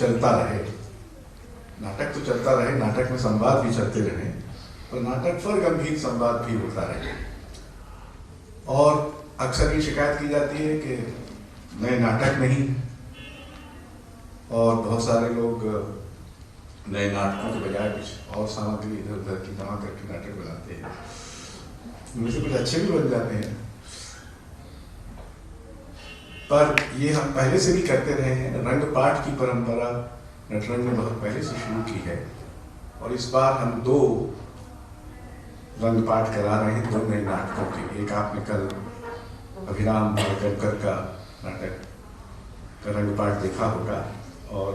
चलता रहे, नाटक तो चलता रहे, नाटक में संवाद भी चलते रहे, और नाटक पर गंभीर संवाद भी होता रहे। और अक्सर ये शिकायत की जाती है कि नए नाटक नहीं, और बहुत सारे लोग नए नाटकों के बजाय कुछ और सामग्री इधर उधर की जमा करके नाटक बनाते हैं, उनमें से कुछ अच्छे भी बन जाते हैं। पर ये हम पहले से भी करते रहे हैं। रंगपाठ की परंपरा नटरंग ने बहुत पहले से शुरू की है, और इस बार हम 2 रंगपाठ करा रहे हैं, 2 नए नाटकों के। एक आपने कल अभिराम भागवकर का नाटक का रंगपाठ देखा होगा, और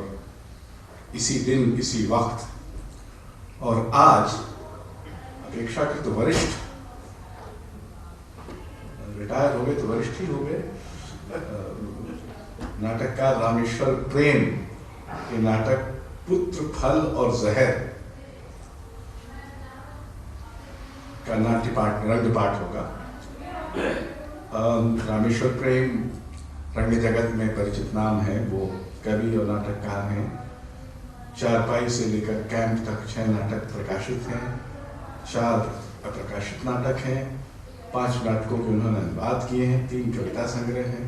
इसी दिन इसी वक्त, और आज अपेक्षाकृत तो वरिष्ठ, रिटायर हो गए तो वरिष्ठ ही हो गए, नाटककार रामेश्वर प्रेम के नाटक पुत्र, फल और जहर का नाट्यपाठ, रंगपाठ होगा। रामेश्वर प्रेम रंग जगत में परिचित नाम है। वो कवि और नाटककार हैं। चारपाई से लेकर कैंप तक 6 नाटक प्रकाशित हैं, 4 अप्रकाशित नाटक हैं, 5 नाटकों के उन्होंने अनुवाद किए हैं, 3 कविता संग्रह हैं,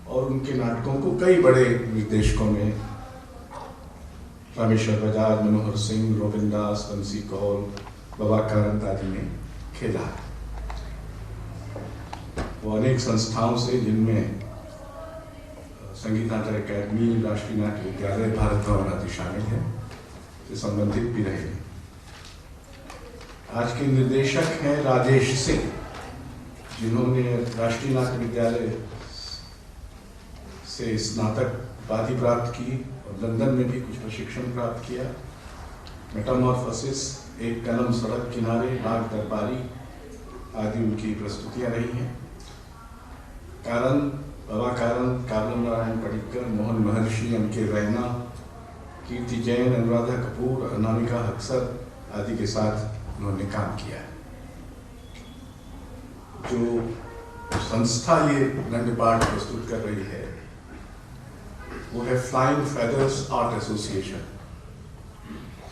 और उनके नाटकों को कई बड़े निर्देशकों में, रामेश्वर बजाज, मनोहर सिंह, रोबिन दास, बंसी कौल, बाबा कारंत आदि ने खेला है। वो अनेक संस्थाओं से, जिनमें संगीत नाटक अकादमी, राष्ट्रीय नाट्य विद्यालय, भारत भवन आदि शामिल हैं, से संबंधित भी रहे हैं। आज के निर्देशक हैं राजेश सिंह, जिन्होंने राष्ट्रीय नाट्य विद्यालय से स्नातक उपाधि प्राप्त की और लंदन में भी कुछ प्रशिक्षण प्राप्त किया। मेटामॉर्फोसिस, एक कलम सड़क किनारे, बाग दरबारी आदि उनकी प्रस्तुतियां रही हैं। बाबा कारंत, काबल नारायण पडिक्कर, मोहन महर्षि, एम.के. रैना, कीर्ति जैन, अनुराधा कपूर, अनामिका हक्सर आदि के साथ उन्होंने काम किया है। जो संस्था ये रंगपाठ प्रस्तुत कर रही है वो है फ्लाइंग फेदर्स आर्ट एसोसिएशन।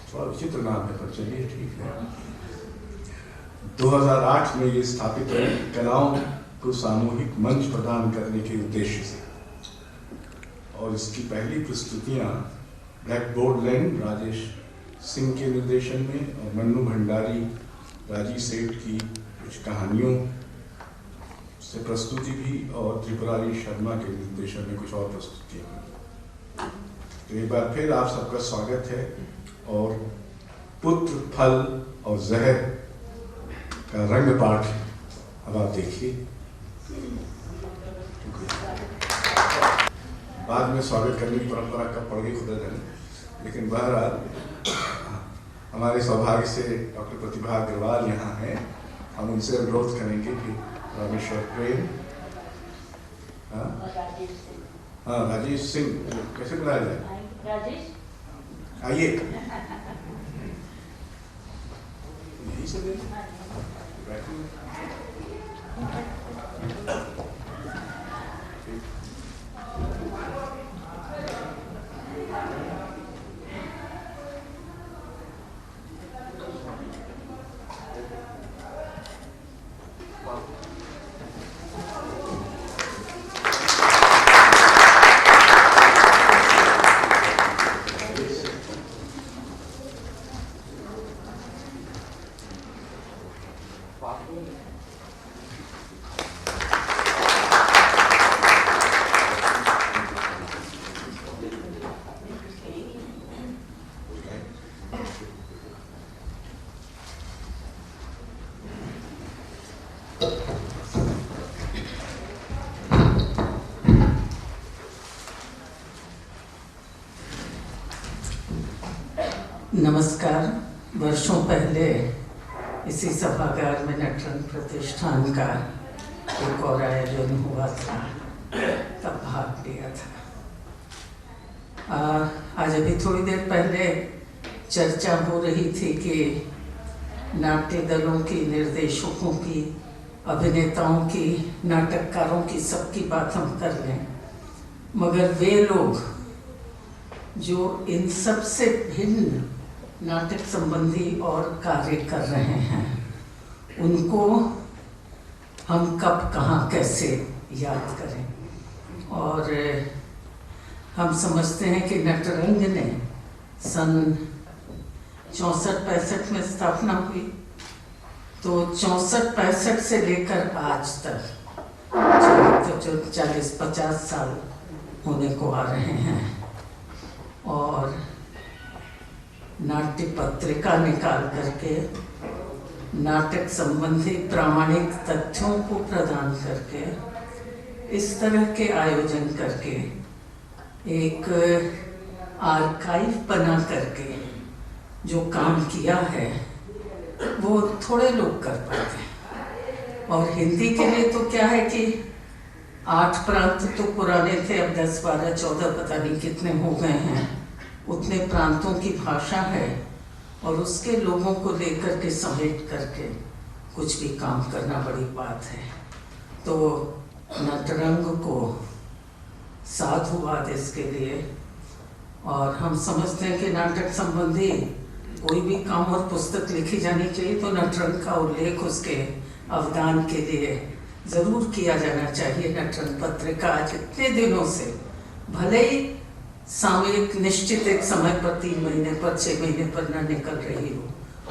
थोड़ा विचित्र नाम है, पर चलिए ठीक है। 2008 में ये स्थापित है, कलाओं को सामूहिक मंच प्रदान करने के उद्देश्य से। और इसकी पहली प्रस्तुतियां black board land Rajesh Singh के निर्देशन में, और मन्नू भंडारी, राजी सेठ की कुछ कहानियों से प्रस्तुति भी, और त्रिपुरारी शर्मा के निर्देशन में कुछ और प्रस्तुतियां। तो एक बार फिर आप सबका स्वागत है, और पुत्र, फल और जहर का रंगपाठ अब आप देखिए। बाद में स्वागत करने की परंपरा कब पड़ गई खुदा जाने, लेकिन बहरहाल हमारे सौभाग्य से डॉक्टर प्रतिभा अग्रवाल यहाँ हैं। हम उनसे अनुरोध करेंगे कि रामेश्वर प्रेम, हाँ राजेश सिंह, कैसे बुलाया जाए? राजेश आइए, यही से नमस्कार। वर्षों पहले इसी सभागार में नटरंग प्रतिष्ठान का एक और आयोजन हुआ था, तब भाग लिया था। आज अभी थोड़ी देर पहले चर्चा हो रही थी कि नाट्य दलों की, निर्देशकों की, अभिनेताओं की, नाटककारों की, सबकी बात हम कर लें, मगर वे लोग जो इन सब से भिन्न नाटक संबंधी और कार्य कर रहे हैं, उनको हम कब कहाँ कैसे याद करें। और हम समझते हैं कि नटरंग ने सन 64-65 में स्थापना हुई, तो 64-65 से लेकर आज तक तो 40-50 साल होने को आ रहे हैं। और नाट्य पत्रिका निकाल करके नाटक संबंधी प्रामाणिक तथ्यों को प्रदान करके, इस तरह के आयोजन करके, एक आर्काइव बना करके जो काम किया है वो थोड़े लोग कर पाते हैं। और हिंदी के लिए तो क्या है कि 8 प्रांत तो पुराने थे, अब 10, 12, 14 पता नहीं कितने हो गए हैं, उतने प्रांतों की भाषा है और उसके लोगों को लेकर के समेट करके कुछ भी काम करना बड़ी बात है। तो नटरंग को साधुवाद इसके लिए। और हम समझते हैं कि नाटक संबंधी कोई भी काम और पुस्तक लिखी जानी चाहिए तो नटरंग का उल्लेख उसके अवदान के लिए जरूर किया जाना चाहिए। नटरंग पत्रिका आज इतने दिनों से, भले ही सामयिक निश्चित एक समय पर 3 महीने पर 6 महीने पर न निकल रही हो,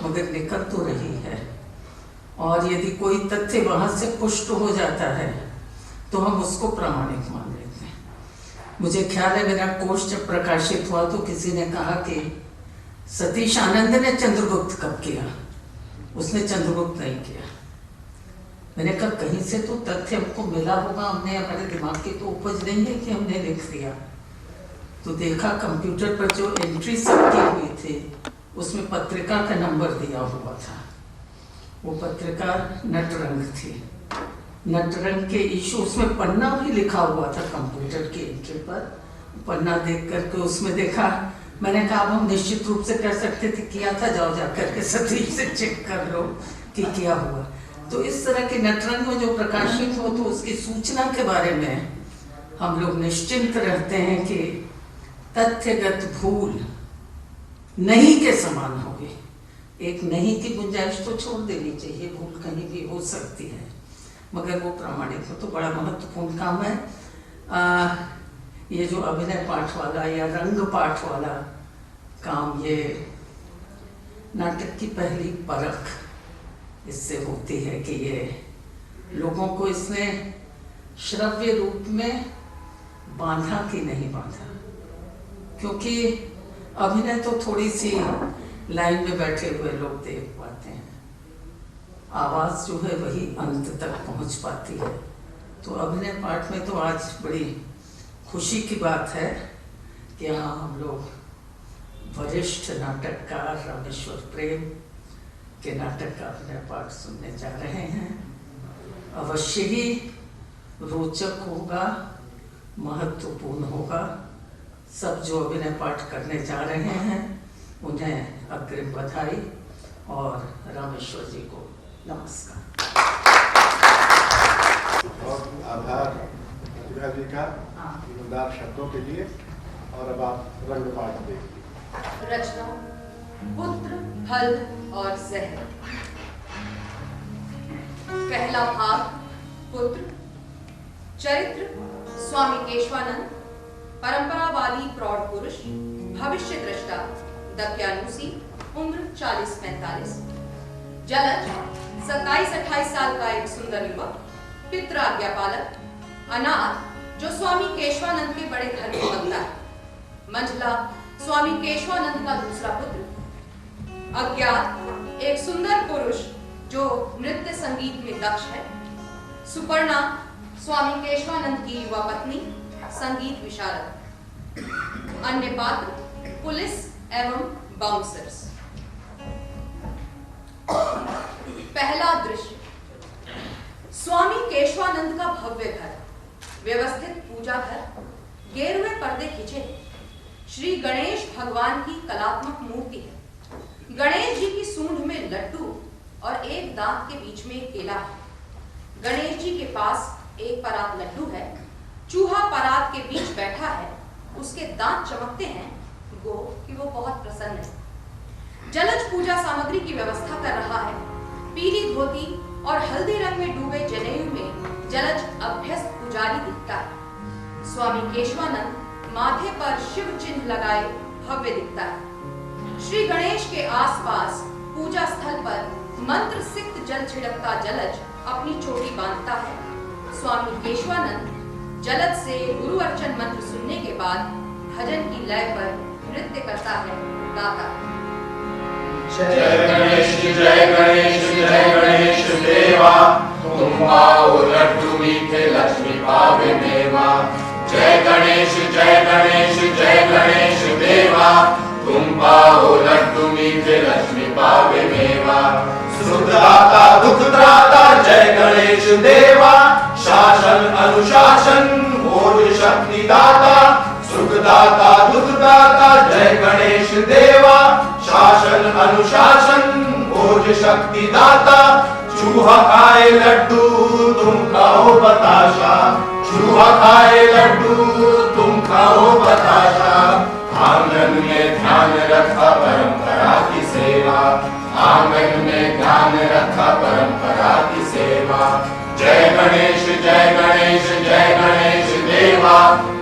मगर निकल तो रही है। और यदि कोई तथ्य वहां से पुष्ट हो जाता है तो हम उसको प्रामाणिक मान लेते हैं। मुझे ख्याल है मेरा कोश जब प्रकाशित हुआ तो किसी ने कहा कि सतीश आनंद ने चंद्रगुप्त कब किया, उसने चंद्रगुप्त नहीं किया। मैंने कहा कहीं से तो तथ्य हमको मिला होगा, हमने हमारे दिमाग की तो उपज नहीं है कि हमने लिख दिया। तो देखा कंप्यूटर पर जो एंट्री सब की हुई थी उसमें पत्रिका का नंबर दिया हुआ था, वो पत्रिका नटरंग थी। नटरंग के इशू, उसमें पन्ना भी लिखा हुआ था कंप्यूटर की एंट्री पर। पन्ना देख करके उसमें देखा, मैंने कहा अब हम निश्चित रूप से कह सकते थे किया था, जाओ जा करके सतीश से चेक कर लो कि क्या हुआ। तो इस तरह के नटरंग में जो प्रकाशित हो तो उसकी सूचना के बारे में हम लोग निश्चिंत रहते हैं कि तथ्यगत भूल नहीं के समान होगी। एक नहीं की गुंजाइश तो छोड़ देनी चाहिए, भूल कहीं भी हो सकती है, मगर वो प्रामाणिक हो तो बड़ा महत्वपूर्ण काम है। ये जो अभिनय पाठ वाला या रंग पाठ वाला काम, ये नाटक की पहली परख इससे होती है कि ये लोगों को इसने श्रव्य रूप में बांधा कि नहीं बांधा। क्योंकि अभिनय तो थोड़ी सी लाइन में बैठे हुए लोग देख पाते हैं, आवाज जो है वही अंत तक पहुंच पाती है। तो अभिनय पाठ में तो आज बड़ी खुशी की बात है कि यहाँ हम लोग वरिष्ठ नाटककार रामेश्वर प्रेम के नाटक का अभिनय पाठ सुनने जा रहे हैं। अवश्य ही रोचक होगा, महत्वपूर्ण होगा। सब जो अभिनय पाठ करने जा रहे हैं उन्हें अग्रिम बधाई और रामेश्वर जी को नमस्कार। और आभार प्रतिभा जी का ईमानदार शब्दों के लिए। और अब आप रंग पाठ देखिए। रचना पुत्र, फल और जहर। पहला भाग पुत्र। चरित्र स्वामी केशवानंद, परंपरावादी प्रौढ़ पुरुष, भविष्य दृष्टा, दक्यानुसी, उम्र 40-45। जलज 27-28 साल का एक सुंदर युवक, पितृ आज्ञापालक, अनाथ जो स्वामी केशवानंद के बड़े घर में बनता है। मंझला स्वामी केशवानंद का दूसरा पुत्र। अज्ञात एक सुंदर पुरुष जो नृत्य संगीत में दक्ष है। सुपर्णा स्वामी केशवानंद की युवा पत्नी, संगीत विशारद। अन्य पात्र पुलिस एवं बाउंसर्स। पहला दृश्य। स्वामी केशवानंद का भव्य घर, व्यवस्थित पूजा घर, गेरुए पर्दे खिंचे। श्री गणेश भगवान की कलात्मक मूर्ति है। गणेश जी की सूंड में लड्डू और एक दांत के बीच में एक केला है। गणेश जी के पास एक परात लड्डू है। चूहा परात के बीच बैठा है, उसके दांत चमकते हैं वो बहुत प्रसन्न है। जलज पूजा सामग्री की व्यवस्था कर रहा है। पीली धोती और हल्दी रंग में डूबे जनेऊ में जलज अभ्यस्त पुजारी दिखता है। स्वामी केशवानंद माथे पर शिव चिन्ह लगाए भव्य दिखता है। श्री गणेश के आसपास पूजा स्थल पर मंत्र सिक्त जल छिड़कता जलज अपनी चोटी बांधता है। स्वामी केशवानंद जलज से गुरु अर्चन मंत्र सुनने के बाद भजन की लय पर नृत्य करता है, गाता है। जय गणेश देवा, तुम पाओ लड्डू मीठे लक्ष्मी पावे मेवा। जय गणेश देवा, तुम पाओ लड्डू मीठे लक्ष्मी पावे मेवा। सुखदाता दुखदाता जय गणेश देवा, शासन अनुशासन भोज शक्ति दाता। सुखदाता दुखदाता जय गणेश देवा, शासन अनुशासन भोज शक्ति दाता। चूहा खाए लड्डू तुम खाओ बताशा, चूहा खाए लड्डू तुम खाओ बताशा। आंगन में ध्यान रखा परंपरा की सेवा, आंगन में ध्यान रखा परंपरा की सेवा। जय गणेश देवा, जय गणेश देवा।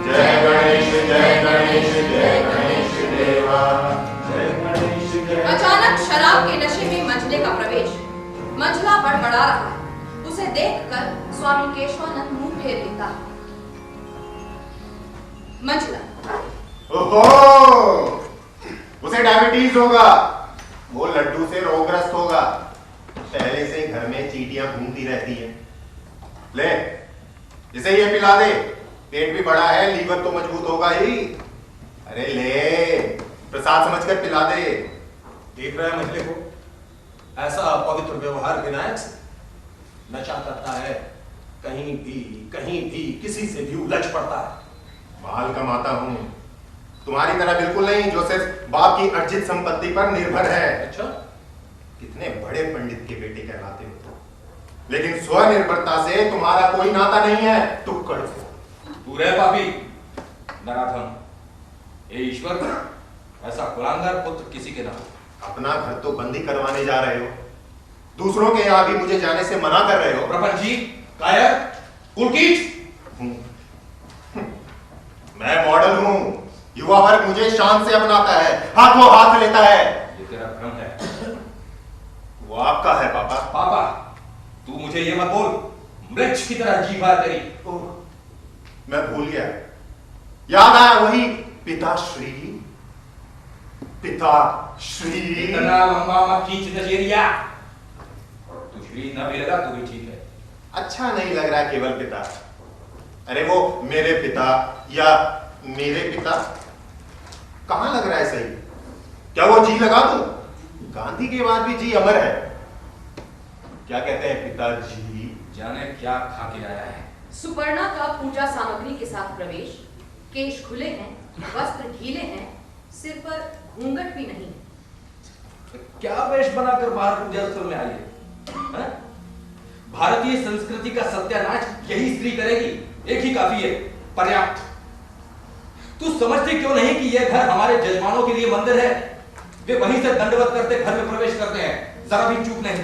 जय गणेश देवा, जय गणेश। अचानक शराब के नशे में मंझले का प्रवेश। मंझला बड़बड़ा रहा है। उसे देखकर स्वामी केशवानंद मुंह फेर लेता है। मंझला, ओहो, उसे डायबिटीज होगा, वो लड्डू से रोगग्रस्त होगा। पहले से घर में चींटियां घूमती रहती हैं। ले, इसे ये पिला दे, पेट भी बड़ा है, लीवर तो मजबूत होगा ही। अरे ले, प्रसाद समझकर पिला दे। देख रहा है मंझले को, ऐसा पवित्र व्यवहार विनायक से नशा करता है, कहीं भी किसी से भी उलझ पड़ता है। माल कमाता हूं, तुम्हारी तरह बिल्कुल नहीं जो सिर्फ बाप की अर्जित संपत्ति पर निर्भर है। अच्छा, कितने बड़े पंडित के बेटे कहलाते हो, लेकिन स्वनिर्भरता से तुम्हारा कोई नाता नहीं है। टुक्कड़ तू रह पापी नराधम, हे ईश्वर, ऐसा कुलांगार पुत्र किसी के ना हो। अपना घर तो बंदी करवाने जा रहे हो, दूसरों के यहाँ भी मुझे जाने से मना कर रहे हो। प्रपंची, कायर, कुलकीच। मैं मॉडल हूँ, युवा वर्ग मुझे शान से अपनाता है, हाथों हाथ लेता है। ये तेरा भ्रम है। वो आपका है पापा। पापा, तू मुझे ये मत बोल, मृक्ष की तरह जीभ है तेरी। मैं भूल गया, याद आया वही पिताश्री। इतना लंबा मत खींच नजरिया। तू श्री न भी लगा तो भी ठीक है। अच्छा नहीं लग रहा केवल पिता। अरे वो मेरे पिता या मेरे पिता, कहां लग रहा है सही? क्या वो जी लगा दूं? गांधी के बाद भी जी अमर है। क्या कहते हैं पिताजी? जाने क्या खा के आया है। सुपर्णा का पूजा सामग्री के साथ प्रवेश। केश खुले हैं, वस्त्र ढीले हैं, सिर पर घूंघट भी नहीं। क्या वेश बनाकर बाहर पूजा स्थल में आई है? भारतीय संस्कृति का सत्यानाश यही स्त्री करेगी। एक ही काफी है, पर्याप्त। तू समझती क्यों नहीं कि यह घर हमारे जजमानों के लिए मंदिर है? वे वहीं से दंडवत करते घर में प्रवेश करते हैं, जरा भी चूक नहीं।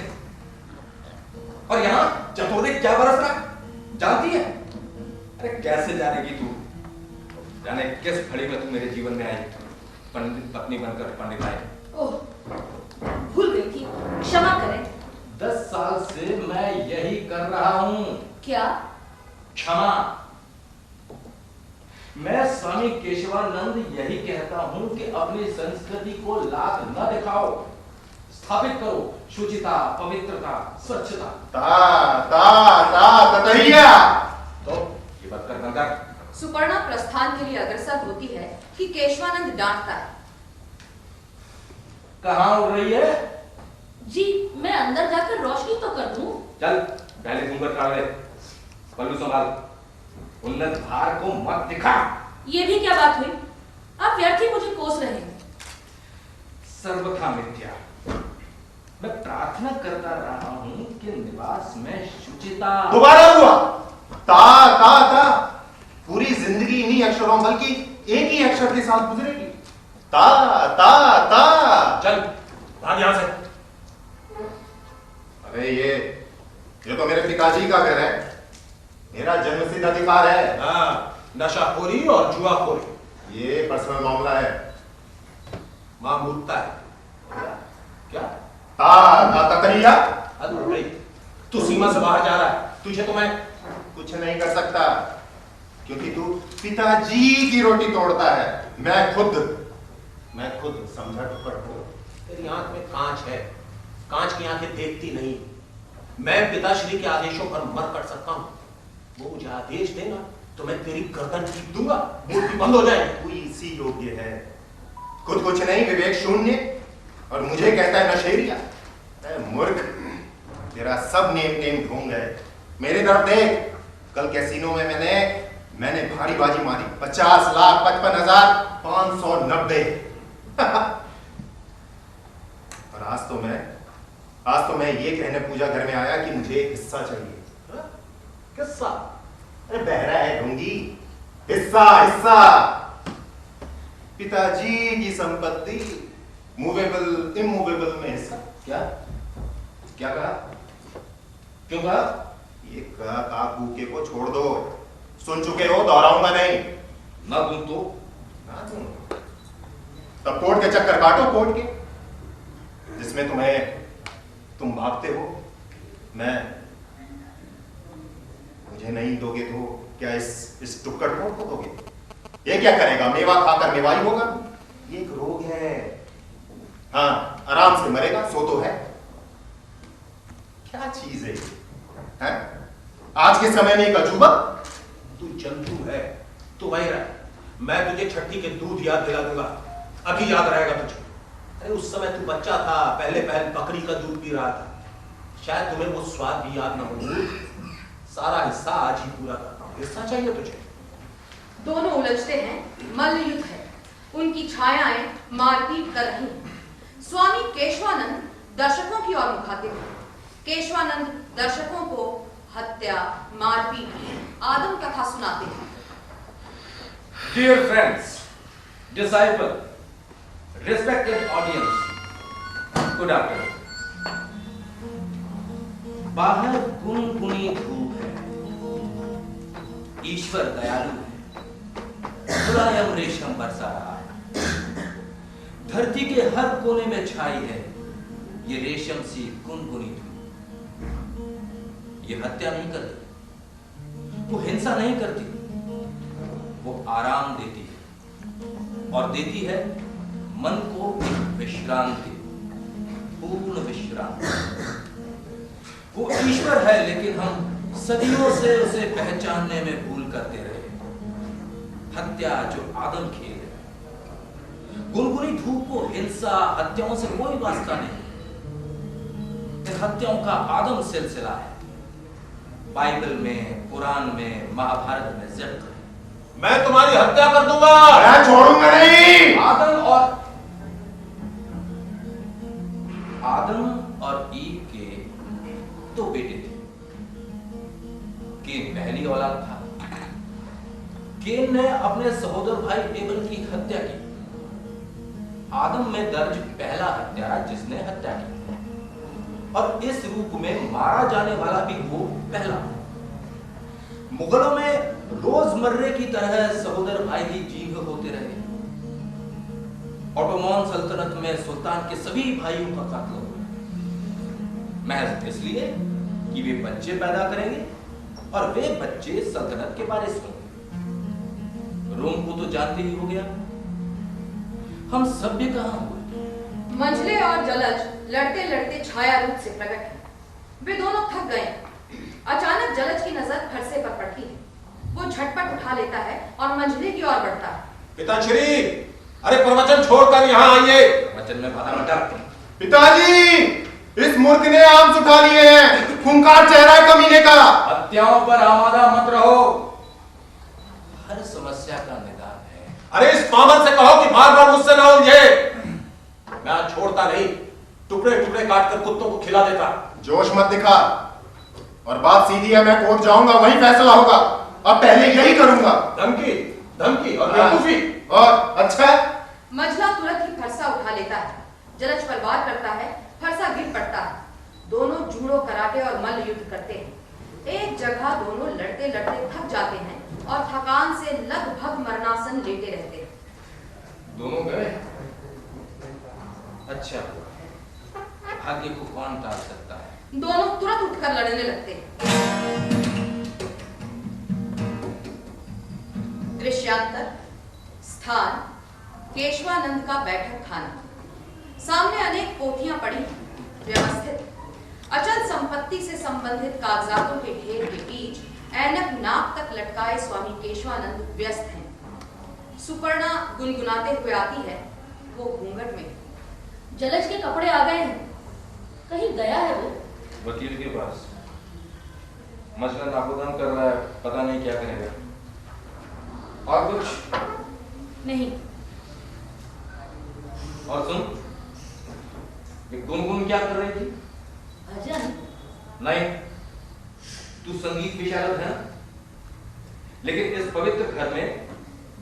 और यहाँ चतुर्दिक क्या बरस रहा जानती है? अरे कैसे जानेगी तू? जाने किस घड़ी में तू मेरे जीवन में आई, पंडित पत्नी बनकर पंडित आए। ओह, भूल गई थी, क्षमा करें। 10 साल से मैं यही कर रहा हूं। क्या? क्षमा। मैं स्वामी केशवानंद यही कहता हूं कि अपनी संस्कृति को लाख न दिखाओ, स्थापित करो शुचिता, पवित्रता, स्वच्छता। कतैया। तो ये बात कर बंद कर। सुपर्णा प्रस्थान के लिए अग्रसर होती है कि केशवानंद डांटता है। कहां उड़ रही है? जी, मैं अंदर जाकर रोशनी तो कर दूं। चल पहले घूंघट काट ले, पल्लू संभाल, उन्नत भार को मत दिखा। ये भी क्या बात हुई? आप व्यर्थ ही मुझे कोस रहे हैं। सर्वथा मिथ्या। मैं प्रार्थना करता रहा हूं कि निवास में शुचिता। दोबारा हुआ। ता पूरी जिंदगी इन्हीं अक्षरों, बल्कि एक ही अक्षर के साथ गुजरेगी। ता ता ता। चल भाग यहां से। अबे ये तो मेरे पिताजी का घर है, मेरा जन्मसिद्ध अधिकार है। हाँ, नशाखोरी और जुआखोरी ये पर्सनल मामला है। मां मूर्खता है। क्या ता ता ता कहिया। अरे भाई, तू सीमा से बाहर जा रहा है, तुझे तो मैं कुछ नहीं कर सकता क्योंकि तू पिताजी की रोटी तोड़ता है। मैं खुद समझा टुकड़ को। तेरी आंख में कांच है, कांच की आंखें देखती नहीं। मैं पिताश्री के आदेशों पर मर कर सकता हूं। वो मुझे आदेश देगा तो मैं तेरी गर्दन खींच दूंगा, मूर्ति बंद हो जाएगी। तू इसी योग्य है, खुद कुछ नहीं, विवेक शून्य, और मुझे कहता है नशेरिया। मूर्ख, तेरा सब नेम ढूंढ गए। मेरी तरफ देख, कल कैसीनो में मैंने भारी बाजी मारी, 50,55,590। और आज तो मैं ये कहने पूजा घर में आया कि मुझे एक हिस्सा चाहिए। किस्सा? अरे बहरा है ढूंढी, हिस्सा हिस्सा। पिताजी की संपत्ति मूवेबल इमूवेबल में हिस्सा। क्या कहा? क्यों कहा? ये कहा कूके को छोड़ दो, सुन चुके हो, दोहराऊंगा नहीं। ना तुम तो ना तुम तब कोर्ट के चक्कर काटो, कोर्ट के जिसमें तुम भागते हो। मुझे नहीं दोगे तो क्या इस टुक्कड़ को दोगे? ये क्या करेगा? मेवा खाकर मेवाई होगा। ये एक रोग है। हाँ, आराम से मरेगा, सो तो है। क्या चीज है? हैं? आज के समय में एक अजूबा। तू जंतु है, तू वही रह। मैं तुझे छठी के दूध याद दिला दूंगा, अभी याद रहेगा तुझे। अरे उस समय तू बच्चा था, पहले बकरी का दूध पी रहा था, शायद तुम्हें वो स्वाद भी याद ना हो। सारा हिस्सा आज ही पूरा करता हूँ। हिस्सा चाहिए तुझे? दोनों उलझते हैं, मल्ल युद्ध है। उनकी छायाएं मारपीट कर रही हैं। स्वामी केशवानंद दर्शकों की ओर मुखातिब हैं। केशवानंद दर्शकों को हत्या, मारपीट की आदम कथा सुनाते हैं। Dear friends, disciple, respected audience, good afternoon. बाहर गुनगुनी धूप है, ईश्वर दयालु है, मुलायम रेशम बरसा रहा है। धरती के हर कोने में छाई है ये रेशम सी गुनगुनी धूप। ये हत्या नहीं करती, वो हिंसा नहीं करती, वो आराम देती है, और देती है मन को एक विश्रांति, पूर्ण विश्रांति। वो ईश्वर है, लेकिन हम सदियों से उसे पहचानने में भूल करते रहे। हत्या जो आदम खेल है। गुनगुनी धूप को हिंसा, हत्याओं से कोई वास्ता नहीं। इन हत्याओं का आदम सिलसिला है। बाइबल में, कुरान में, महाभारत में जिक्र है। मैं तुम्हारी हत्या कर दूंगा। मैं छोड़ूंगा नहीं। आदम और ईव के दो बेटे थे। केन पहली औलाद था। केन ने अपने सहोदर भाई एबल की हत्या की। आदम में दर्ज पहला हत्यारा जिसने हत्या की, और इस रूप में मारा जाने वाला भी वो पहला। मुगलों में रोजमर्रे की तरह सहोदर भाई ही जीव होते रहे। ऑटोमन सल्तनत में सुल्तान के सभी भाइयों का कत्ल हुआ, महज इसलिए कि वे बच्चे पैदा करेंगे और वे बच्चे सल्तनत के वारिस होंगे। रोम को तो जानते ही हो गया। हम सभ्य कहां हुए? मंझले और जलज लड़ते लड़ते छाया रूप से प्रकट है। वे दोनों थक गए। अचानक जलज की नजर फरसे पर पड़ती है। वो झटपट उठा लेता है और मंझले की ओर बढ़ता है। पिताश्री, अरे प्रवचन छोड़कर यहाँ आइए। वचन में बाधा मत डाल। पिताजी, इस मूर्ति ने आम उठा लिए हैं। खूंखार चेहरा है कमीने का। हत्याओं पर आमादा मत रहो। हर समस्या का निदान है। अरे इस पामर से कहो कि बार बार मुझसे ना उलझे। मैं आज छोड़ता नहीं, टुकड़े टुकड़े काटकर कुत्तों को खिला देता। जोश मत दिखा, और बात सीधी है। मैं कोर्ट जाऊंगा, वही फैसला होगा। अब पहले यही करूंगा। धमकी, धमकी और बेवकूफी। और अच्छा, मझला तुरंत ही फरसा उठा लेता है। जलज पर वार करता है, फरसा गिर पड़ता है। दोनों जूडो, कराटे और मल्ल युद्ध करते हैं। एक जगह दोनों लड़ते लड़ते थक जाते हैं और थकान से लगभग मरणासन लेटे रहते हैं। दोनों गए? अच्छा हुआ। भाग्य को कौन टाल सकता है? दोनों तुरंत उठकर लड़ने लगते हैं। दृश्यांतर, स्थान केशवानंद का बैठक खाना। सामने अनेक पोथियां पड़ी, व्यवस्थित। अचल संपत्ति से संबंधित कागजातों के ढेर के बीच ऐनक नाक तक लटकाए स्वामी केशवानंद व्यस्त हैं। सुपर्णा गुनगुनाते हुए आती है, वो घूंघट में। जलज के कपड़े आ गए हैं, कहीं गया है वो? वकील के पास। मसला नापुदान कर रहा है, पता नहीं क्या करेगा। और कुछ नहीं। और सुन, ये गुनगुन क्या कर रही थी? भजन? नहीं, तू संगीत विशारद है ना? लेकिन इस पवित्र घर में,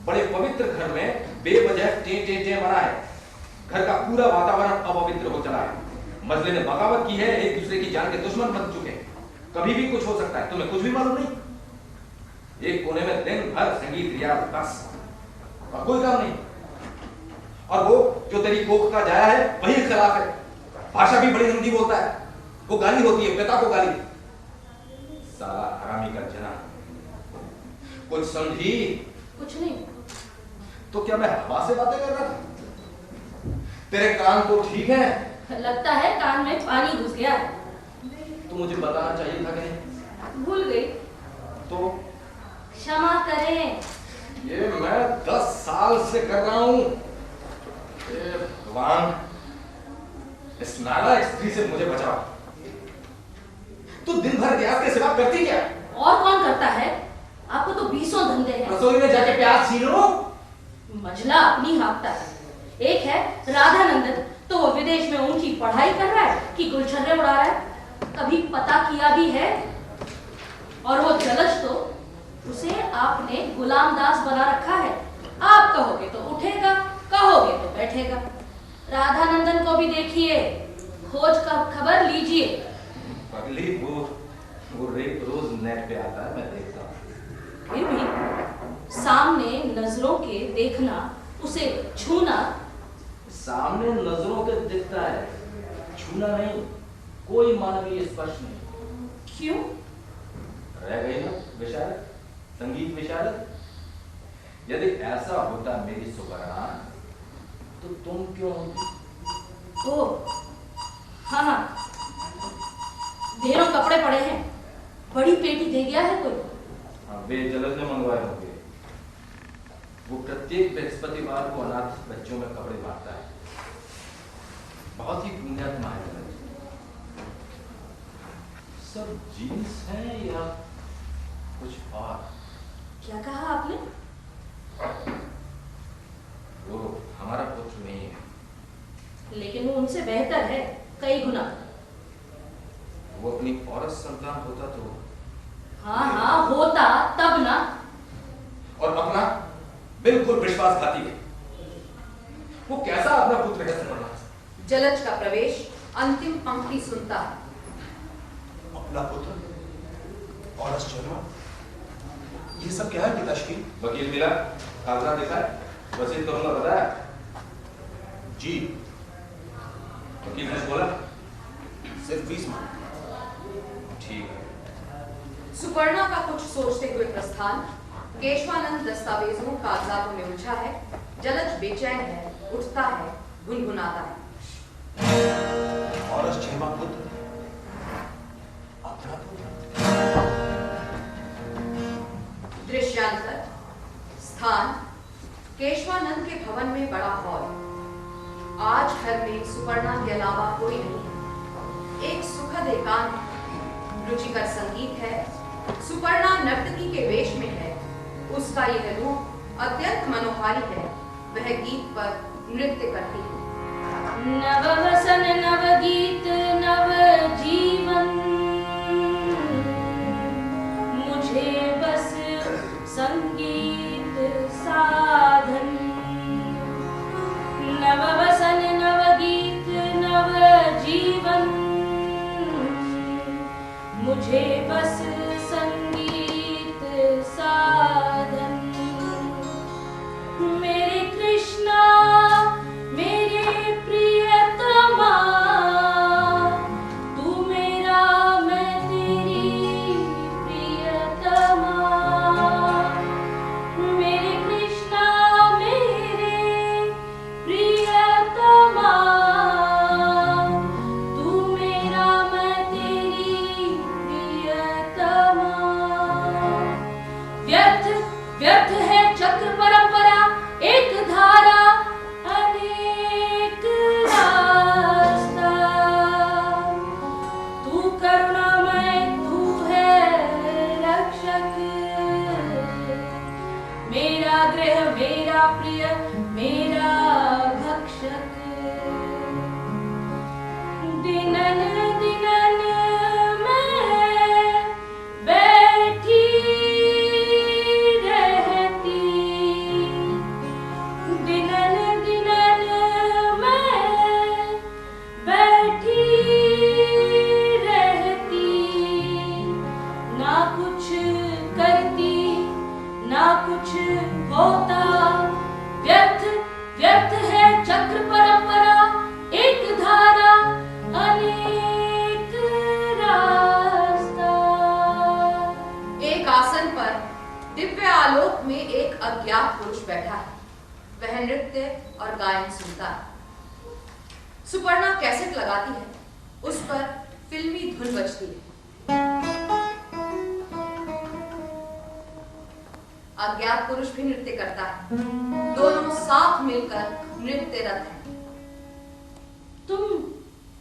बड़े पवित्र घर में बेवजह टे टे टे बना है। घर का पूरा वातावरण अपवित्र हो चला है। मजले ने बगावत की है, एक दूसरे की जान के दुश्मन बन चुके हैं। कभी भी कुछ हो सकता है, तुम्हें कुछ भी मालूम नहीं। एक कोने में दिन भर संगीत रियाज, बस, और कोई काम नहीं। और वो जो तेरी कोख का जाया है वही खिलाफ है। भाषा भी बड़ी हिंदी बोलता है, वो गाली होती है, पिता को गाली। साला हरामी का जना। कुछ समझी? कुछ नहीं। तो क्या मैं हवा से बातें कर रहा था? तेरे कान तो ठीक है? लगता है कान में पानी घुस गया। तो मुझे बताना चाहिए था कि नहीं? भूल गई। तो क्षमा करें। ये मैं 10 साल से कर रहा हूं। भगवान, इस नालायक स्त्री से मुझे बचाओ। तू दिन भर रियाज के सिवा करती क्या? और कौन करता है? आपको तो 20 धंधे हैं। रसोई में जाके प्याज छीन लो। मझला अपनी हाँकता है। एक है राधानंदन, तो वो विदेश में ऊंची पढ़ाई कर रहा है कि गुलछर्रे उड़ा रहा है, कभी पता किया भी है? और वो जलज, तो उसे आपने गुलामदास बना रखा है। आप कहोगे तो उठेगा, कहोगे तो बैठेगा। राधानंदन को भी देखिए, खोज का खबर लीजिए। पगली, वो रोज नेट पे आता है, मैं देखता हूँ। फिर भी सामने नजरों के देखना, उसे छूना। सामने नजरों के दिखता है, छूना नहीं। कोई मानवीय स्पर्श नहीं। क्यों? रह गई ना विशारद, संगीत विशारद। यदि ऐसा होता मेरी सुपर्णा, तो तुम क्यों होती? ओ, हाँ हाँ, ढेरों कपड़े पड़े हैं। बड़ी पेटी दे गया है कोई? हाँ, वे जलज ने मंगवाए होंगे। वो प्रत्येक बृहस्पतिवार को अनाथ बच्चों में कपड़े बांटता है। बहुत ही पुण्यात्मा है जलज। सब जीन्स हैं या कुछ और? क्या कहा आपने? वो हमारा पुत्र नहीं है। लेकिन वो उनसे बेहतर है, कई गुना। वो अपनी औरत संतान होता तो। हाँ हाँ, होता तब ना। और अपना बिल्कुल विश्वासघाती है। वो कैसा अपना पुत्र है सुपर्णा? जलज का प्रवेश अंतिम पंक्ति सुनता है। अपना पुत्र और आश्चर्य, ये सब क्या है पिताश्री? वकील मिला, कागजात देखा है, वसीयत करूंगा बताया? जी। वकील ने बोला सिर्फ 20 मांग। ठीक है। सुपर्णा का कुछ सोचते हुए प्रस्थान। केशवानंद दस्तावेजों कागजातों में उलझा है। जलज बेचैन है, उठता है, गुनगुनाता है। और आश्चर्य पुत्र, अपना पुत्र। दृश्यांतर, स्थान केशवानंद के भवन में बड़ा हॉल। आज घर में सुपर्णा के अलावा कोई नहीं है। एक सुखद एकांत है। रुचिकर संगीत है। सुपर्णा नर्तकी के वेश में है। उसका यह रूप अत्यंत मनोहारी है। वह गीत पर नृत्य करती है। नव वसन नव गीत नव जीवन, मुझे बस संगीत साधन। सुपर्णा कैसेट लगाती है, उस पर फिल्मी धुन बजती है। अज्ञात पुरुष भी नृत्य करता है। दोनों साथ मिलकर नृत्यरत हैं। तुम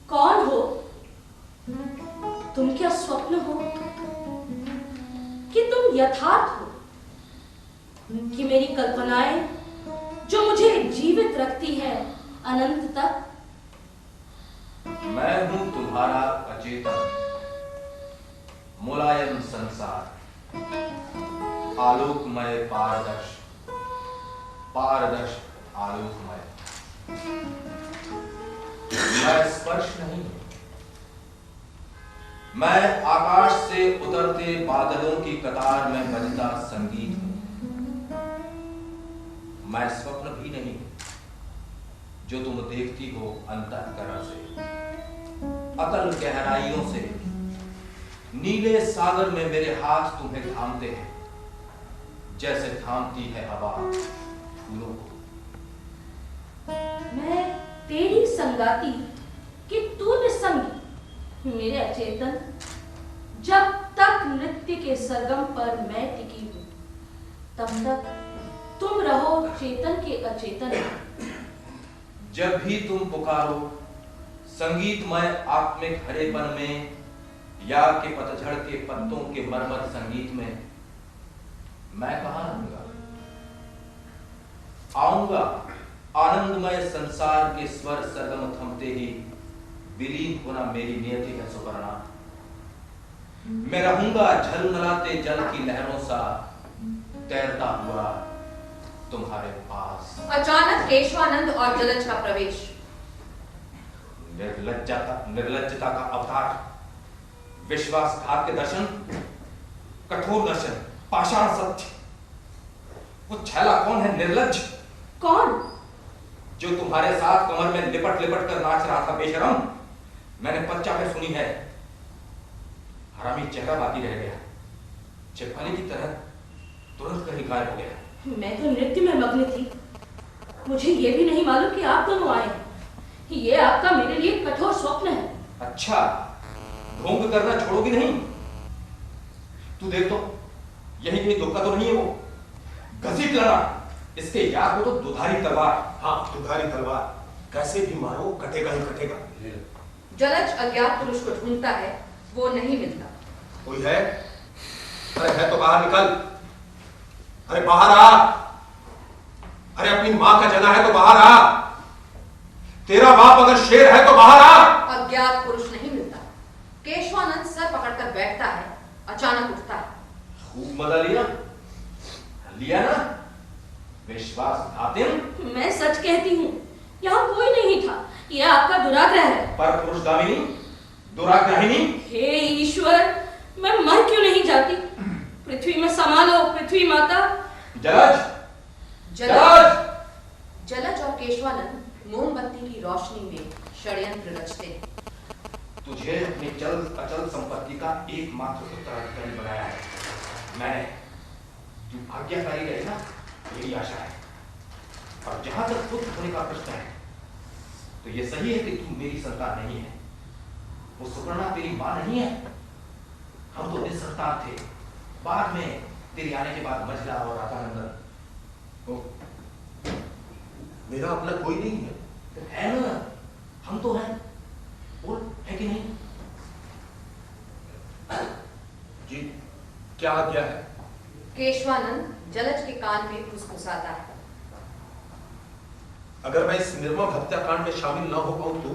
कौन हो? तुम क्या स्वप्न हो कि तुम यथार्थ हो? कि मेरी कल्पनाएं जो मुझे जीवित रखती है अनंत तक? मैं हूं तुम्हारा अचेतन मुलायम संसार, आलोकमय पारदर्श, पारदर्श आलोकमय। मैं स्पर्श नहीं, मैं आकाश से उतरते बादलों की कतार में बजता संगीत हूं। मैं स्वप्न भी नहीं जो तुम देखती हो अंतःकरण से, अतल गहराइयों से। नीले सागर में मेरे हाथ तुम्हें थामते हैं जैसे थामती है हवा फूलों को। मैं तेरी संगाती कि तू निसंगी, मेरे अचेतन। जब तक नृत्य के सरगम पर मैं टिकी हूं, तब तक तुम रहो चेतन के अचेतन। जब भी तुम पुकारो संगीतमय आत्मिक हरेपन में या के पतझड़ के पत्तों के मरमर संगीत में, मैं कहां रहूंगा? आऊंगा आनंदमय संसार के स्वर सरगम थमते ही विलीन होना मेरी नियति है सुपर्णा। मैं रहूंगा झलमलाते जल की लहरों सा तैरता हुआ तुम्हारे पास। अचानक केशवानंद और जलज का प्रवेश। निर्लज्जता का अवतार, विश्वासघात के दर्शन, कठोर दर्शन, पाषाण सत्य। वो छैला कौन है निर्लज्ज? कौन? जो तुम्हारे साथ कमर में लिपट लिपट कर नाच रहा था बेशरम। मैंने पच्चा में सुनी है। हरामी चेहरा बाकी रह गया, चिपकली की तरह तुरंत कहीं गायब हो गया। मैं तो नृत्य में मग्न थी, मुझे ये भी नहीं मालूम कि आप दोनों आए। ये आपका मेरे लिए कठोर स्वप्न है। अच्छा, ढोंग करना छोड़ोगी नहीं? तू देख तो, यही कहीं धोखा तो नहीं है वो? घसीट लाना, इसके याद हो तो दुधारी तलवार। हाँ, दुधारी तलवार, कैसे भी मारो कटेगा ही कटेगा। जलज अज्ञात पुरुष को ढूंढता है, वो नहीं मिलता। कोई है? अरे है तो बाहर निकल। अरे बाहर आ। अरे अपनी माँ का जना है तो बाहर आ। तेरा बाप अगर शेर है तो बाहर आ। अज्ञात पुरुष नहीं मिलता। केशवानंद सर पकड़कर बैठता है, अचानक उठता है। खूब मजा लिया ना विश्वासघातिन। मैं सच कहती हूँ, यहाँ कोई नहीं था। यह आपका दुराग्रह है। पर पुरुषगामिनी, दुराग्रहिणी। हे ईश्वर, मैं मर क्यों नहीं जाती? पृथ्वी में समा लो पृथ्वी माता। जलज, जलज और केशवानंद मोमबत्ती की रोशनी में षड्यंत्र रचते हैं। तुझे अपनी चल अचल संपत्ति का एकमात्र उत्तराधिकारी बनाया है मैंने। तू आज्ञाकारी रहे ना, यही आशा है। और जहां तक पुत्र होने का प्रश्न है, तो ये सही है कि तू मेरी संतान नहीं है। वो सुपर्णा तेरी मां नहीं है। हम तो निसंतान थे। बाद में तेरी आने के बाद मझला और राधानंदन। मेरा अपना कोई नहीं है। तो है ना, हम तो हैं। बोल, है कि नहीं? जी, क्या आज्ञा है? केशवानंद जलज के कान में फुसफुसाता है। अगर मैं इस निर्मम हत्याकांड में शामिल न हो पाऊं तो?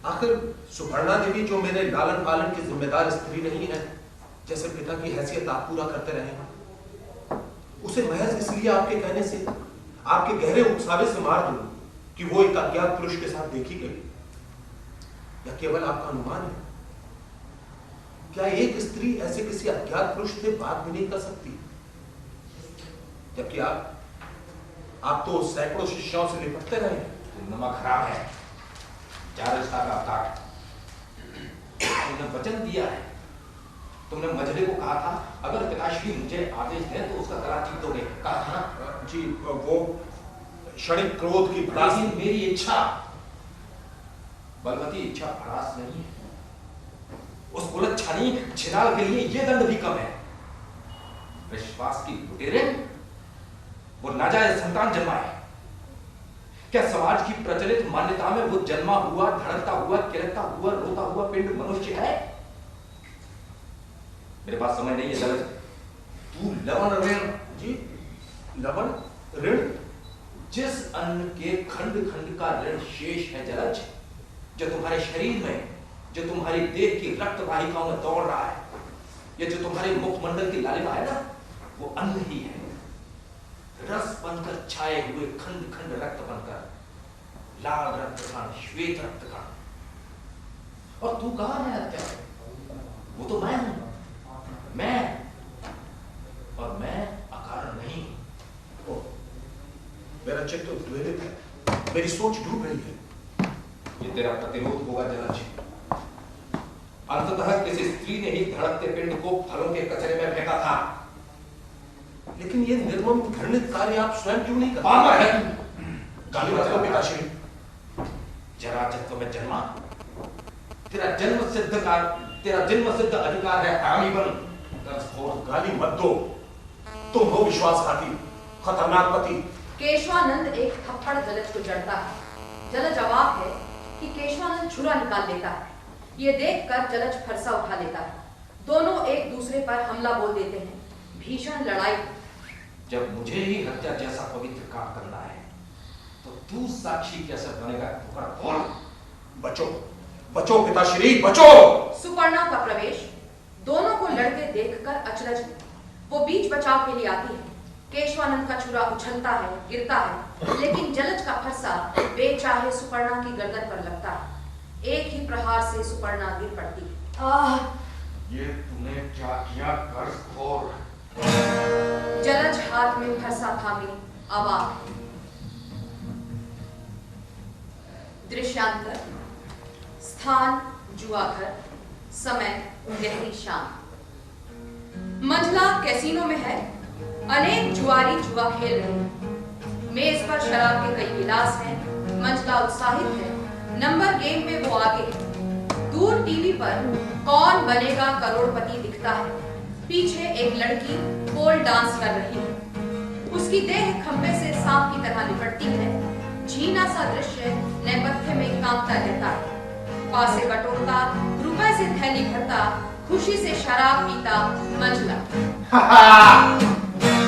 आखिर सुपर्णा देवी जो मेरे लालन पालन की जिम्मेदार स्त्री नहीं है, जैसे पिता की हैसियत आप पूरा करते रहे, उसे महज इसलिए आपके कहने से, आपके गहरे उकसावे से मार दूं कि वो एक अज्ञात पुरुष के साथ देखी गई? या केवल आपका अनुमान है? क्या एक स्त्री ऐसे किसी अज्ञात पुरुष से बात भी नहीं कर सकती? जबकि आप तो सैकड़ों शिष्यों से निपटते रहे हैं। नमक खराब है, जारजता का अवतार। तुमने वचन दिया है। तुमने मजले को कहा था, अगर पिताश्री मुझे आदेश दें तो उसका गला चीर दोगे, कहा था ना? जी, वो क्षणिक क्रोध की लेकिन मेरी इच्छा बलवती इच्छा भड़ास नहीं है। उस कुलच्छनी छिनाल के लिए ये दंड भी कम है। विश्वास की लुटेरे वो नाजायज संतान जन्माए। क्या समाज की प्रचलित मान्यता में वो जन्मा हुआ, धड़कता हुआ, किलकता हुआ, रोता हुआ पिंड मनुष्य है? मेरे पास समय नहीं है जलज। तू लवण ऋण जी, लवण ऋण, जिस अन्न के खंड खंड का ऋण शेष है जलज, जो तुम्हारे शरीर में, जो तुम्हारी देह की रक्त वाहिकाओं में दौड़ रहा है, ये जो तुम्हारे मुखमंडल की लालिमा है ना, वो अन्न ही है। रस बनकर छाए हुए खंड खंड रक्त बनकर, लाल रक्त कण, श्वेत रक्त कण। और तू कहां है हत्या? वो तो मैं हूं, मैं, और मैं अकारण नहीं। ओ, मेरा चित्त उद्वेलित है, मेरी सोच डूब रही है। ये तेरा प्रतिरोध होगा जलज। अंततः किसी स्त्री ने ही धड़कते पिंड को फलों के कचरे में फेंका था। लेकिन ये निर्मम घृणित कार्य आप स्वयं क्यों नहीं करते? पामर है। गाली मत दो पिताश्री। जराजत्व में जन्मा, तेरा जन्म सिद्ध अधिकार है हरामी बन। गाली मत दो, तुम हो विश्वासघाती, खतरनाक पति। केशवानंद एक थप्पड़ जलज को जड़ता है। जलज अवाक है कि केशवानंद छुरा निकाल लेता है। ये देखकर जलज फरसा उठा लेता है। दोनों एक दूसरे पर हमला बोल देते हैं। भीषण लड़ाई। जब मुझे ही हत्या जैसा पवित्र काम करना है, तो तू साक्षी कैसे बनेगा? बचो, बचो पिताश्री, बचो। सुपर्णा का प्रवेश दोनों को लड़ते देखकर अचरज है। वो बीच बचाव के लिए आती है। केशवानंद का छुरा उछलता है, गिरता है, लेकिन जलज का फरसा बेचाहे सुपर्णा की गर्दन पर लगता है। एक ही प्रहार से सुपर्णा गिर पड़ती है। ये तूने क्या किया कर्जखोर? जलज हाथ में फरसा थामे अवाक। दृश्यांतर, स्थान जुआघर, समय गहरी शाम। मंझला कैसीनो में है। अनेक जुआरी जुआ खेल रहे हैं। मेज पर शराब के कई गिलास हैं। मंझला उत्साहित है। नंबर गेम में वो आगे है। दूर टीवी पर कौन बनेगा करोड़पति दिखता है। पीछे एक लड़की पोल डांस कर रही है। उसकी देह खंबे से सांप की तरह लिपटती है। झीना सा दृश्य नेपथ्य में कांपता रहता है। पासे बटोरता, रुपए से थैली भरता, खुशी से शराब पीता मंझला।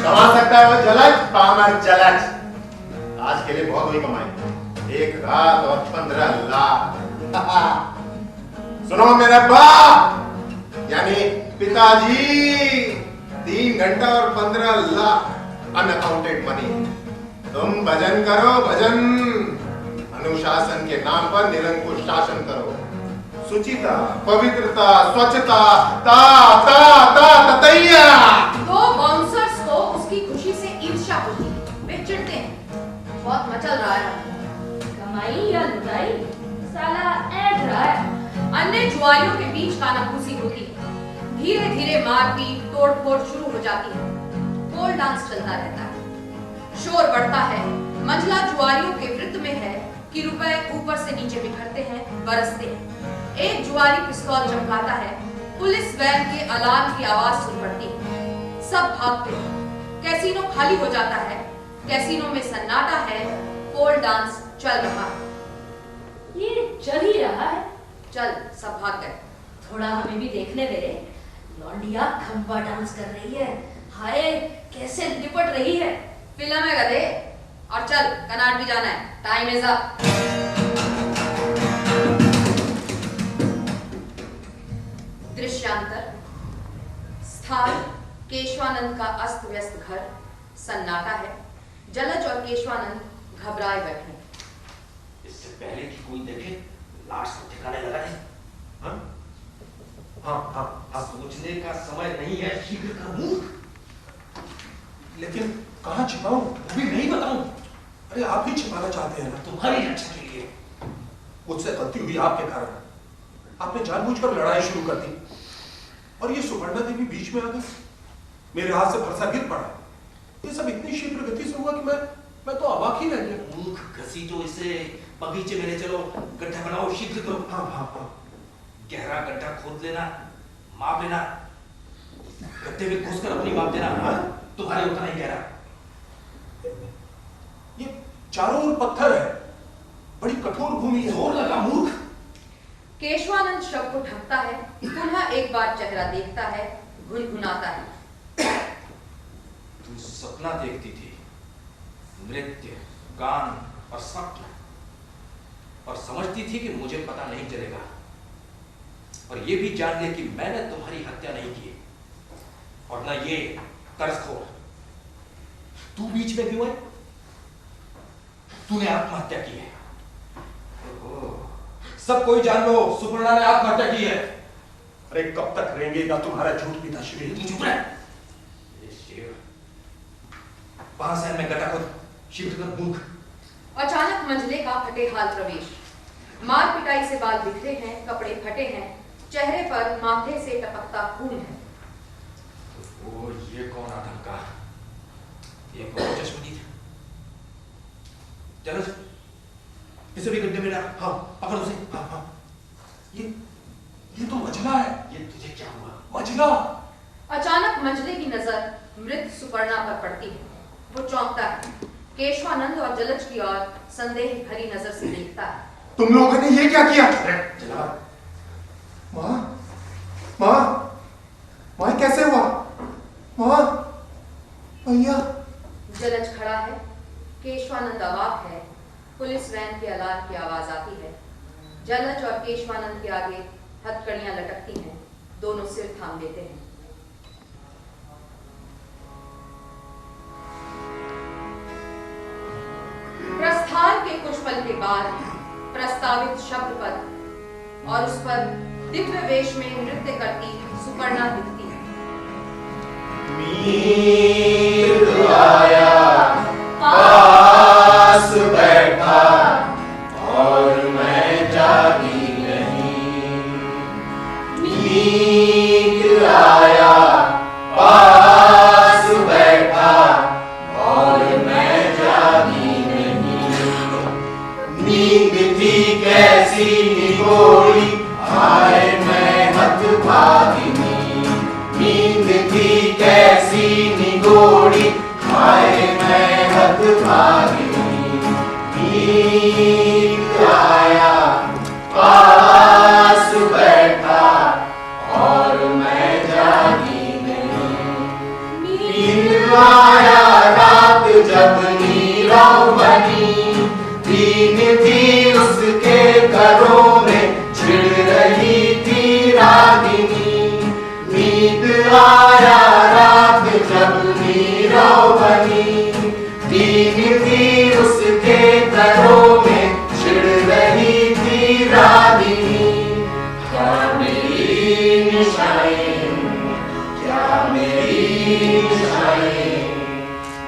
कमा सकता है वो जलज, पामर जलज। आज के लिए बहुत हुई कमाई, एक रात और 15 लाख। सुनो मेरे बाप, यानी पिताजी, 3 घंटा और 15 लाख अनअकाउंटेड मनी। तुम भजन करो, भजन। अनुशासन के नाम पर निरंकुश शासन करो। सुचिता, पवित्रता, स्वच्छता, ता ता ता ततैया। दो बाउंसर्स को उसकी खुशी से ईर्ष्या होती है। वे चिढ़ते हैं। बहुत मचल रहा है। कमाई या लुटाई, साला ऐड रहा है। अन्य जुआरियों के बीच कानाफूसी होती है। धीरे धीरे मारपीट, तोड़फोड़ शुरू हो जाती है। पोल डांस चलता रहता है। शोर बढ़ता है। मंझला जुआरियों के वृत्त में है कि रुपए ऊपर से नीचे बिखरते हैं, बरसते हैं। एक जुआरी पिस्तौल चमकाता है। पुलिस वैन के अलार्म की आवाज सुन पड़ती है। सब भागते हैं। कैसीनो खाली हो जाता है। कैसीनो में सन्नाटा है। पोल डांस चल रहा है। ये चल ही रहा है। चल, सब भाग गए। थोड़ा हमें भी देखने दे। लौंडिया खंबा डांस कर रही है। हाय, कैसे लिपट रही है। फिल्म है गधे। और चल, कनाट भी जाना है। Time is up. दृश्यांतर, स्थान केशवानंद का अस्त व्यस्त घर। सन्नाटा है। जलज और केशवानंद घबराए बैठे। इससे पहले कि कोई देखे, लाश को ठिकाने लगा दे। हाँ? हाँ, सोचने का समय नहीं है, शीघ्र कर मूर्ख। लेकिन कहाँ छिपाऊं? अभी नहीं बताऊं। अरे आप ही छिपाना चाहते हैं ना। तुम्हारी रक्षा के लिए। मुझसे गलती हुई आपके कारण। आपने जानबूझकर लड़ाई शुरू कर दी और ये सुपर्णा देवी बीच में आ गई। मेरे हाथ से फरसा गिर पड़ा। ये सब इतनी शीघ्र गति से हुआ कि मैं मैं तो अवाक ही रह गया। मूर्ख घसीटो इसे, बगीचे में ले चलो, गड्ढा बनाओ, शीघ्र करो। हाँ। गहरा गड्ढा खोद लेना, माप लेना, गड्ढे में घुसकर अपनी माप देना। हाँ? तुम्हारे उतना ही गहरा। ये चारों ओर पत्थर है, बड़ी कठोर भूमि है। जोर लगा मूर्ख। केशवानंद शव को ढकता है, पुनः एक बार चेहरा देखता है, गुनगुनाता है। तू सपना देखती थी, नृत्य, गान और स्वप्न, और समझती थी कि मुझे पता नहीं चलेगा। और ये भी जान ले कि मैंने तुम्हारी हत्या नहीं की, और न ये कर्जखोर। तू बीच में क्यों है? तूने आत्महत्या की है। सब कोई जान लो, सुपर्णा ने आत्महत्या की है। अरे कब तक रेंगेगा तुम्हारा झूठ पिताश्री? तू चुप रह। ये शेर, वहां से मैं गड्ढा खोद, शीघ्र कर मूर्ख। अचानक मंझले का फटे हाल प्रवेश। मार पिटाई से बाल बिखरे हैं, कपड़े फटे हैं, चेहरे पर माथे से टपकता खून है। ओ, ये कौन आदम का? ये बहुत चश्मदीद है। चलो इसे भी गड्ढे में डाल। हाँ, पकड़ उसे। हाँ। ये तो मझला है। ये तुझे क्या हुआ? मझला। अचानक मंझले की नजर मृत सुपर्णा पर पड़ती है। वो चौंकता है, केशवानंद और जलज की ओर संदेह भरी नजर से देखता है। तुम लोगों ने ये क्या किया? चला। माँ कैसे हुआ? माँ, भैया। जलज खड़ा है, केशवानंद अवाक है। पुलिस वैन के अलार्म की आवाज आती है। जलज और केशवानंद के आगे हथकड़ियां लटकती हैं, दोनों सिर थाम देते हैं। प्रस्थान के कुछ पल के बाद प्रस्तावित शब्द पद और उस पर दिव्य वेश में नृत्य करती सुपर्णा दिखती है। मीर आया, पास बैठा, और मैं जागी नहीं। मीर आया, पास बैठा, और मैं जागी नहीं। नींद थी कैसी निगोरी, हाय मैं हतभागिनी। नींद थी कैसी निगोरी, हाय मैं हतभागिनी। नींद आया, पास बैठा, और मैं जागी नहीं। नींद आया रात जब नीरव बनी, दीन थी उसके घरों में छिड़ रही थी रागिनी। नींद आया रात जब नीरव बनी, दीन थी उसके घरों में छिड़ रही थी रागिनी। क्या मेरी निशाएं, क्या मेरी निशाएं,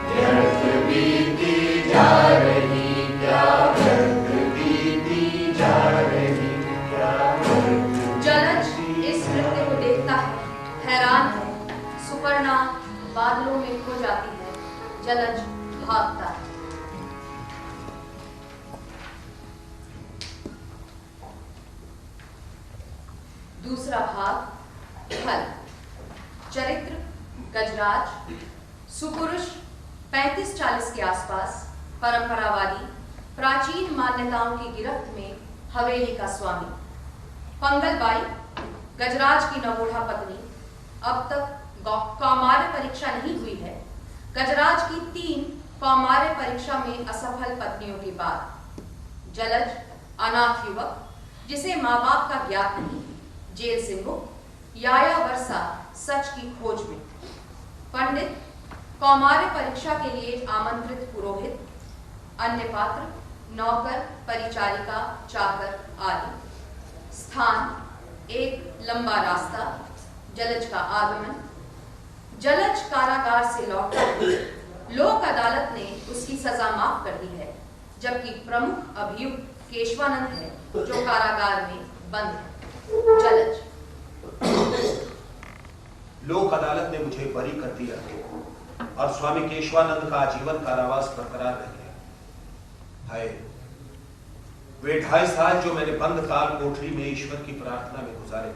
व्यर्थ बीती जा रही, क्या व्यर्थ बीती जा रही, क्या व्यर्थ। जलज इस नृत्य को देखता है, हैरान है। सुपर्णा बादलों में खो जाती है, जलज भागता है। दूसरा भाग फल। चरित्र गजराज, सुपुरुष 35-40 के आसपास, परंपरावादी, प्राचीन मान्यताओं की गिरफ्त में हवेली का स्वामी। पंगलबाई, गजराज की नवोढ़ा पत्नी। अब तक कौमार्य परीक्षा नहीं हुई है। गजराज की 3 कौमार्य परीक्षा में असफल पत्नियों के बाद। जलज अनाथ युवक जिसे माँ बाप का ज्ञात नहीं, जेल से मुक्त, याया वर्षा सच की खोज में। पंडित, कौमार्य परीक्षा के लिए आमंत्रित पुरोहित, अन्य पात्र, नौकर, परिचारिका, चाकर आदि। स्थान, एक लंबा रास्ता, जलज का आगमन। जलज कारागार से लौटा है। लोक अदालत ने उसकी सजा माफ कर दी है, जबकि प्रमुख अभियुक्त केशवानंद है जो कारागार में बंद है। जलज, लोक अदालत ने मुझे बरी कर दिया और स्वामी केशवानंद का आजीवन कारावास बरकरार रह गया। हाय, वे 2.5 साल जो मैंने बंद काल कोठरी में ईश्वर की प्रार्थना में गुजारे,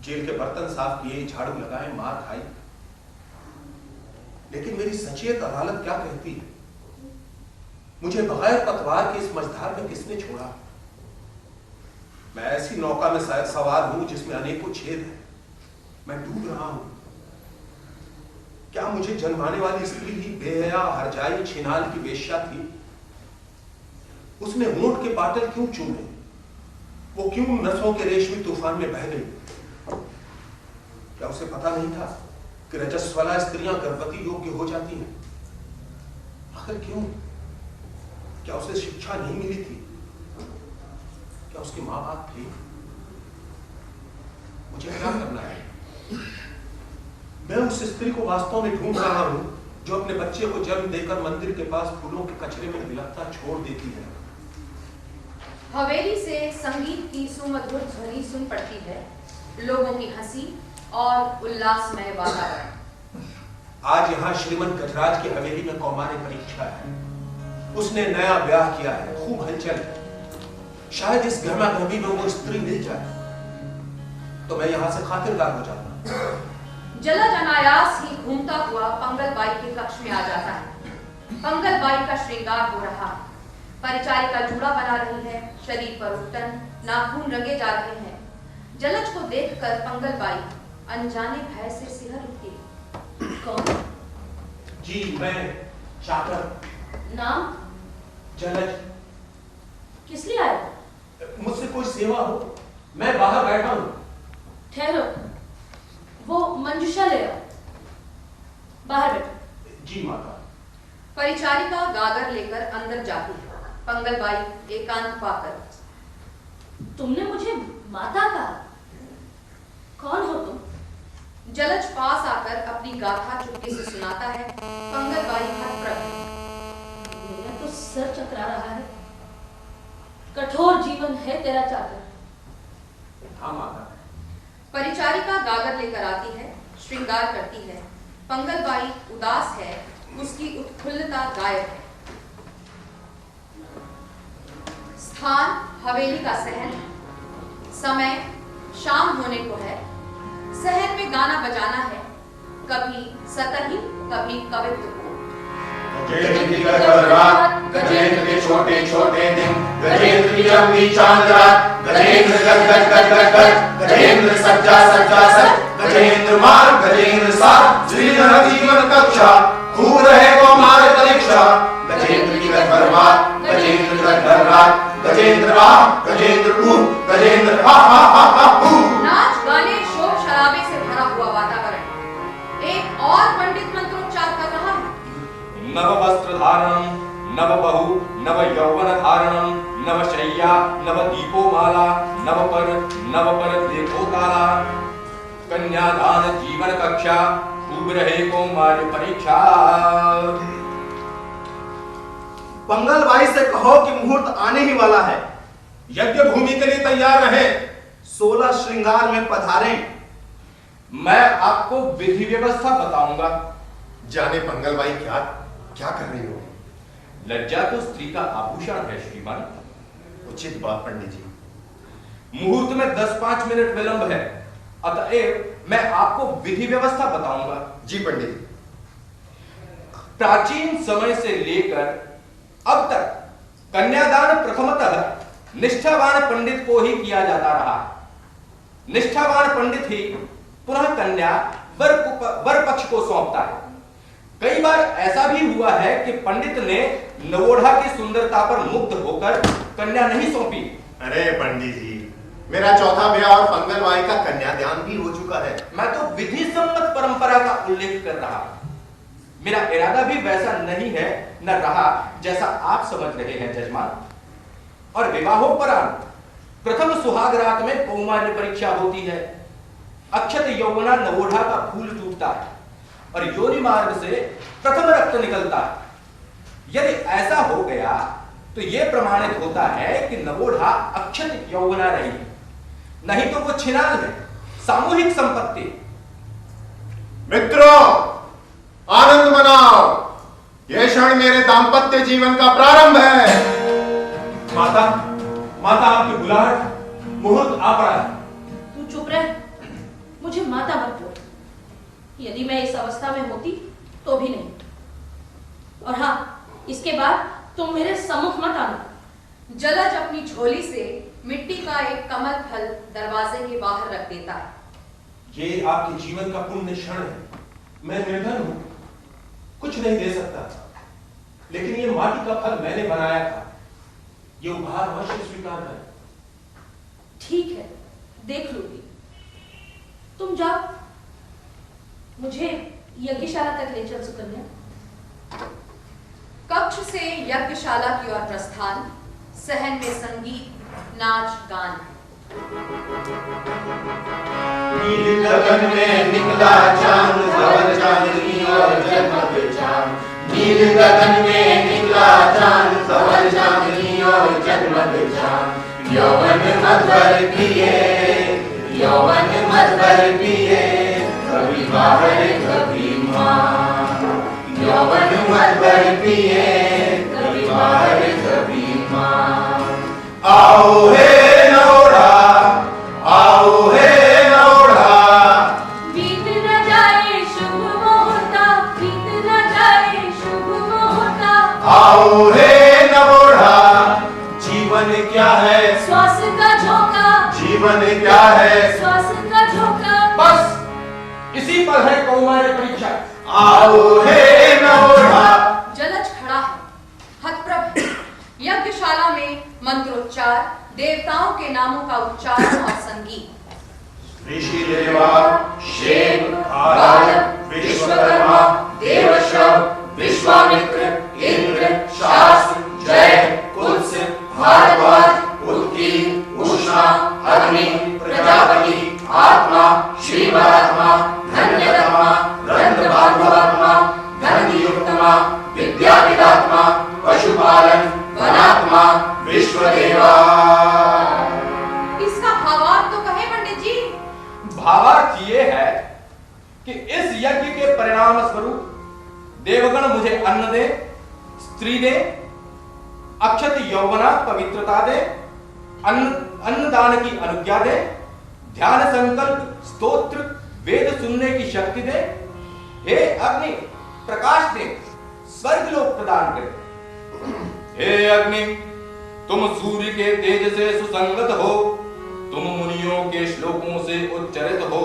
जेल के बर्तन साफ किए, झाड़ू लगाए, मार खाई, लेकिन मेरी सचेत अदालत क्या कहती है? मुझे बगैर पतवार के इस मझधार में किसने छोड़ा? मैं ऐसी नौका में सवार हूं जिसमें अनेकों छेद हैं। मैं डूब रहा हूं। क्या मुझे जन्माने वाली स्त्री ही बेहया, हरजाई, छिनाल की वेश्या थी? उसने ऊंट के पाटल क्यों चूमे? वो क्यों नसों के रेशमी तूफान में बह गई? क्या उसे पता नहीं था कि रजस्वला स्त्रियां गर्भवती योग्य हो जाती हैं? आखिर क्यों? क्या उसे शिक्षा नहीं मिली थी? क्या उसके मां बाप थे? मुझे क्या करना है? मैं उस स्त्री को वास्तव में ढूंढ रहा हूं जो अपने बच्चे को जन्म देकर मंदिर के पास फूलों के कचरे में बिलखता छोड़ देती है। हवेली से संगीत की सुमधुर ध्वनि सुन पड़ती है, लोगों की हंसी और उल्लासमय वातावरण। आज यहाँ श्रीमंत गजराज की हवेली में कौमार्य परीक्षा है। उसने नया ब्याह किया है, खूब हलचल है। शायद इस गहमा गहमी में वो स्त्री मिल जाए तो मैं यहाँ से खातिरदार हो जाता। जलज अनायास ही घूमता हुआ पंगलबाई के कक्ष में आ जाता है। पंगलबाई का श्रृंगार हो रहा है, परिचारिका जूड़ा बना रही है, शरीर पर उबटन, नाखून रंगे जा रहे हैं। जलज को देखकर पंगलबाई अनजाने भय से सिहर उठती है। कौन? जी, मैं चाकर। नाम? जलज। किस लिए आए? मुझसे कोई सेवा हो? मैं बाहर बैठा हूं। ठहरो, वो मंजूषा ले आओ। बाहर बैठो। जी माता। परिचारिका गागर लेकर अंदर जाती है। पंगलबाई एकांत पाकर, तुमने मुझे माता कहा, कौन हो तुम? जलज पास आकर अपनी गाथा चुपके से सुनाता है। पंगलबाई हतप्रभ है। मेरा तो सर चकरा रहा है। कठोर जीवन है तेरा चाकर। हाँ माता। परिचारिका गागर लेकर आती है, श्रृंगार करती है। पंगलबाई उदास है, उसकी उत्फुल्लता गायब है। स्थान हवेली का सहन, समय शाम होने को है। सहन में गाना बजाना है, कभी सतही कभी कवित्वपूर्ण। गजेंद्र की गगन रात, गजेंद्र के छोटे छोटे दिन, गजेंद्र की लंबी चांद रात, गजेंद्र गज गज गज गज गज, गजेंद्र सज्जा सज्जा सज, गजेंद्र मार्ग गजेंद्र साथ, श्रीधर जीवन कक्षा, खूब रहे कौमार्य परीक्षा। गजेंद्र की गज रात, गजेंद्र गज रात, गजेंद्र आ, गजेंद्र ऊ, गजेंद्र हा हा हा हा हू। नाच गाने शोर शराबे से भरा हुआ वातावरण। एक और पंडित मंत्रोच्चार कर रहा है। नव वस्त्र धारणम, नव बहु, नव यौवन धारणम, नव शय्या, नव दीपो माला, नव पर देखो ताला, कन्यादान जीवन कक्षा, खूब रहे कौमार्य परीक्षा। पंगलबाई से कहो कि मुहूर्त आने ही वाला है। यज्ञ भूमि के लिए तैयार रहे। 16 श्रृंगार में पधारें। मैं आपको विधि व्यवस्था बताऊंगा। जाने पंगलबाई क्या क्या कर रही हो? लज्जा तो स्त्री का आभूषण है श्रीमान। उचित बात पंडित जी। मुहूर्त में 10-5 मिनट विलंब है, अतएव मैं आपको विधि व्यवस्था बताऊंगा। जी पंडित। प्राचीन समय से लेकर अब तक कन्यादान प्रथमतः निष्ठावान पंडित को ही किया जाता रहा। निष्ठावान पंडित ही पुनः कन्या वर पक्ष को सौंपता है। कई बार ऐसा भी हुआ है कि पंडित ने नवोढ़ा की सुंदरता पर मुग्ध होकर कन्या नहीं सौंपी। अरे पंडित जी, मेरा चौथा ब्याह और पंगलबाई का कन्यादान भी हो चुका है। मैं तो विधि सम्मत परंपरा का उल्लेख कर रहा हूं। मेरा इरादा भी वैसा नहीं है न रहा जैसा आप समझ रहे हैं जजमान। और विवाहोपरांत प्रथम सुहाग रात में कौमार्य परीक्षा होती है। अक्षत यौवना नवोढ़ा का फूल टूटता है और योनि मार्ग से प्रथम रक्त निकलता है। यदि ऐसा हो गया तो यह प्रमाणित होता है कि नवोढ़ा अक्षत यौवना रही, नहीं तो वो छिनाल है, सामूहिक संपत्ति। मित्रों, आनंद मनाओ। यह क्षण मेरे दाम्पत्य जीवन का प्रारंभ है। माता, माता आपकी बुलाहट, मुहूर्त आ पड़ा है। तू चुप रह, मुझे माता मत बोल। यदि मैं इस अवस्था में होती तो भी नहीं। और हाँ, इसके बाद तुम मेरे सम्मुख मत आना। जलज अपनी झोली से मिट्टी का एक कमल फल दरवाजे के बाहर रख देता है। ये आपके जीवन का पुण्य क्षण है। मैं निर्धन हूं, कुछ नहीं दे सकता, लेकिन ये माटी का फल मैंने बनाया था। ये उपहार अवश्य स्वीकार करें। ठीक है, देख लूंगी। तुम जाओ, मुझे यज्ञशाला तक ले चल सुकन्या। कक्ष से यज्ञशाला की ओर प्रस्थान। सहन में संगीत, नाच, गान। नील गगन में निकला चांद, धवल चांदनी और जगमग चांद। नील गगन में निकला चांद, धवल चांदनी और जगमग चांद। यौवन मधुर पिए, यौवन मधुर पिए, कभी बाहर कभी मां। यौवन मधुर पिए, कभी बाहर कभी मां। आओ हे नौरा, आओ हे नौरा। बीत न जाए शुभ मुहूर्ता, बीत न जाए शुभ मुहूर्ता। आओ हे नौरा। जीवन क्या है? श्वास का झोंका। जीवन क्या है? श्वास का झोंका। बस इसी पर है कौमार्य परीक्षा। आओ हे नौरा। जलज खड़ा है, हतप्रभ है। यज्ञशाला में मंत्रोच्चार, देवताओं के नामों का उच्चारण और संगीत। ऋषि देवा, शेम, भारत, विश्वकर्मा, देवश्रव, विश्वामित्र, इंद्र, शास्त्र, जय, कुत्स, भारद्वाज, उत्की, उष्णा, अग्नि, प्रजापति, आत्मा, श्रीवरात्मा, धन्यतमा, रंध्रबाहुआत्मा, धनयुक्तमा, विद्यापितात्मा, पशुपालन, वनात्मा, विश्वदेवा। इसका भावार्थ तो कहे पंडित जी। भावार्थ ये है कि इस यज्ञ के परिणाम स्वरूप देवगण मुझे अन्न दे, स्त्री दे, अक्षत यौवना पवित्रता दे, अन्नदान की अनुज्ञा दे, ध्यान संकल्प स्तोत्र वेद सुनने की शक्ति दे, हे अग्नि प्रकाश दे, स्वर्ग लोक प्रदान करे। हे अग्नि, तुम सूर्य के तेज से सुसंगत हो, तुम मुनियों के श्लोकों से उच्चरित हो।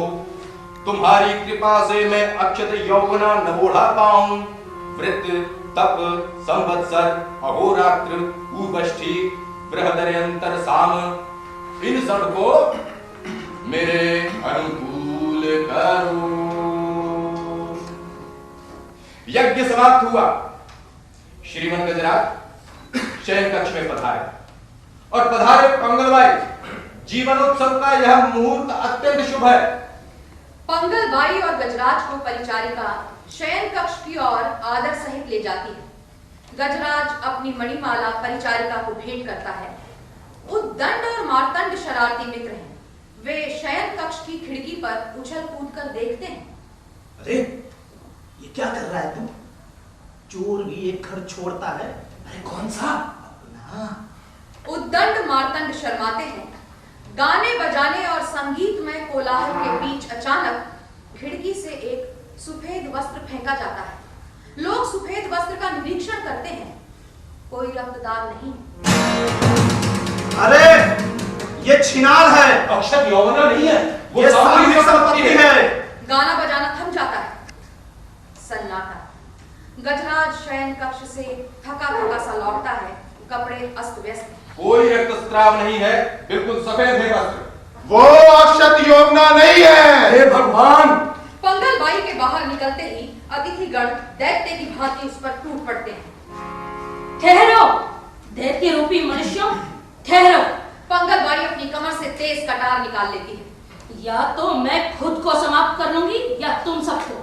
तुम्हारी कृपा से मैं अक्षत यौवना न बूढ़ा पाऊं। वृत्त, तप, संवत्सर, अहोरात्र, उबष्ठी, बृहदर्यंतर साम, इन सबको मेरे अनुकूल करो। यज्ञ समाप्त हुआ। श्रीमन गजराज शयन कक्ष में पधारे और पधारे पंगलबाई। जीवनोत्सव का यह मुहूर्त अत्यंत शुभ है। पंगलबाई और गजराज को परिचारिका शयन कक्ष की ओर आदर सहित ले जाती है। गजराज अपनी मणिमाला परिचारिका को भेंट करता है। उद्दंड और मार्तंड शरारती मित्र हैं। वे शयन कक्ष की खिड़की पर उछल कूद कर देखते हैं। अरे ये क्या कर रहा है तू? चोर भी एक घर छोड़ता है। अरे कौन सा? अपना। उद्दंड मार्तंड शर्माते हैं। गाने बजाने और संगीत में कोलाहल के बीच अचानक खिड़की से एक सफेद वस्त्र फेंका जाता है। लोग सफेद वस्त्र का निरीक्षण करते हैं। कोई रक्तदान नहीं। अरे ये छिनाल है। अक्षत यौवना नहीं है, वो ये सामूहिक संपत्ति है। गाना बजाना थम जाता है। सन्नाटा। गजराज शयन कक्ष से थका थका सा लौटता है। कपड़े अस्त व्यस्त। कोई रक्तस्राव नहीं है, बिल्कुल सफेद है वस्त्र। वो अक्षत यौवना नहीं है। हे भगवान! पंगलबाई के बाहर निकलते ही अतिथिगण दैत्य की भांति उस पर टूट पड़ते हैं। ठहरो, दैत्य रूपी मनुष्यों, ठहरो। पंगलबाई अपनी कमर से तेज कटार निकाल लेती है। या तो मैं खुद को समाप्त कर लूंगी या तुम सबको।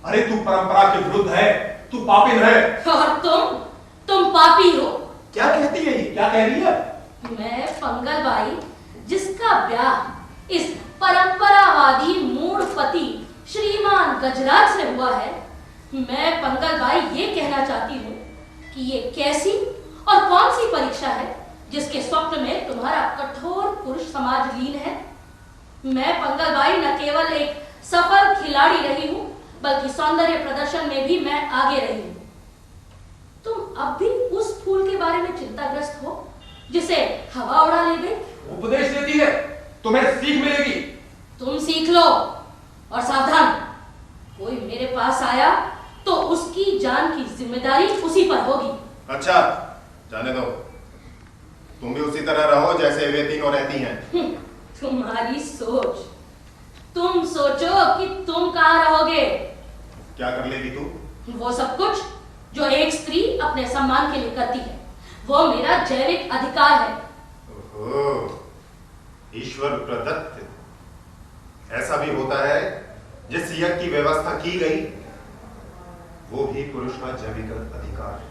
अरे तू परंपरा के विरुद्ध है, तू पापिन है। और तुम पापी हो। क्या कहती है ये? क्या कह रही है? मैं पंगलबाई, जिसका ब्याह इस परंपरावादी मूढ़ पति श्रीमान गजराज से हुआ है, मैं पंगल बाई ये कहना चाहती हूँ कि ये कैसी और कौन सी परीक्षा है जिसके स्वप्न में तुम्हारा कठोर पुरुष समाज लीन है। मैं पंगल बाई न केवल एक सफल खिलाड़ी रही हूँ, बल्कि सौंदर्य प्रदर्शन में भी मैं आगे रही हूँ। तुम अब भी उस फूल के बारे में चिंताग्रस्त हो जिसे हवा उड़ा ले गई। उपदेश देती है, तुम्हें सीख मिलेगी। तुम सीख लो और सावधान, कोई मेरे पास आया तो उसकी जान की जिम्मेदारी उसी पर होगी। अच्छा, जाने दो। तुम भी उसी तरह रहो जैसे वे तीनों रहती हैं। तुम्हारी सोच, तुम सोचो कि तुम कहाँ रहोगे। क्या कर लेगी तू? वो सब कुछ जो एक स्त्री अपने सम्मान के लिए करती है, वो मेरा जैविक अधिकार है। ओहो, ईश्वर प्रदत्त। ऐसा भी होता है जिस यज्ञ की व्यवस्था की गई वो भी पुरुष का जैविक अधिकार है।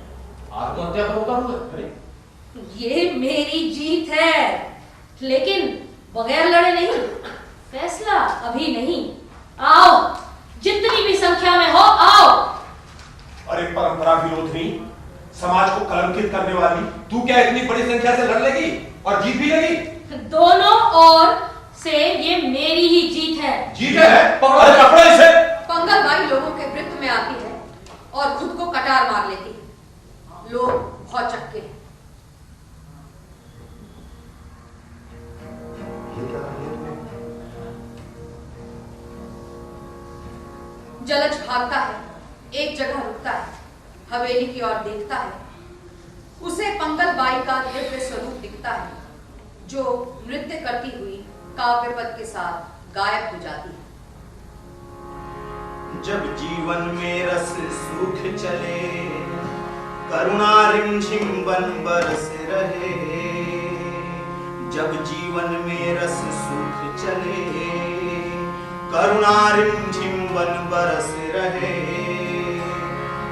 आत्महत्या पर उतारू है। ये मेरी जीत है, लेकिन बगैर लड़े नहीं। फैसला अभी नहीं। आओ, जितनी भी संख्या में हो आओ। अरे परंपरा विरोधी, समाज को कलंकित करने वाली, तू क्या इतनी बड़ी संख्या से लड़ लेगी और जीत भी लेगी? दोनों ओर से ये मेरी ही जीत है। जीत है? पकड़ो इसे। पंगल बाई लोगों के वृत्त में आती है और खुद को कटार मार लेती है। लोग बहुत चक्के हैं। जलज भागता है, एक जगह रुकता है, हवेली की ओर देखता है। उसे पंगल बाई का दिव्य स्वरूप दिखता है, जो नृत्य करती हुई काव्य पद के साथ गायब हो जाती है। जब जीवन में रस सूख चले, करुणा रिमझिम बन बरस रहे। जब जीवन में रस सूख चले, करुणा रिमझिम बन बरस रहे।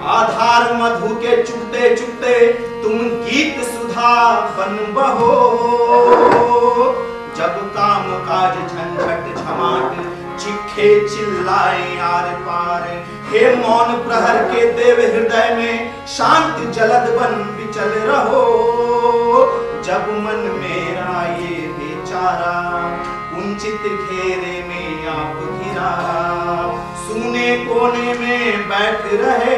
आधार मधु के चुगते चुगते तुम गीत सुधा बन बहो। जब काम काज झंझट झमाट चिखे चिल्लाए आर पार, हे मौन प्रहर के देव हृदय में शांत जलद बन विचल रहो। जब मन मेरा ये बेचारा कुंचित घेरे में आप घिरा, सूने कोने में बैठ रहे,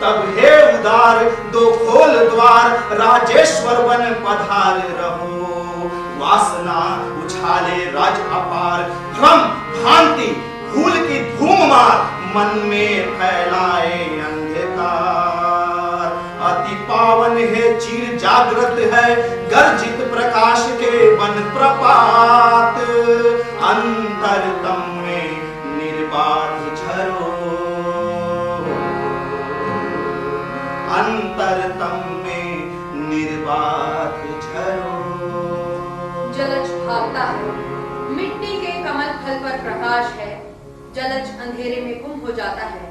तब हे उदार दो खोल द्वार, राजेश्वर बन पधार रहो। वासना उछाले राज अपार, भ्रम भ्रांति भूल की धूम मार, मन में फैलाए अंधकार। अति पावन है चिर जागृत है, गर्जित प्रकाश के वन प्रपात। अंतरतम में निर्बाध झरो, अंतरतम में निर्बाध झरो। जलज भागता है, मिट्टी के कमल फल पर प्रकाश है। जलज अंधेरे में गुम हो जाता है,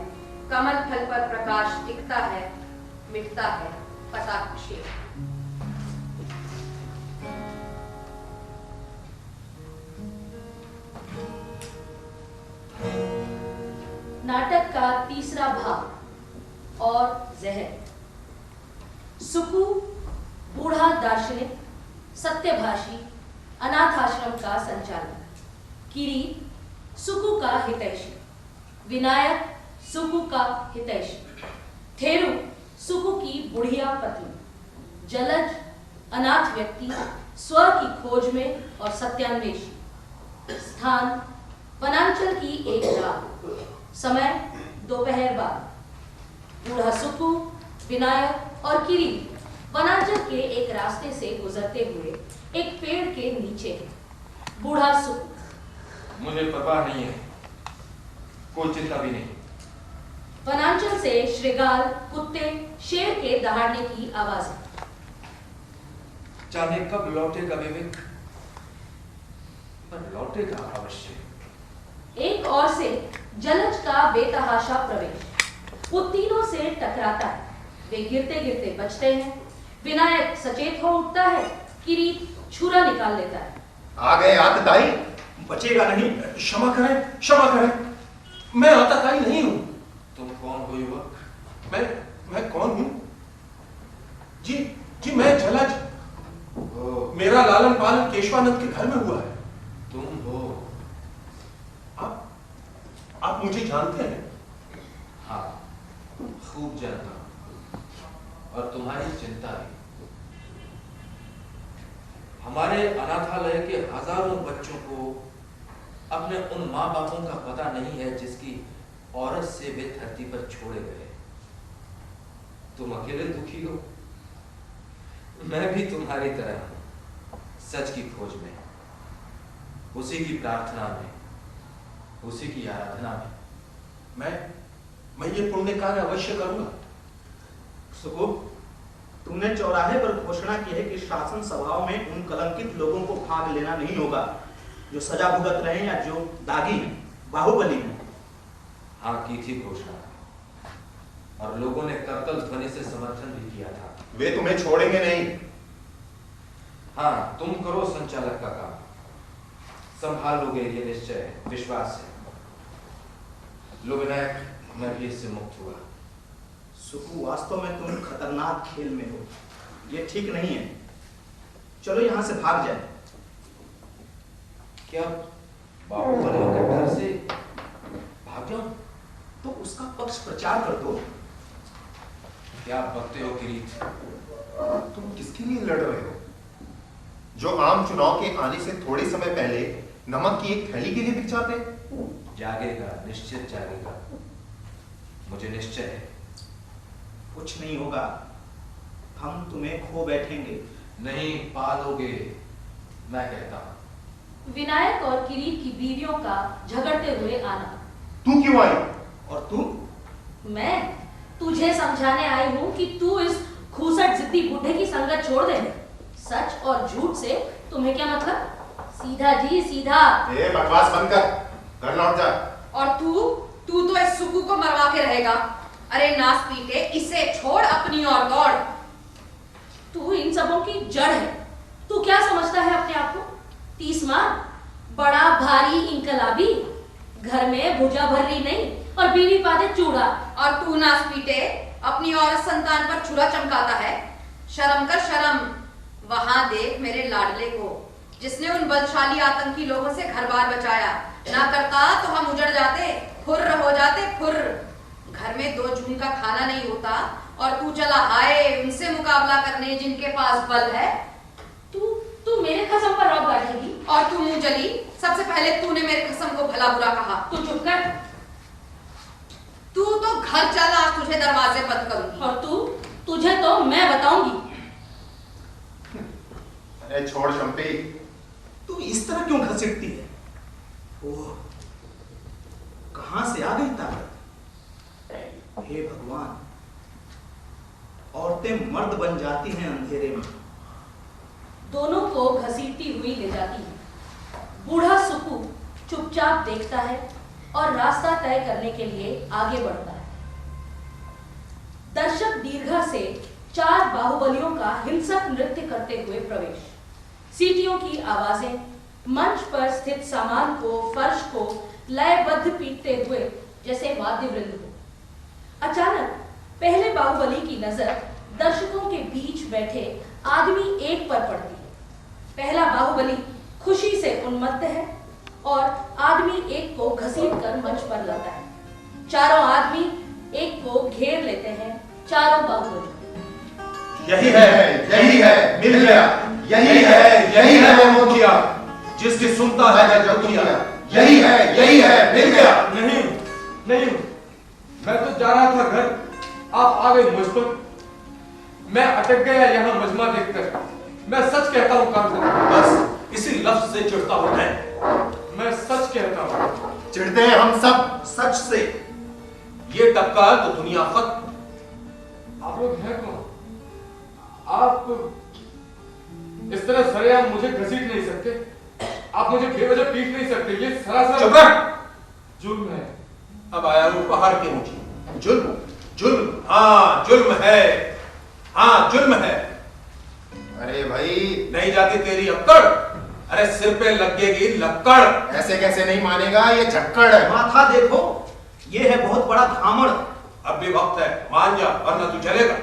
कमल फल पर प्रकाश टिकता है, मिटता है पटाक्षेप। नाटक का तीसरा भाग और जहर। सुकु बूढ़ा दार्शनिक, सत्यभाषी, अनाथ आश्रम का संचालक। किरीट सुकु का हितैषी, विनायक सुकु का हितैषी, थेरू सुकु की बुढ़िया पत्नी, जलज अनाथ व्यक्ति, स्व की खोज में और सत्यान्वेषी। स्थान वनांचल की एक रात, समय दोपहर बाद। बूढ़ा सुकु, विनायक और किरीट वनांचल के एक रास्ते से गुजरते हुए एक पेड़ के नीचे है। बूढ़ा सुकु, मुझे परवाह नहीं है, कोई चिंता भी नहीं। वनांचल से श्रृगाल, कुत्ते, शेर के दहाड़ने की आवाज है। जाने कब लौटेगा विवेक, पर लौटेगा अवश्य। एक और से जलज का बेतहाशा प्रवेश, वो तीनों से टकराता है। वे गिरते गिरते बचते हैं। विनायक सचेत हो उठता है, किरीट छुरा निकाल लेता है। आ गए आतताई। बचेगा नहीं, क्षमा करें, क्षमा करें। मैं आतताई नहीं हूं, तुम कौन हो युवक? मैं कौन हूं? जी मैं जलज। मेरा लालन पालन केशवानंद के घर में हुआ है। तुम हो? आप मुझे जानते हैं? हाँ, खूब जानता हूं, और तुम्हारी चिंता भी। हमारे अनाथालय के हजारों बच्चों को अपने उन माँ बापों का पता नहीं है जिसकी औरत से वे धरती पर छोड़े गए। तुम अकेले दुखी हो, मैं भी तुम्हारी तरह हूं, सच की खोज में, उसी की प्रार्थना में, उसी की आराधना में। मैं ये पुण्य कार्य अवश्य करूंगा। सुकु, तुमने चौराहे पर घोषणा की है कि शासन सभाओं में उन कलंकित लोगों को भाग लेना नहीं होगा जो सजा भुगत रहे हैं या जो दागी हैं, बाहुबली हैं। हाँ, की थी घोषणा, और लोगों ने करतल ध्वनि से समर्थन भी किया था। वे तुम्हें छोड़ेंगे नहीं। हाँ, तुम करो संचालक का काम, संभालोगे ये निश्चय, विश्वास है। लो विनायक, मैं भी इससे मुक्त हुआ। सुकु, वास्तव में तुम खतरनाक खेल में हो, ये ठीक नहीं है। चलो यहां से भाग जाए। क्या बाहुबली के डर से भाग जाऊं? तो उसका पक्ष प्रचार कर दो। क्या बकते हो किरीट? तुम किसके लिए लड़ रहे हो? जो आम चुनाव के आने से थोड़े समय पहले नमक की एक थैली के लिए बिक जाते? जागेगा, निश्चित जागेगा, मुझे निश्चय है। कुछ नहीं होगा, हम तुम्हें खो बैठेंगे। नहीं पालोगे, मैं कहता हूं। विनायक और किरीट की बीवियों का झगड़ते हुए आना। तू क्यों आई? और तू? मैं तुझे समझाने आई हूँ कि तू इस खूसट जिद्दी बूढ़े की संगत छोड़ दे। सच और झूठ से तुम्हें क्या मतलब? सीधा जी सीधा। ए, बकवास बंद कर, घर लौट जा। और तू तो इस सुकु को मरवा के रहेगा। अरे नास पीटे, इसे छोड़ अपनी और दौड़। तू इन सबों की जड़ है। तू क्या समझता है अपने आप को? 30 मार, बड़ा भारी इनकलाबी, घर में भुजा भर्री नहीं और बीवी पादे चूड़ा। और तू नास पीटे अपनी औरत संतान पर छुरा चमकाता है। शर्म कर शर्म। वहां देख मेरे लाडले को, जिसने उन बलशाली आतंकी लोगों से घर बार बचाया। ना करता तो हम उजड़ जाते, फुर्र हो जाते, फुर्र। घर में 2 जून का खाना नहीं होता और तू चला हाय उनसे मुकाबला करने जिनके पास बल है। तू मेरे कसम पर रौब गाड़ेगी। और तू मुंह जली, सबसे पहले तूने मेरे कसम को भला बुरा कहा। तू चुप कर। तू तो घर चल, आज तुझे दरवाजे बंद करूंगी। और तुझे तो मैं बताऊंगी। अरे छोड़ शम्पी, तू इस तरह क्यों घसीटती है? ओह, कहां से आ गई ताकत? हे भगवान, औरतें मर्द बन जाती हैं अंधेरे में। दोनों को घसीटती हुई ले जाती है। बूढ़ा सुकु चुपचाप देखता है और रास्ता तय करने के लिए आगे बढ़ता है। दर्शक दीर्घा से 4 बाहुबलियों का हिंसक नृत्य करते हुए प्रवेश, सीटियों की आवाजें, मंच पर स्थित सामान को, फर्श को लयबद्ध पीटते हुए जैसे वाद्य वृंद हो। अचानक पहले बाहुबली की नजर दर्शकों के बीच बैठे आदमी एक पर पड़ती है। पहला बाहुबली खुशी से उन्मत्त है और आदमी एक को घसीटकर मंच पर लाता है। चारों आदमी एक को घेर लेते हैं। चारों बाहुबली। यही है, मिल गया। यही है वो मुखिया जिसकी सुनता है मुखिया। यही है, मिल गया। नहीं, मैं तो जा रहा था घर, आप आ गए मुझ पर। मैं अटक गया यहाँ मजमा देखकर। मैं सच कहता हूँ कांता। बस इसी लफ्ज से चिढ़ता हूँ मैं सच कहता हूँ। चिढ़ते हैं हम सब सच से। ये टपका तो दुनिया खत्म। आप लोग हैं कौन? आप इस तरह सरेआम मुझे घसीट नहीं सकते। आप मुझे बेवजह पीट नहीं सकते। ये सरासर जुल्म है। अब आया हूं पहाड़ के नीचे। जुल्म, हाँ जुल्म है। अरे भाई, नहीं जाती तेरी अक्कड़। अरे सिर पे लगेगी लक्कड़। ऐसे कैसे नहीं मानेगा, ये झक्कड़ है। माथा देखो, ये है बहुत बड़ा धामड़। अब भी वक्त है, मान जा वरना तू चलेगा।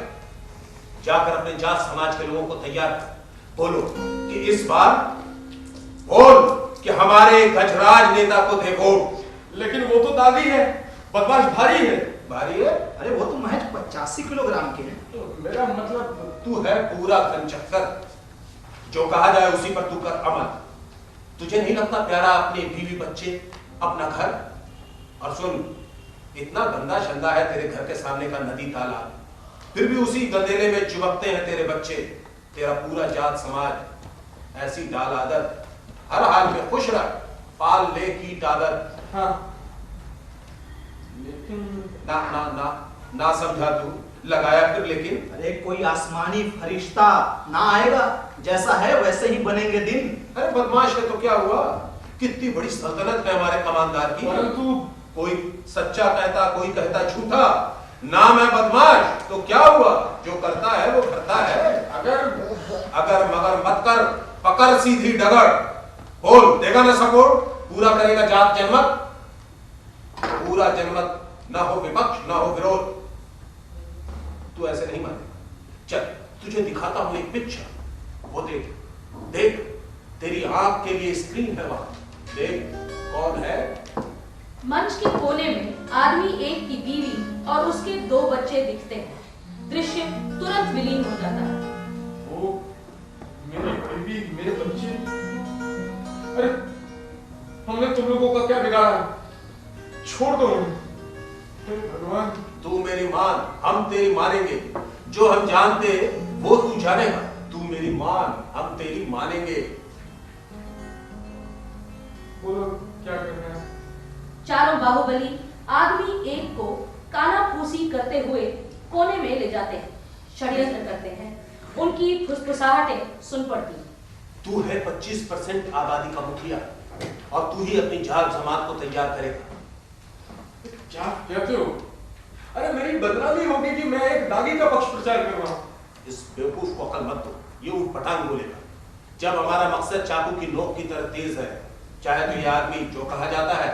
जाकर अपने जात समाज के लोगों को तैयार कर। बोलो कि इस बार बोल कि हमारे गजराज नेता को दे वोट। लेकिन वो तो दागी है, बदमाश भारी है। भारी है? अरे वो तो महज 85 किलोग्राम के हैं। तो मेरा मतलब तू है पूरा कंचक्कर, जो कहा जाए उसी पर तू कर अमल। तुझे नहीं लगता प्यारा अपने बीवी बच्चे, अपना घर? और सुन, इतना गंदा शंदा है तेरे घर के सामने का नदी तालाब, फिर भी उसी गंदेले में चुबकते हैं तेरे बच्चे, तेरा पूरा जात समाज। ऐसी डाल आदत, हर हाल में खुश रह, पाल ले कीट आदत। हाँ, लेकिन ना ना ना ना समझा तू, लगाया फिर लेकिन। अरे कोई आसमानी फरिश्ता ना आएगा, जैसा है वैसे ही बनेंगे दिन। अरे बदमाश है तो क्या हुआ, कितनी बड़ी सल्तनत है हमारे कमानदार की। परंतु कोई सच्चा कहता, कोई कहता झूठा। नाम है बदमाश तो क्या हुआ, जो करता है वो करता है। अगर मगर मत कर, पकड़ सीधी डगर। बोल, देगा ना सपोर्ट, पूरा करेगा जात जनमत? पूरा जनमत, ना हो विपक्ष ना हो विरोध। तू ऐसे नहीं मानेगा। चल तुझे दिखाता हूं एक पिक्चर, वो देख देख, तेरी आंख के लिए स्क्रीन है वहां, देख कौन है। मंच के कोने में आदमी एक की बीवी और उसके 2 बच्चे दिखते हैं। दृश्य तुरंत विलीन हो जाता है। वो मेरी बीवी, मेरे बच्चे। अरे हमने तुम लोगों का क्या बिगाड़ा? छोड़ दो उन्हें। भगवान, तू मेरी मान, हम तेरी मानेंगे। जो हम जानते वो तू जानेगा। तू मेरी मान, हम तेरी मानेंगे। बोलो क्या करना है? चारों बाहुबली आदमी एक को कानाफूसी करते हुए कोने में ले जाते हैं, षड्यंत्र करते हैं। उनकी फुसफुसाहटें सुन पड़ती। तू है 25% आबादी का मुखिया और तू ही अपनी जात जमात को तैयार करेगा। क्या कहते हो? अरे मेरी बदनामी होगी कि मैं एक दागी का पक्ष प्रचार कर रहा हूं। इस बेवकूफ को अकल मत दो, ये ऊटपटांग बोलेगा। जब हमारा मकसद चाकू की नोक की तरह तेज है, चाहे तो ये आदमी जो कहा जाता है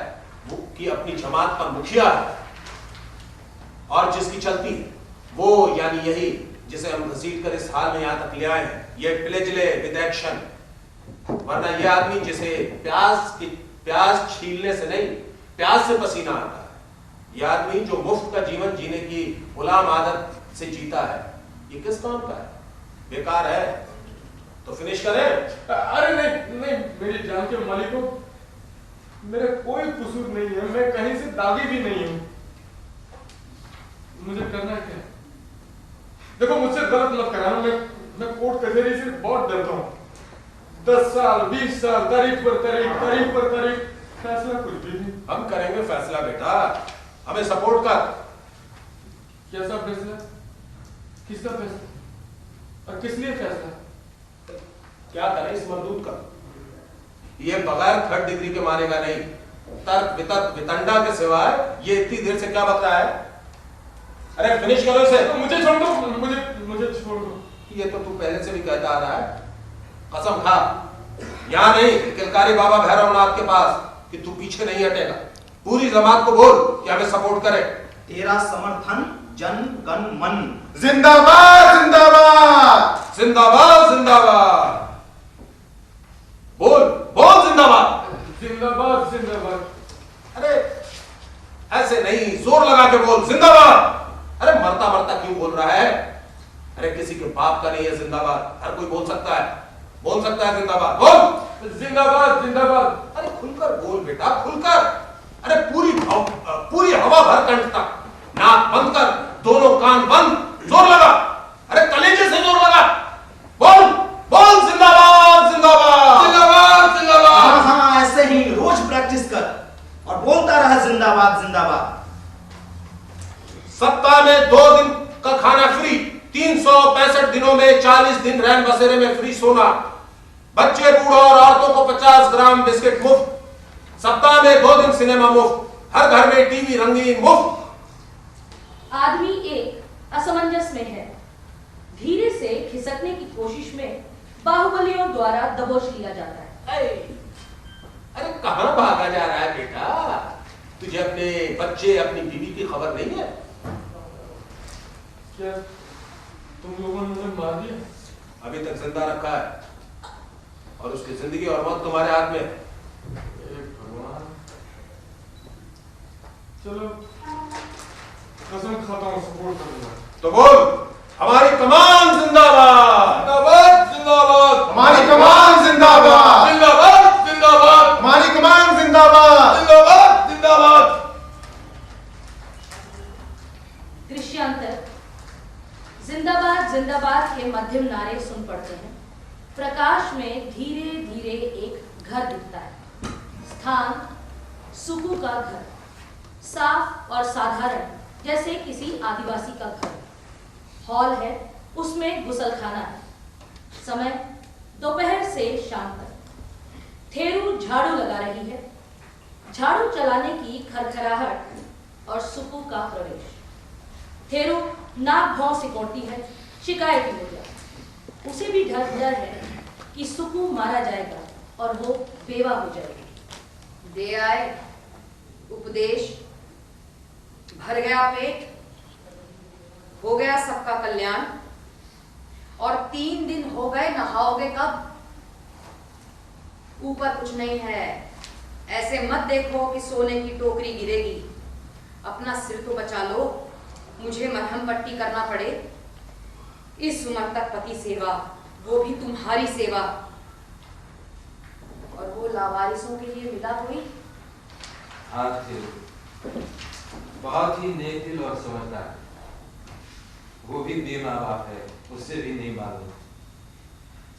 वो कि अपनी जमात का मुखिया है और जिसकी चलती है वो, यानी यही जिसे हम घसीट कर इस हाल में यहां तक ले आए हैं, ये प्लेजले विद एक्शन। वरना ये आदमी जिसे प्याज छीलने से नहीं, प्याज से पसीना आता है, ये आदमी जो मुफ्त का जीवन जीने की गुलाम आदत से जीता है, ये किस काम का है? बेकार है। तो फिनिश करें। अरे नहीं नहीं, मेरी जान के मालिकों, मेरा कोई कसूर नहीं है, मैं कहीं से दागी भी नहीं हूं। मुझे करना क्या है? देखो मुझसे गलत मत कराना, मैं कोर्ट कचहरी से बहुत डरता हूं। 10 साल 20 साल तारीख पर तारीख, फैसला कुछ भी नहीं। हम करेंगे फैसला बेटा, हमें सपोर्ट कर। कैसा फैसला? किसका फैसला? और किस लिए फैसला? क्या करें इस मरदूद का? ये बगैर 3rd डिग्री के मानेगा नहीं। तर्क वितर्क वितंडा के सिवाय ये इतनी देर से क्या बक रहा है? अरे फिनिश करो इसे। तो मुझे छोड़ दो, मुझे छोड़ दो। ये तो तू पहले से भी कहता आ रहा है। कसम खा, यहाँ नहीं, किलकारी बाबा भैरवनाथ के पास, कि तू पीछे नहीं हटेगा। पूरी जमात को बोल कि हमें सपोर्ट करे। तेरा समर्थन जन गण मन। जिंदाबाद जिंदाबाद जिंदाबाद जिंदाबाद। बोल बोल जिंदाबाद। जिंदाबाद। अरे ऐसे नहीं, जोर लगा के बोल जिंदाबाद। अरे मरता मरता क्यों बोल रहा है? अरे किसी के बाप का नहीं है जिंदाबाद, हर कोई बोल सकता है जिंदाबाद। बोल जिंदाबाद। अरे खुलकर बोल बेटा, खुलकर। अरे पूरी हवा भर कंठ तक, नाक बंद कर, दोनों कान बंद, जोर लगा। अरे कलेजे से जोर लगा। बोल बोल जिंदाबाद। हाँ, ऐसे ही रोज प्रैक्टिस कर और बोलता रहा जिंदाबाद। सप्ताह में 2 दिन का खाना फ्री, 365 दिनों में 40 दिन रैन बसेरे में फ्री सोना, बच्चे बूढ़ों और औरतों को 50 ग्राम बिस्किट मुफ्त, सप्ताह में 2 दिन सिनेमा मुफ्त, हर घर में टीवी रंगीन मुफ्त। आदमी एक असमंजस में है। धीरे से खिसकने की कोशिश में बाहुबलियों द्वारा दबोच लिया जाता है। अरे कहां भागा जा रहा है बेटा? तुझे अपने बच्चे, अपनी बीवी की खबर नहीं है? क्या तुम लोगों ने मुझे मार दिया? अभी तक जिंदा रखा है और उसकी जिंदगी और मौत तुम्हारे हाथ में है। भगवान, चलो कसम खाता हूँ सपोर्ट करूंगा। तो बोल, हमारी कमान जिंदाबाद, जिंदाबाद जिंदाबाद, हमारी कमान जिंदाबाद, जिंदाबाद जिंदाबाद, हमारी कमान जिंदाबाद, जिंदाबाद जिंदाबाद। दृश्यांतर जिंदाबाद जिंदाबाद के मध्यम नारे सुन पड़ते हैं। प्रकाश में धीरे धीरे एक घर दिखता है। स्थान सुकू का घर, साफ और साधारण जैसे किसी आदिवासी का घर। हॉल है, उसमें गुसलखाना है। समय दोपहर से शाम तक। थेरू झाड़ू लगा रही है। झाड़ू चलाने की खरखराहट और सुकू का प्रवेश। थेरू नाक भौं सिकोड़ती है, शिकायत हो जाए। उसे भी डर है कि सुकू मारा जाएगा और वो बेवा हो जाएगी। दे आए उपदेश, भर गया पेट, हो गया सबका कल्याण। और 3 दिन हो गए, नहाओगे कब? ऊपर कुछ नहीं है, ऐसे मत देखो कि सोने की टोकरी गिरेगी। अपना सिर तो बचा लो, मुझे मरहम पट्टी करना पड़े। इस उम्र तक पति सेवा, वो भी तुम्हारी सेवा। और वो लावारिसों के लिए मिला कोई? हाँ थेरू, बहुत ही नेक दिल और समझदार। वो भी बेमाँ बाप है, उससे भी नहीं मालूम।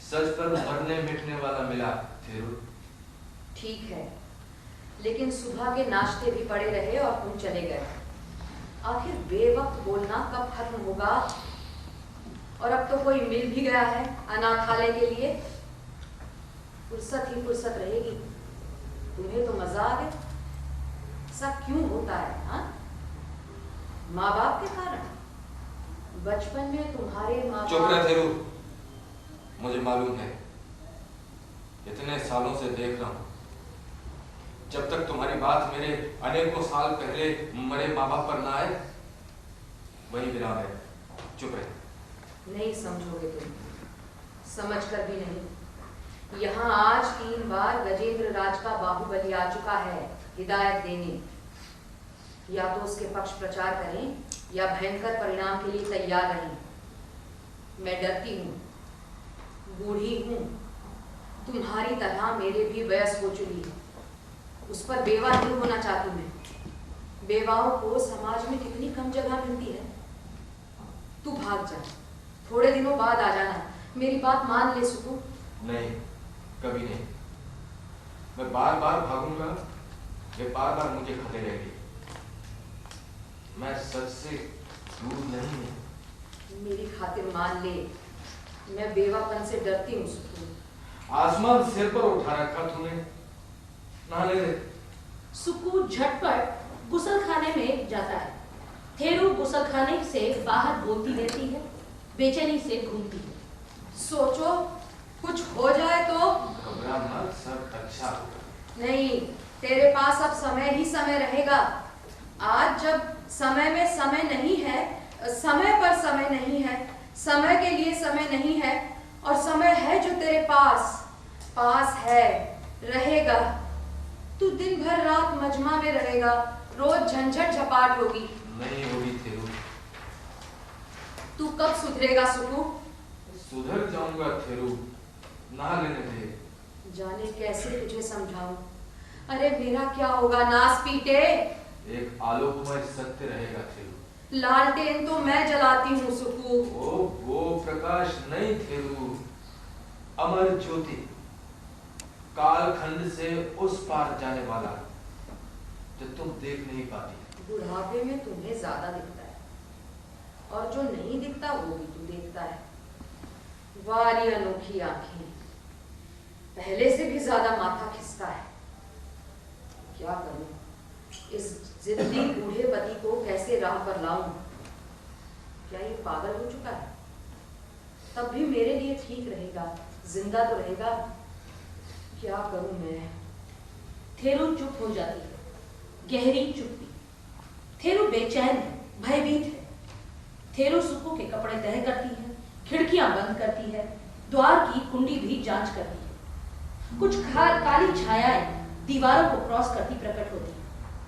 सच पर मरने मिटने वाला मिला थेरू। ठीक है, लेकिन सुबह के नाश्ते भी पड़े रहे और तुम चले गए। आखिर बेवक्त बोलना कब खत्म होगा? और अब तो कोई मिल भी गया है अनाथालय के लिए। फुर्सत ही फुर्सत रहेगी। तुम्हें तो मजा आ गया। सब क्यों होता है? हाँ, माँ बाप के कारण। बचपन में तुम्हारे माँ चुप रह थेरू, मुझे मालूम है। इतने सालों से देख रहा हूँ, जब तक तुम्हारी बात मेरे अनेकों साल पहले मरे माँ बाप पर ना आए, वही विराम है। चुप रहे। नहीं समझोगे तुम, समझ कर भी नहीं। यहाँ आज 3 बार गजेंद्र राज का बाहुबली आ चुका है हिदायत देने। या तो उसके पक्ष प्रचार करें या भयंकर परिणाम के लिए तैयार रहें। मैं डरती हूँ, बूढ़ी हूँ, तुम्हारी तरह मेरे भी वयस हो चुकी है। उस पर बेवा नहीं होना चाहती मैं। बेवाओं को समाज में कितनी कम जगह मिलती है। तू भाग जा, थोड़े दिनों बाद आ जाना। मेरी बात मान ले सुकू। नहीं, कभी नहीं। मैं बार बार भागूंगा, वे बार बार मुझे खाते रहेंगे। मैं सच से दूर नहीं हूँ। मेरी खातिर मान ले, मैं बेवापन से डरती हूँ सुकू। आसमान सिर पर उठा रखा तूने, नहाने दे। सुकू झटपट गुसलखाने में जाता है। थेरू गुसलखाने से बाहर बोलती रहती है, बेचैनी से घूमती है। सोचो कुछ हो जाए तो। घबरा मत, सब अच्छा होगा। नहीं, तेरे पास अब समय ही समय रहेगा। आज जब समय में समय नहीं है, समय पर समय नहीं है, समय के लिए समय नहीं है, और समय है जो तेरे पास है, रहेगा। तू दिन भर रात मजमा में रहेगा, रोज झंझट झपाट होगी। नहीं होगी थेरू। तू कब सुधरेगा सुकू? सुधर जाऊंगा थेरू, नहा लेने दे। जाने कैसे तुझे समझाऊं। अरे मेरा क्या होगा नास पीटे। एक आलोकमय सत्य रहेगा थेरू। लालटेन तो मैं जलाती हूँ सुकू। वो प्रकाश नहीं थेरू, अमर ज्योति, कालखंड से उस पार जाने वाला, जो तुम देख नहीं पाती। बुढ़ापे में तुम्हें ज्यादा दिखता है, और जो नहीं दिखता वो भी तू देखता है। वारी अनोखी आंखें, पहले से भी ज्यादा माथा खिसका है। क्या करूं, इस जिद्दी बूढ़े पति को कैसे राह पर लाऊं? क्या ये पागल हो चुका है? तब भी मेरे लिए ठीक रहेगा, जिंदा तो रहेगा। क्या करूं मैं? थेरू चुप हो जाती है। गहरी चुप्पी। थेरू बेचैन है, भयभीत है। थेरू सुकू के कपड़े तह करती है, खिड़कियां बंद करती है, द्वार की कुंडी भी जांच करती है। कुछ काली छायाएं दीवारों को क्रॉस करती प्रकट होती है।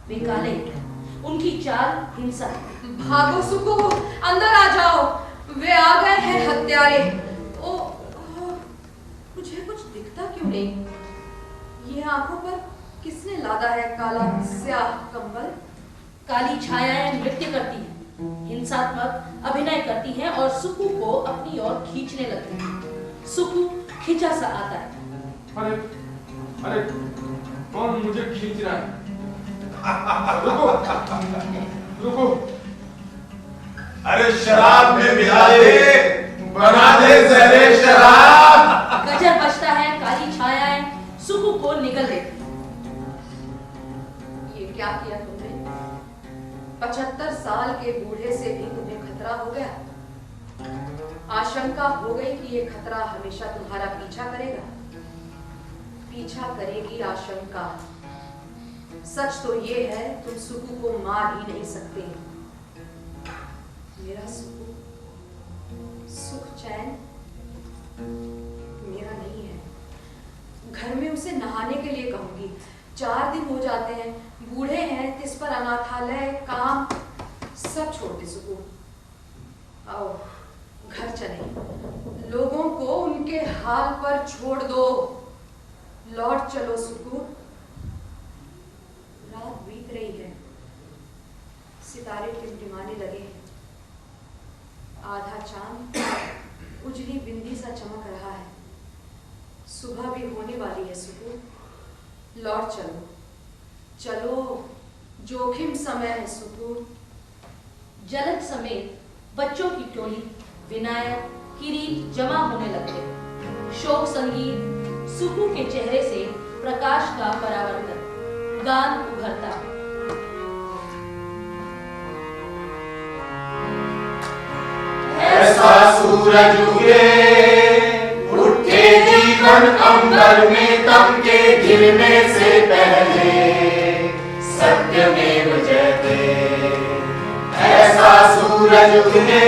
वे काले हैं, उनकी चाल हिंसा है। भागो सुकू, अंदर आ जाओ, वे आ गए हैं हत्यारे। ओ, मुझे कुछ दिखता क्यों नहीं? ये आंखों पर किसने लादा है काला स्याह कंबल? काली छायाएं नृत्य करती हैं, हिंसात्मक अभिनय करती हैं और सुकू को अपनी ओर खींचने लगती हैं। सुकू खिंचा सा आता है। अरे अरे कौन मुझे खींच रहा है? रुको रुको। अरे शराब में मिला दे, बना दे जहरे शराब। गजर बजता है, काली छायाएं सुकू को निगल लेती। ये क्या किया तुमने? 75 साल के बूढ़े से भी तुम्हें खतरा हो गया? आशंका हो गई कि ये खतरा हमेशा तुम्हारा पीछा करेगा। पीछा करेगी आशंका। सच तो ये है, तुम सुकू को मार ही नहीं सकते। मेरा सुकू सुख चैन मेरा नहीं है। घर में उसे नहाने के लिए कहूंगी। 4 दिन हो जाते हैं, बूढ़े हैं, तिस पर अनाथालय, काम सब छोड़ दे सुकू। आओ घर चले, लोगों को उनके हाल पर छोड़ दो। लौट चलो सुकू। रात बीत रही है, सितारे टिमटिमाने लगे हैं। आधा चांद उजली बिंदी सा चमक रहा है। सुबह भी होने वाली है सुकू। लौट चलो, चलो, जोखिम समय है सुकू। जलद समेत बच्चों की टोली, विनायक, किरीट जमा होने लगते। शोक संगीत, सुकू के चेहरे से प्रकाश का परावर्तन, गान उभरता। ऐसा सूरज उगे, उठे जीवन अंबर में, तम के गिरने से पहले सत्यमेव जयते। ऐसा सूरज उगे,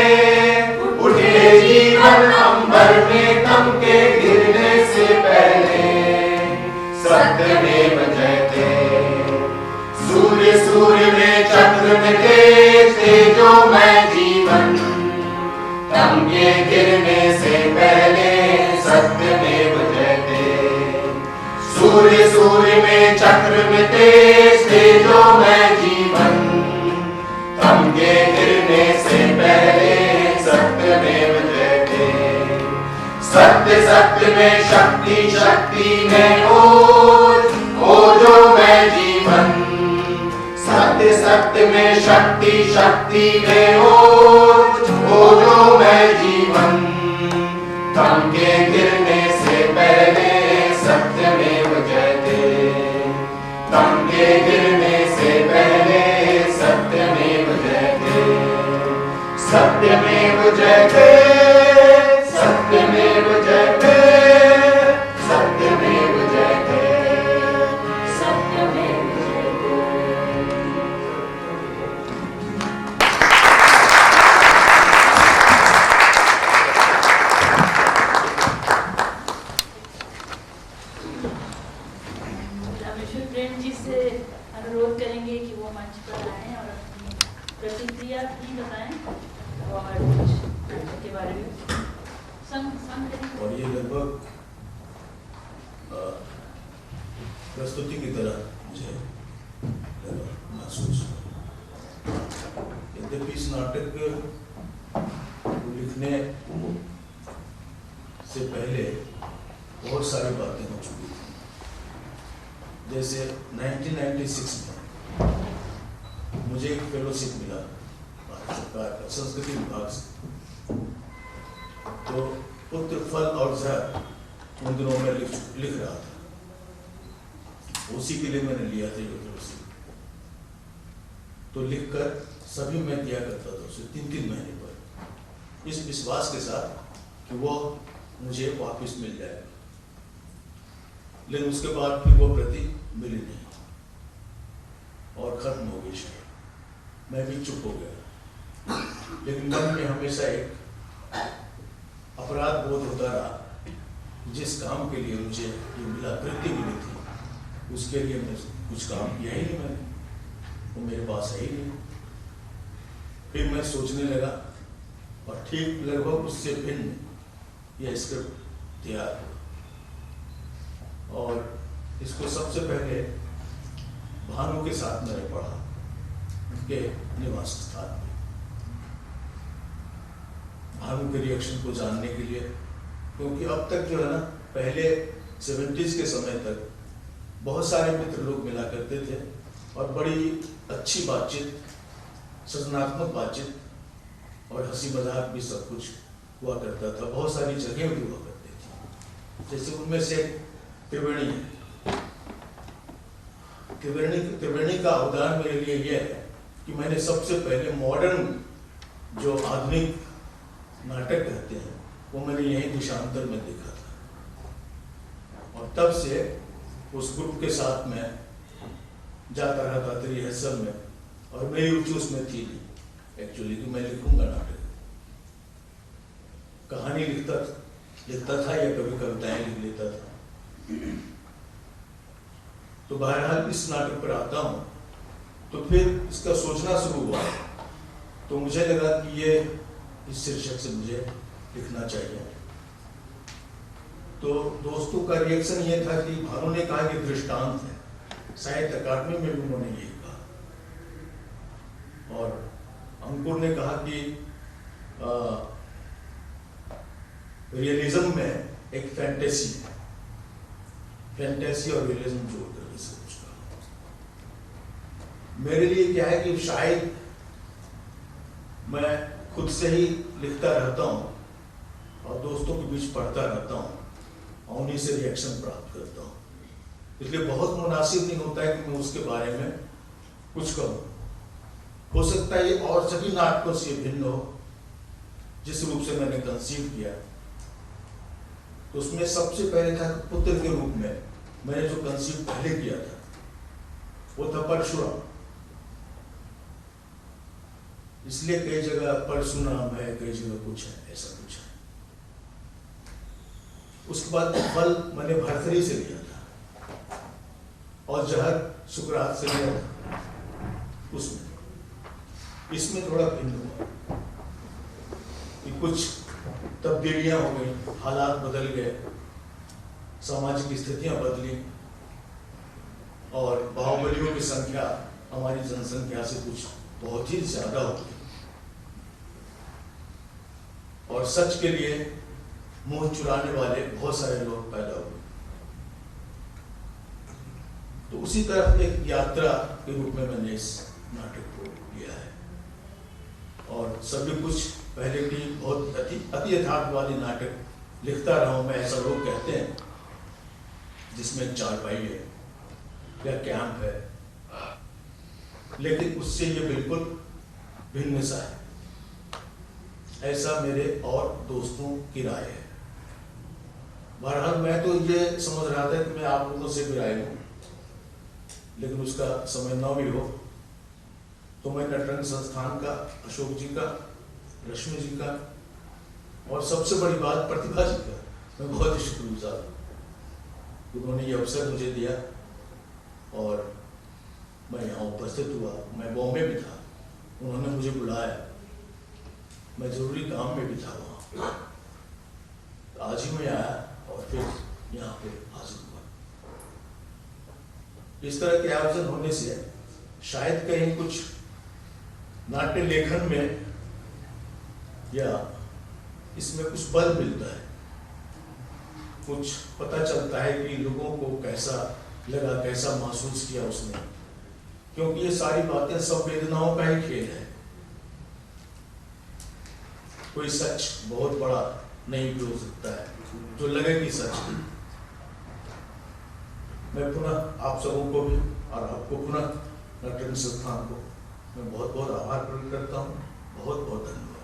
उठे जीवन अंबर में, तम के गिरने से पहले सत्यमेव जयते। सूर्य सूर्य में चक्र में तेजो मैं जीवन, तम के गिरने से पहले सत्यमेव जयते। सूर्य सूर्य में चक्र में तेजो मैं जीवन, तम के गिरने से पहले सत्यमेव जयते। सत्य सत्य में शक्ति, शक्ति में ओजो मैं जीवन। सत्य सत्य में शक्ति, शक्ति में ओजो मैं जीवन। तम के गिरने से पहले सत्यमेव जयते। तम के गिरने से पहले सत्यमेव जयते। सत्यमेव जयते, सत्यमेव जयते, सत्यमेव जयते, सत्यमेव जयते। रामेश्वर प्रेम जी से अनुरोध करेंगे कि वो मंच पर आएं और अपनी प्रतिक्रिया भी बताएं और कुछ नाटक के बारे में संग करेंगे। और ये लगभग प्रस्तुति की तरह मुझे लगा, महसूस हुआ। यद्यपि इस नाटक को लिखने से पहले बहुत सारी बातें हो चुकी थी। जैसे 1996 में मुझे एक फेलोशिप मिला भारत सरकार का संस्कृति विभाग से। तो पुत्र, फल और जहर उन दिनों में लिख रहा था, उसी के लिए मैंने लिया था ये फेलोशिप। तो लिखकर सभी मैं दिया करता था उसे 3-3 महीने पर, इस विश्वास के साथ कि वो मुझे वापस मिल जाएगा। लेकिन उसके बाद फिर वो प्रति मिली नहीं। और खत्म हो गई शायद। मैं भी चुप हो गया, लेकिन मन में हमेशा एक अपराध बोध होता रहा। जिस काम के लिए मुझे ये मिला, कृति मिली थी, उसके लिए मैं कुछ काम किया ही नहीं मैंने, वो मेरे पास है ही नहीं। फिर मैं सोचने लगा और ठीक लगभग उससे भिन्न यह स्क्रिप्ट तैयार हुआ और इसको सबसे पहले भानु के साथ मैंने पढ़ा, उनके निवास स्थान में। भानु के रिएक्शन को जानने के लिए, क्योंकि अब तक जो है ना, पहले 70s के समय तक बहुत सारे मित्र लोग मिला करते थे और बड़ी अच्छी बातचीत, सृजनात्मक बातचीत और हंसी मजाक भी सब कुछ हुआ करता था। बहुत सारी जगह भी हुआ करती थी, जैसे उनमें से त्रिवेणी है। त्रिवेणी का अवदान मेरे लिए यह है कि मैंने सबसे पहले मॉडर्न जो आधुनिक नाटक कहते हैं वो मैंने यही देशांतर में देखा था और तब से उस ग्रुप के साथ मैं जाता रहता था रिहर्सल में और मेरी रुचि उसमें थी एक्चुअली कि मैं लिखूंगा नाटक, कहानी लिखता था या कभी कविताएं लिख लेता था। तो बहरहाल इस नाटक पर आता हूं तो फिर इसका सोचना शुरू हुआ तो मुझे लगा कि ये इस शीर्षक से मुझे लिखना चाहिए। तो दोस्तों का रिएक्शन ये था कि भानु ने कहा कि दृष्टांत है, साहित्य अकादमी में भी उन्होंने यही कहा और अंकुर ने कहा कि रियलिज्म में एक फैंटेसी है, फैंटेसी और रियलिज्म जोड़ करके सब कुछ कहा। मेरे लिए क्या है कि शायद मैं खुद से ही लिखता रहता हूँ और दोस्तों के बीच पढ़ता रहता हूँ और उन्हीं से रिएक्शन प्राप्त करता हूँ, इसलिए बहुत मुनासिब नहीं होता है कि मैं उसके बारे में कुछ कहूँ। हो सकता है ये और सभी नाटकों से भिन्न हो। जिस रूप से मैंने कंसीव किया तो उसमें सबसे पहले था पुत्र के रूप में मैंने जो कंसीव पहले किया था वो था परशुराम। इसलिए कई जगह परशुराम है, कई जगह कुछ है, ऐसा कुछ है। उसके बाद फल मैंने भर्तरी से लिया था और जहर सुकरात से लिया था। उसमें इसमें थोड़ा भिन्न हुआ कि कुछ तब्दीलियां हो गई, हालात बदल गए, सामाजिक स्थितियां बदली और बाहुबलियों की संख्या हमारी जनसंख्या से कुछ बहुत ही ज्यादा हो गई और सच के लिए मुंह चुराने वाले बहुत सारे लोग पैदा हुए। तो उसी तरह एक यात्रा के रूप में मैंने इस नाटक को लिया है और सभी कुछ पहले की बहुत अति यथार्थवादी नाटक लिखता रहा हूं मैं, ऐसा लोग कहते हैं, जिसमें चारपाई है या कैंप है, लेकिन उससे ये बिल्कुल भिन्न सा है, ऐसा मेरे और दोस्तों की राय है। बहरहाल मैं तो ये समझ रहा था कि मैं आप लोगों से भी राय लूं, लेकिन उसका समय न भी हो तो मैं नटरंग संस्थान का, अशोक जी का, रश्मि जी का और सबसे बड़ी बात प्रतिभा जी का मैं बहुत ही शुक्रगुजार हूँ। उन्होंने ये अवसर मुझे दिया और मैं यहाँ उपस्थित हुआ। मैं बॉम्बे में था, उन्होंने मुझे बुलाया, मैं जरूरी काम में भी था वहाँ, आज ही मैं आया और फिर यहाँ पे हाजिर हुआ। इस तरह के आयोजन होने से शायद कहीं कुछ नाट्य लेखन में या इसमें कुछ बल मिलता है, कुछ पता चलता है कि लोगों को कैसा लगा, कैसा महसूस किया उसने, क्योंकि ये सारी बातें सब वेदनाओं का ही खेल है। कोई सच बहुत बड़ा नहीं भी हो सकता है जो लगे कि सच है। मैं पुनः आप सबों को भी और आपको पुनः नटरंग संस्थान को मैं बहुत बहुत आभार प्रकट करता हूँ। बहुत बहुत धन्यवाद।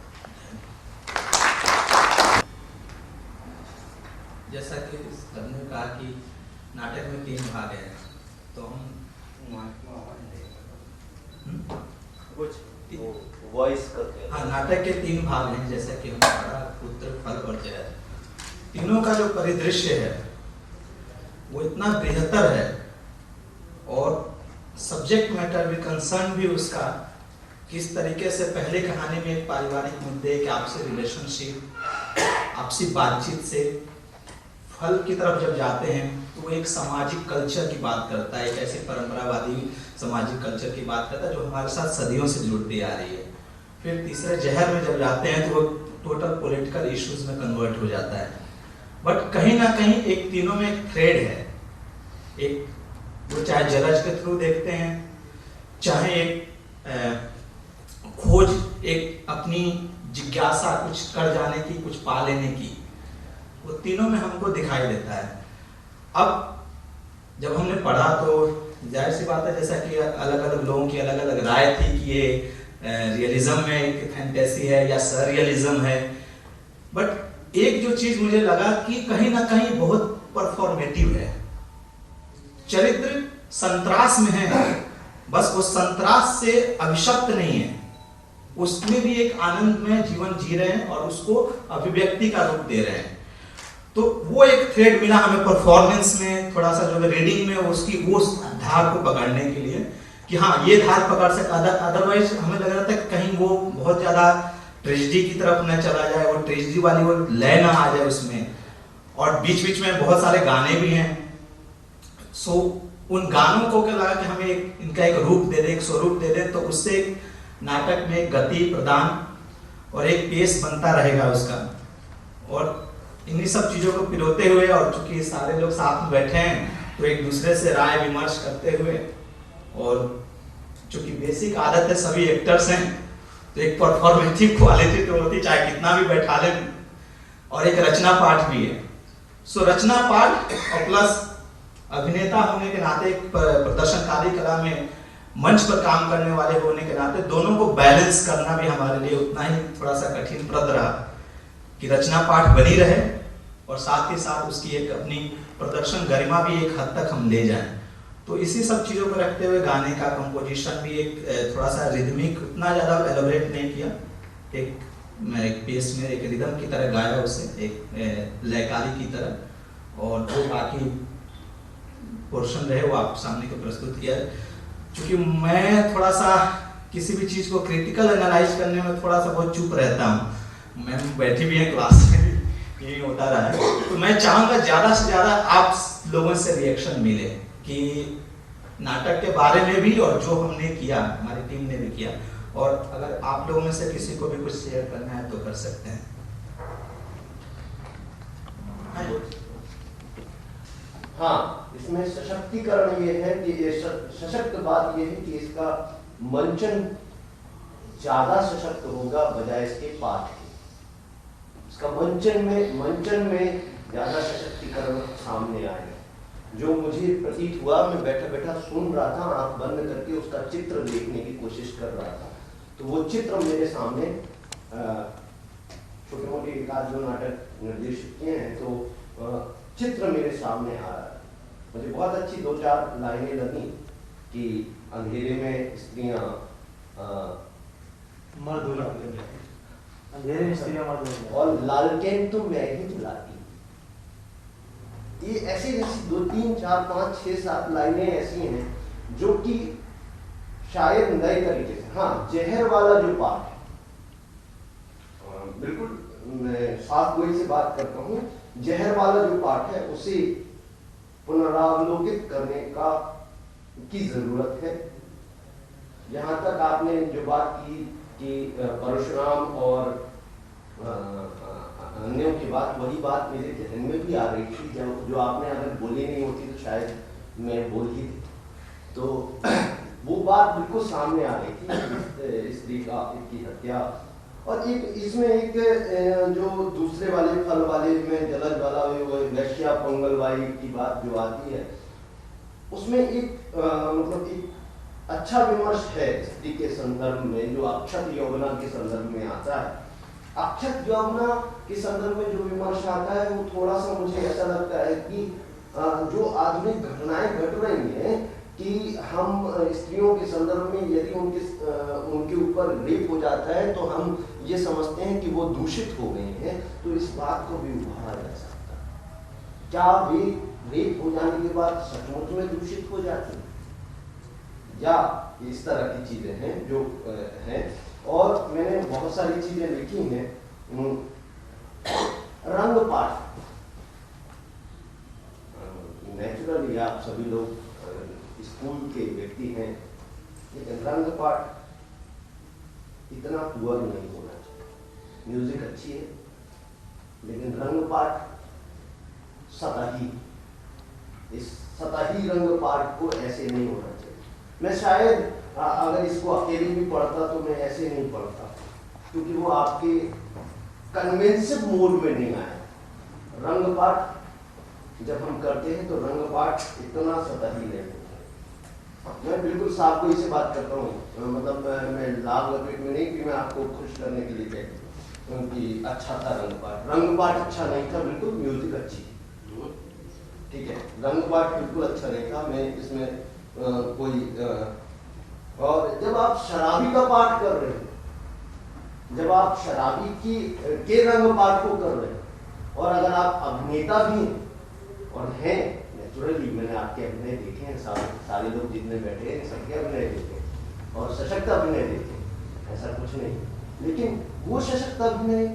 जैसा कि सबने कहा कि नाटक में 3 भाग हैं, तो हम कुछ वॉइस करके। हाँ, नाटक के 3 भाग हैं, जैसा कि हमने पढ़ा, पुत्र, फल और जहर। तीनों का जो परिदृश्य है वो इतना बेहतर है और सब्जेक्ट मैटर भी, कंसर्न भी उसका किस तरीके से, पहले कहानी में एक पारिवारिक मुद्दे, एक आपसी रिलेशनशिप, आपसी बातचीत से फल की तरफ जब जाते हैं तो वो एक सामाजिक कल्चर की बात करता है, एक ऐसे परंपरावादी सामाजिक कल्चर की बात करता है जो हमारे साथ सदियों से जुड़ती आ रही है। फिर तीसरे जहर में जब जाते हैं तो वो टोटल पॉलिटिकल इश्यूज में कन्वर्ट हो जाता है। बट कहीं ना कहीं एक तीनों में एक थ्रेड है, एक वो चाहे जलज के थ्रू देखते हैं, चाहे एक खोज, एक अपनी जिज्ञासा कुछ कर जाने की, कुछ पा लेने की, वो तीनों में हमको दिखाई देता है। अब जब हमने पढ़ा तो जाहिर सी बात है, जैसा कि अलग अलग लोगों की अलग अलग राय थी कि ये रियलिज्म में एक फैंटेसी है या सररियलिज्म है, बट एक जो चीज मुझे लगा कि कहीं ना कहीं बहुत परफॉर्मेटिव है। चरित्र संतरास में है, बस वो संतरास से अभिशप्त नहीं है, उसमें भी एक आनंद में जीवन जी रहे हैं और उसको अभिव्यक्ति का रूप दे रहे हैं। तो वो एक थ्रेड मिला हमें परफॉर्मेंस में, थोड़ा सा जो रीडिंग में उसकी वो धार को पकड़ने के लिए कि हाँ ये धार पकड़ सकता। अदरवाइज हमें लग रहा था कहीं वो बहुत ज्यादा ट्रेजेडी की तरफ न चला जाए, वो ट्रेजेडी वाली वो लय ना आ जाए उसमें, और बीच बीच में बहुत सारे गाने भी हैं। सो उन गानों को क्या लगा कि हमें इनका एक रूप दे दे, एक स्वरूप दे दे, तो उससे नाटक में गति प्रदान और एक पेस बनता रहेगा उसका। और इन्हीं सब चीजों को पिरोते हुए, और चूंकि सारे लोग साथ में बैठे हैं तो एक दूसरे से राय विमर्श करते हुए, और चूंकि बेसिक आदत है सभी एक्टर्स हैं तो एक परफॉर्मेटिव क्वालिटी तो होती, चाहे कितना भी बैठा लें, और एक रचना पाठ भी है। सो रचना पाठ और प्लस अभिनेता होने के नाते, एक प्रदर्शनकारी कला में मंच पर काम करने वाले होने के नाते, दोनों को बैलेंस करना भी हमारे लिए उतना ही थोड़ा सा कठिन प्रद रहा कि रचना पाठ बनी रहे और साथ ही साथ उसकी एक अपनी प्रदर्शन गरिमा भी एक हद तक हम ले जाएं। तो इसी सब चीजों को रखते हुए गाने का कंपोजिशन भी एक थोड़ा सा रिदमिक, उतना ज्यादा एलोबरेट नहीं किया, एक पेस में एक रिदम की तरह गाया उसे, एक लयकारी की तरह, और जो बाकी पोर्शन रहे वो आप सामने को प्रस्तुत किया। क्योंकि मैं थोड़ा सा किसी भी चीज को क्रिटिकल एनालाइज करने में थोड़ा सा बहुत चुप रहता हूँ। मैम बैठी भी है क्लास में, यही होता रहा है, तो मैं चाहूंगा ज्यादा से ज्यादा आप लोगों से रिएक्शन मिले कि नाटक के बारे में भी, और जो हमने किया, हमारी टीम ने भी किया, और अगर आप लोगों में से किसी को भी कुछ शेयर करना है तो कर सकते हैं। हाँ, इसमें सशक्तिकरण ये है कि सशक्त बात ये है कि इसका मंचन ज्यादा सशक्त होगा बजाय इसके पाठ के। इसका मंचन में ज्यादा सशक्तिकरण सामने आएगा। जो मुझे प्रतीत हुआ, मैं बैठा बैठा सुन रहा था, आंख बंद करके उसका चित्र देखने की कोशिश कर रहा था, तो वो चित्र मेरे सामने, छोटे मोटे एक आध जो नाटक निर्देशित किए हैं तो चित्र मेरे सामने आ रहा है। मुझे बहुत अच्छी 2-4 लाइनें लगी कि अंधेरे में स्त्रियां अंधेरे में स्त्रियां मर्द और लालटेन तो मैं ही जलाती। ये ऐसी 2, 3, 4, 5, 6, 7 लाइनें ऐसी हैं जो कि शायद नए तरीके से, हाँ जहर वाला जो पार्ट है, बिल्कुल मैं साफ गोई से बात करता हूँ, जहर वाला जो पार्ट है उसे पुनरावलोकित करने की जरूरत है। जहां तक आपने जो बात की कि परशुराम और अन्यों की बात, वही बात मेरे ध्यान में भी आ रही थी, जो आपने अगर बोली नहीं होती तो शायद मैं बोल ही थी, तो वो बात बिल्कुल सामने आ रही थी, स्त्री की हत्या। और एक इसमें एक जो दूसरे वाले फल वाले में जलज वाला वो वैश्या पंगलवाई की बात जो आती है, उसमें एक मतलब एक अच्छा विमर्श है स्त्री के संदर्भ में, जो अक्षत यौवना के संदर्भ में आता है। अक्षत यौवना के संदर्भ में जो विमर्श आता है वो थोड़ा सा मुझे ऐसा लगता है कि जो आधुनिक घटनाएं घट रही हैं कि हम स्त्रियों के संदर्भ में यदि उनके ऊपर रेप हो जाता है तो हम ये समझते हैं कि वो दूषित हो गए हैं, तो इस बात को भी उभारा जा सकता है। क्या वे रेप हो जाने के बाद सचमुच में दूषित हो जाती हैं, या इस तरह की चीजें हैं जो हैं। और मैंने बहुत सारी चीजें लिखी हैं। रंग पाठ, नेचुरली आप सभी लोग स्कूल के व्यक्ति हैं, लेकिन रंग पाठ इतना पुअर नहीं होना चाहिए। म्यूजिक अच्छी है, लेकिन रंग पाठ सतही, इस सतही रंग पाठ को ऐसे नहीं होना चाहिए। मैं शायद अगर इसको अकेले भी पढ़ता तो मैं ऐसे नहीं पढ़ता, क्योंकि वो आपके कन्वेंसिव मोड में नहीं आया। रंग पाठ जब हम करते हैं तो रंग पाठ इतना सतही नहीं होता। मैं बिल्कुल साफ कोई से बात करता हूँ, मतलब मैं लाभ लपेट में नहीं कि मैं आपको खुश करने के लिए कहती हूँ, क्योंकि अच्छा था रंग पाठ। रंग पाठ अच्छा नहीं था बिल्कुल, म्यूजिक अच्छी, ठीक है। रंग पाठ बिल्कुल अच्छा नहीं था, मैं इसमें और जब आप शराबी का पाठ कर रहे हैं, जब आप शराबी के रंग पाठ को कर रहे हैं, और अगर आप अभिनेता भी हैं और हैं, नेचुरली मैंने आपके अभिनय देखे हैं, सारे लोग जितने बैठे हैं सबके अभिनय देखे हैं और सशक्त अभिनय देखे हैं, ऐसा कुछ नहीं, लेकिन वो सशक्त अभिनय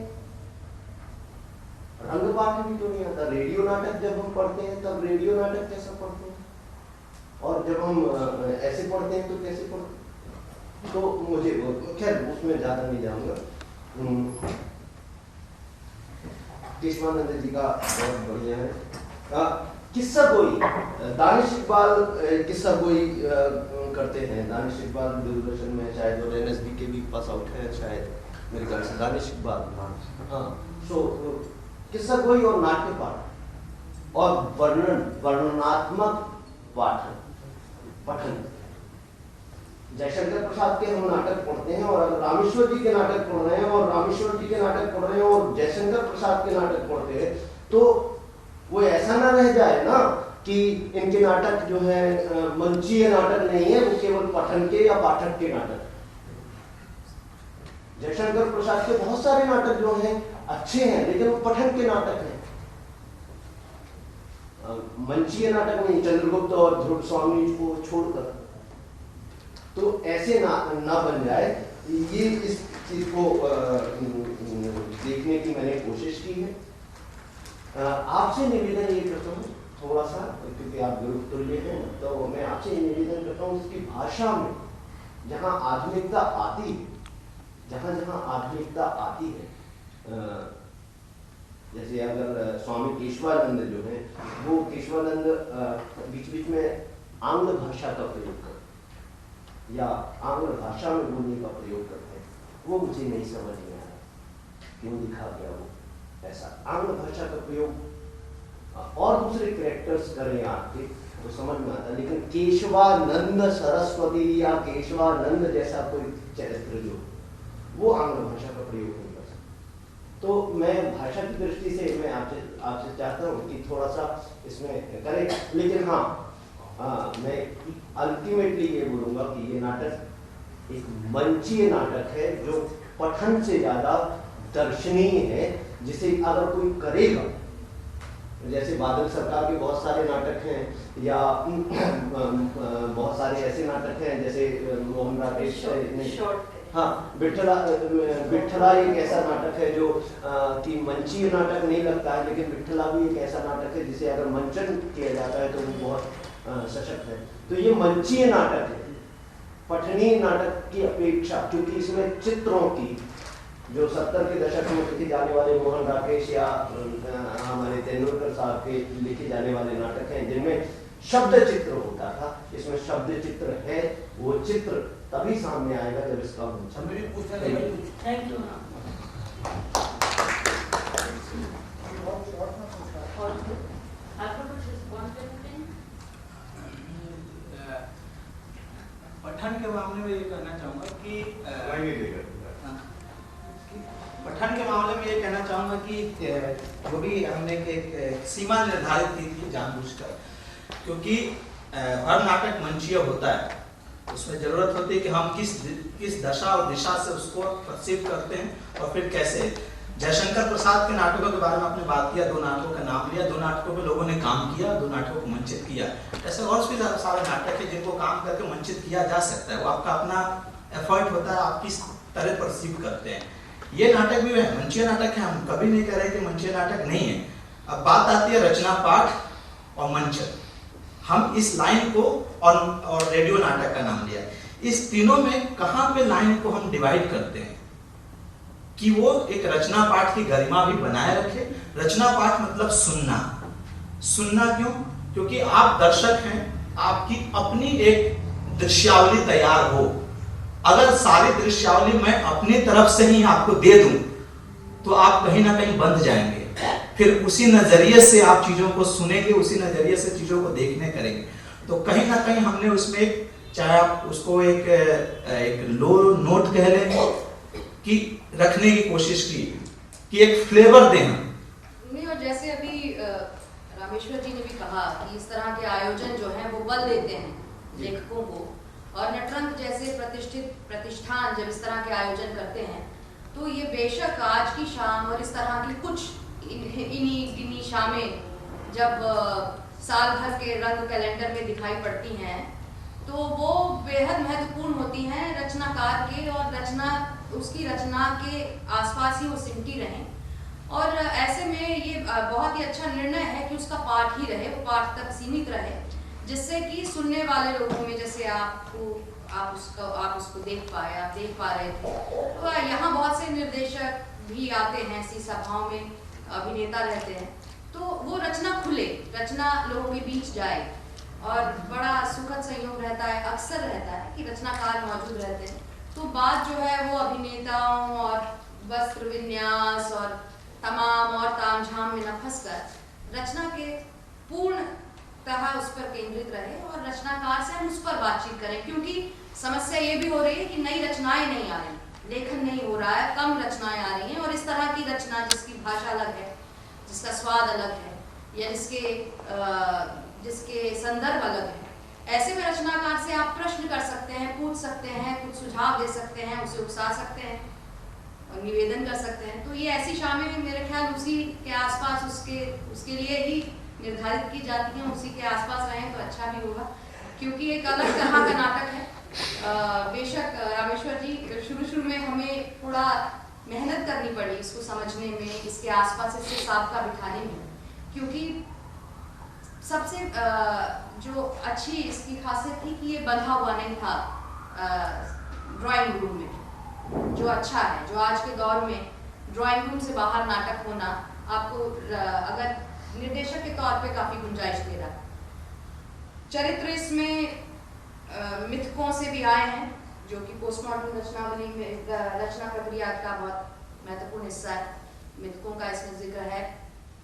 रंग पाठ भी तो नहीं आता। रेडियो नाटक जब हम पढ़ते हैं तब रेडियो नाटक कैसा पढ़ते हैं, और जब हम ऐसे पढ़ते हैं तो कैसे पढ़ते हैं। तो मुझे खैर उसमें ज्यादा नहीं जाऊंगा। केशवानंद जी का बहुत बढ़िया है किस्सा गोई। दानिश इकबाल किस्सा गोई करते हैं। दानिश इकबाल दूरदर्शन में शायद और NSB के भी पास आउट है शायद, मेरे ख्याल से दानिश इकबाल। हाँ, सो किस्सा गोई और नाट्य पाठ और वर्णनात्मक पठन। जयशंकर प्रसाद के हम नाटक पढ़ते हैं, और अगर रामेश्वर जी के नाटक पढ़ रहे हैं और रामेश्वर जी के नाटक पढ़ रहे हैं और जयशंकर प्रसाद के नाटक पढ़ते हैं, तो वो ऐसा ना रह जाए ना कि इनके नाटक जो है मंचीय नाटक नहीं है, वो केवल पठन के या पाठक के नाटक। जयशंकर प्रसाद के बहुत सारे नाटक जो हैं अच्छे हैं, लेकिन वो पठन के नाटक हैं, मंचीय नाटक नहीं, चंद्रगुप्त और ध्रुव स्वामी को छोड़कर। तो ऐसे ना बन जाए, ये इस चीज को देखने की मैंने कोशिश की है। आपसे निवेदन ये करता हूँ थोड़ा सा, क्योंकि आप गुरु तुल्य हैं, तो मैं आपसे ये निवेदन करता हूँ इसकी भाषा में जहाँ आधुनिकता आती है, जहाँ आधुनिकता आती है, जैसे अगर स्वामी केशवानंद जो है, वो केशवानंद बीच बीच में आंग्ल भाषा का प्रयोग करते या आंग्ल भाषा में बोलने का प्रयोग करते हैं, वो मुझे नहीं समझ में आया क्यों लिखा गया वो ऐसा। आंग्ल भाषा का प्रयोग और दूसरे कैरेक्टर्स करें आपके तो समझ में आता, लेकिन केशवानंद सरस्वती या केशवानंद जैसा कोई चरित्र जो वो आंग्ल भाषा का प्रयोग नहीं कर सकता। तो मैं भाषा की दृष्टि से मैं आपसे चाहता हूँ कि थोड़ा सा इसमें करें, लेकिन हाँ मैं अल्टीमेटली ये बोलूँगा कि ये नाटक एक मंचीय नाटक है जो पठन से ज़्यादा दर्शनीय है, जिसे अगर कोई करेगा, जैसे बादल सरकार के बहुत सारे नाटक हैं या बहुत सारे ऐसे नाटक हैं जैसे मोहन राकेश ने, हाँ विठला एक ऐसा नाटक है जो कि मंचीय नाटक नहीं लगता है, लेकिन विठला भी एक ऐसा नाटक है जिसे अगर मंचन किया जाता है तो वो बहुत सशक्त है। तो ये मंचीय नाटक है, पठनीय नाटक की अपेक्षा, क्योंकि इसमें चित्रों की जो 70 के दशक में लिखे जाने वाले मोहन राकेश या हमारे तेंदुलकर साहब के लिखे जाने वाले नाटक हैं जिनमें शब्द चित्र होता था, इसमें शब्द चित्र है। वो चित्र तभी सामने आएगा जब इसका थैंक यू। पठन के मामले में ये कहना चाहूँगा कि पठन के मामले में ये कहना चाहूँगा कि जो भी हमने एक सीमा निर्धारित की थी जानबूझकर, क्योंकि हर नाटक मंचीय होता है, उसमें जरूरत होती है कि हम किस दशा और दिशा से उसको परसीव करते हैं और फिर कैसे। जयशंकर प्रसाद के नाटकों के बारे में आपने बात किया, 2 नाटकों का नाम लिया, 2 नाटकों पे लोगों ने काम किया, 2 नाटकों को मंचित किया। ऐसे और भी सारे नाटक है जिनको काम करके मंचित किया जा सकता है, वो आपका अपना एफर्ट होता है, आप किस तरह परसीव करते हैं। ये नाटक भी है, मंचीय नाटक है, हम कभी नहीं कह रहे कि मंचीय नाटक नहीं है। अब बात आती है रचना पाठ और मंचन, हम इस लाइन को और रेडियो नाटक का नाम लिया, इस तीनों में कहां पे लाइन को हम डिवाइड करते हैं कि वो एक रचना पाठ की गरिमा भी बनाए रखे। रचना पाठ मतलब सुनना क्यों? क्योंकि आप दर्शक हैं, आपकी अपनी एक दृश्यावली तैयार हो। अगर सारी दृश्यावली मैं अपनी तरफ से ही आपको दे दूं तो आप कहीं ना कहीं बंध जाएंगे, फिर उसी नजरिए से आप चीजों को सुनेंगे, उसी नजरिए से चीजों को देखने करेंगे। तो कहीं ना कहीं हमने उसमें चाहे आप उसको एक लो नोट कह लें कि रखने की कोशिश की कि एक फ्लेवर दें नहीं। और जैसे अभी रामेश्वर जी ने भी कहा कि इस तरह के आयोजन जो हैं वो बल देते हैं लेखकों को, और नटरंग जैसे प्रतिष्ठित प्रतिष्ठान जब इस तरह के आयोजन करते हैं तो ये बेशक आज की शाम और इस तरह की कुछ इन्हीं शामें जब साल भर के रंग कैलेंडर में दिखाई पड़ती हैं तो वो बेहद महत्वपूर्ण होती हैं रचनाकार के, और उसकी रचना के आसपास ही वो सिमटी रहें। और ऐसे में ये बहुत ही अच्छा निर्णय है कि उसका पाठ ही रहे, वो पाठ तक सीमित रहे, जिससे कि सुनने वाले लोगों में, जैसे आप उसको देख पाए, आप देख पा रहे थे, तो यहाँ बहुत से निर्देशक भी आते हैं, ऐसी सभाओं में अभिनेता रहते हैं, तो वो रचना खुले, रचना लोगों के बीच जाए। और बड़ा सुखद संयोग रहता है, अक्सर रहता है कि रचनाकार मौजूद रहते हैं, तो बात जो है वो अभिनेताओं और वस्त्र विन्यास और तमाम और तामझाम में न फंसकर रचना के पूर्णतः उस पर केंद्रित रहे और रचनाकार से हम उस पर बातचीत करें। क्योंकि समस्या ये भी हो रही है कि नई रचनाएं नहीं आ रही, लेखन नहीं हो रहा है, कम रचनाएं आ रही हैं, और इस तरह की रचना जिसकी भाषा अलग है, जिसका स्वाद अलग है, या जिसके संदर्भ अलग है, ऐसे में रचनाकार से आप प्रश्न कर सकते हैं, पूछ सकते हैं, कुछ सुझाव दे सकते हैं, उसे उकसा सकते हैं और निवेदन कर सकते हैं। तो ये ऐसी शामें भी मेरे ख्याल उसी के आसपास उसके लिए ही निर्धारित की जाती हैं, उसी के आसपास रहें तो अच्छा भी होगा, क्योंकि एक अलग तरह का नाटक है। बेशक रामेश्वर जी शुरू में हमें थोड़ा मेहनत करनी पड़ी इसको समझने में, इसके आसपास इससे साबका बिठाने में, क्योंकि सबसे जो अच्छी इसकी खासियत थी कि ये बंधा हुआ नहीं था ड्राइंग रूम में, जो अच्छा है, जो आज के दौर में ड्राइंग रूम से बाहर नाटक होना आपको अगर निर्देशक के तौर पे काफी गुंजाइश दे रहा। चरित्र इसमें मिथकों से भी आए हैं, जो कि पोस्टमॉडर्न रचनावली में रचना प्रक्रिया का बहुत महत्वपूर्ण हिस्सा है। मिथकों का इसमें जिक्र है,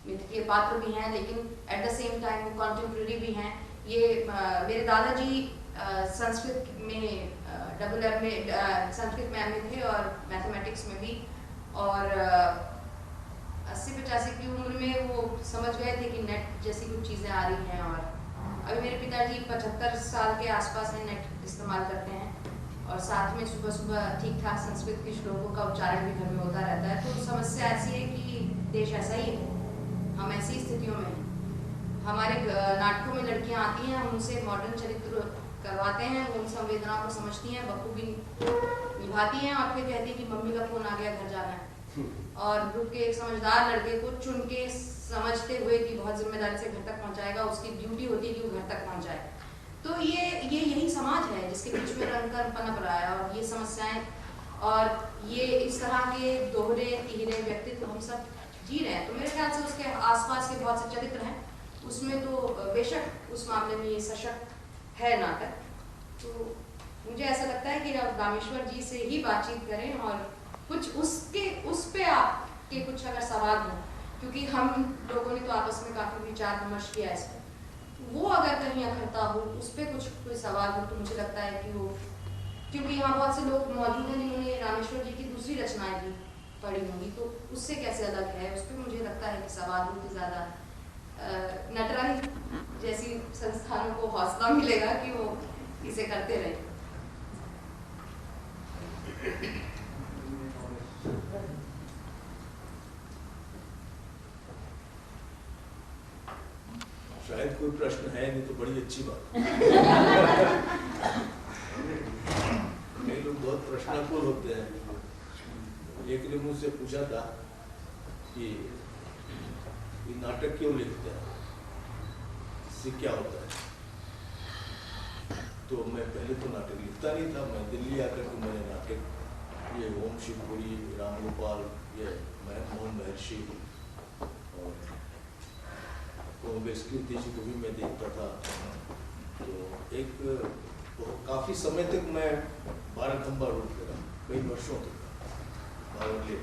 मिथकीय पात्र भी हैं, लेकिन एट द सेम टाइम वो कॉन्टेम्प्रेरी भी हैं। ये मेरे दादाजी संस्कृत में डबल में संस्कृत में एमए थे और मैथमेटिक्स में भी, और 80-85 की उम्र में वो समझ गए थे कि नेट जैसी कुछ चीज़ें आ रही हैं, और अभी मेरे पिताजी 75 साल के आसपास हैं, नेट इस्तेमाल करते हैं, और साथ में सुबह सुबह ठीक ठाक संस्कृत के श्लोकों का उच्चारण भी घर में होता रहता है। तो समस्या ऐसी है कि देश ऐसा ही है, हम ऐसी स्थितियों में हैं। हमारे नाटकों में लड़कियां आती हैं, हम उनसे मॉडर्न चरित्र करवाते हैं, उन संवेदनाओं को समझती हैं, बखूबी निभाती हैं, और फिर कहती हैं कि मम्मी का फोन आ गया, घर जाना है। और ग्रुप के एक समझदार लड़के को चुन के समझते हुए कि बहुत जिम्मेदारी से घर तक पहुंचाएगा, उसकी ड्यूटी होती है कि वो घर तक पहुंचाए। तो ये यही समाज है जिसके बीच में रंग पनप रहा है, और ये समस्याएं और ये इस तरह के दोहरे तिहरे व्यक्तित्व हम सब जी रहे हैं। तो मेरे ख्याल से उसके आसपास के बहुत से चरित्र हैं, उसमें तो बेशक उस मामले में ये सशक्त है नाटक। तो मुझे ऐसा लगता है कि अब रामेश्वर जी से ही बातचीत करें और कुछ उस पे आपके कुछ अगर सवाल हो, क्योंकि हम लोगों ने तो आपस में काफी विचार विमर्श किया इस पर, वो अगर कहीं अखरता हो, उस पर कोई सवाल हो, तो मुझे लगता है कि वो, क्योंकि यहाँ बहुत से लोग मौजूद हैं जिन्होंने रामेश्वर जी की दूसरी रचनाएं भी पढ़ी होंगी, तो उससे कैसे अलग है, उस पर मुझे लगता है कि सवाल बहुत ज़्यादा नटरंग जैसी संस्थानों को हौसला मिलेगा कि वो इसे करते रहें। शायद कोई प्रश्न है नहीं तो बड़ी अच्छी बात। कई लोग बहुत प्रश्नाकुल होते हैं। एक ने मुझसे पूछा था कि ये नाटक क्यों लिखते हैं, इससे क्या होता है। तो मैं पहले तो नाटक लिखता नहीं था। मैं दिल्ली आकर के मैंने नाटक ये ओम शिवपुरी, राम गोपाल, ये मोहन महर्षि और कृति जी को भी मैं देखता था। तो एक काफ़ी समय तक मैं 12 खंबा रोड पे रहा, कई वर्षों तक बावरले,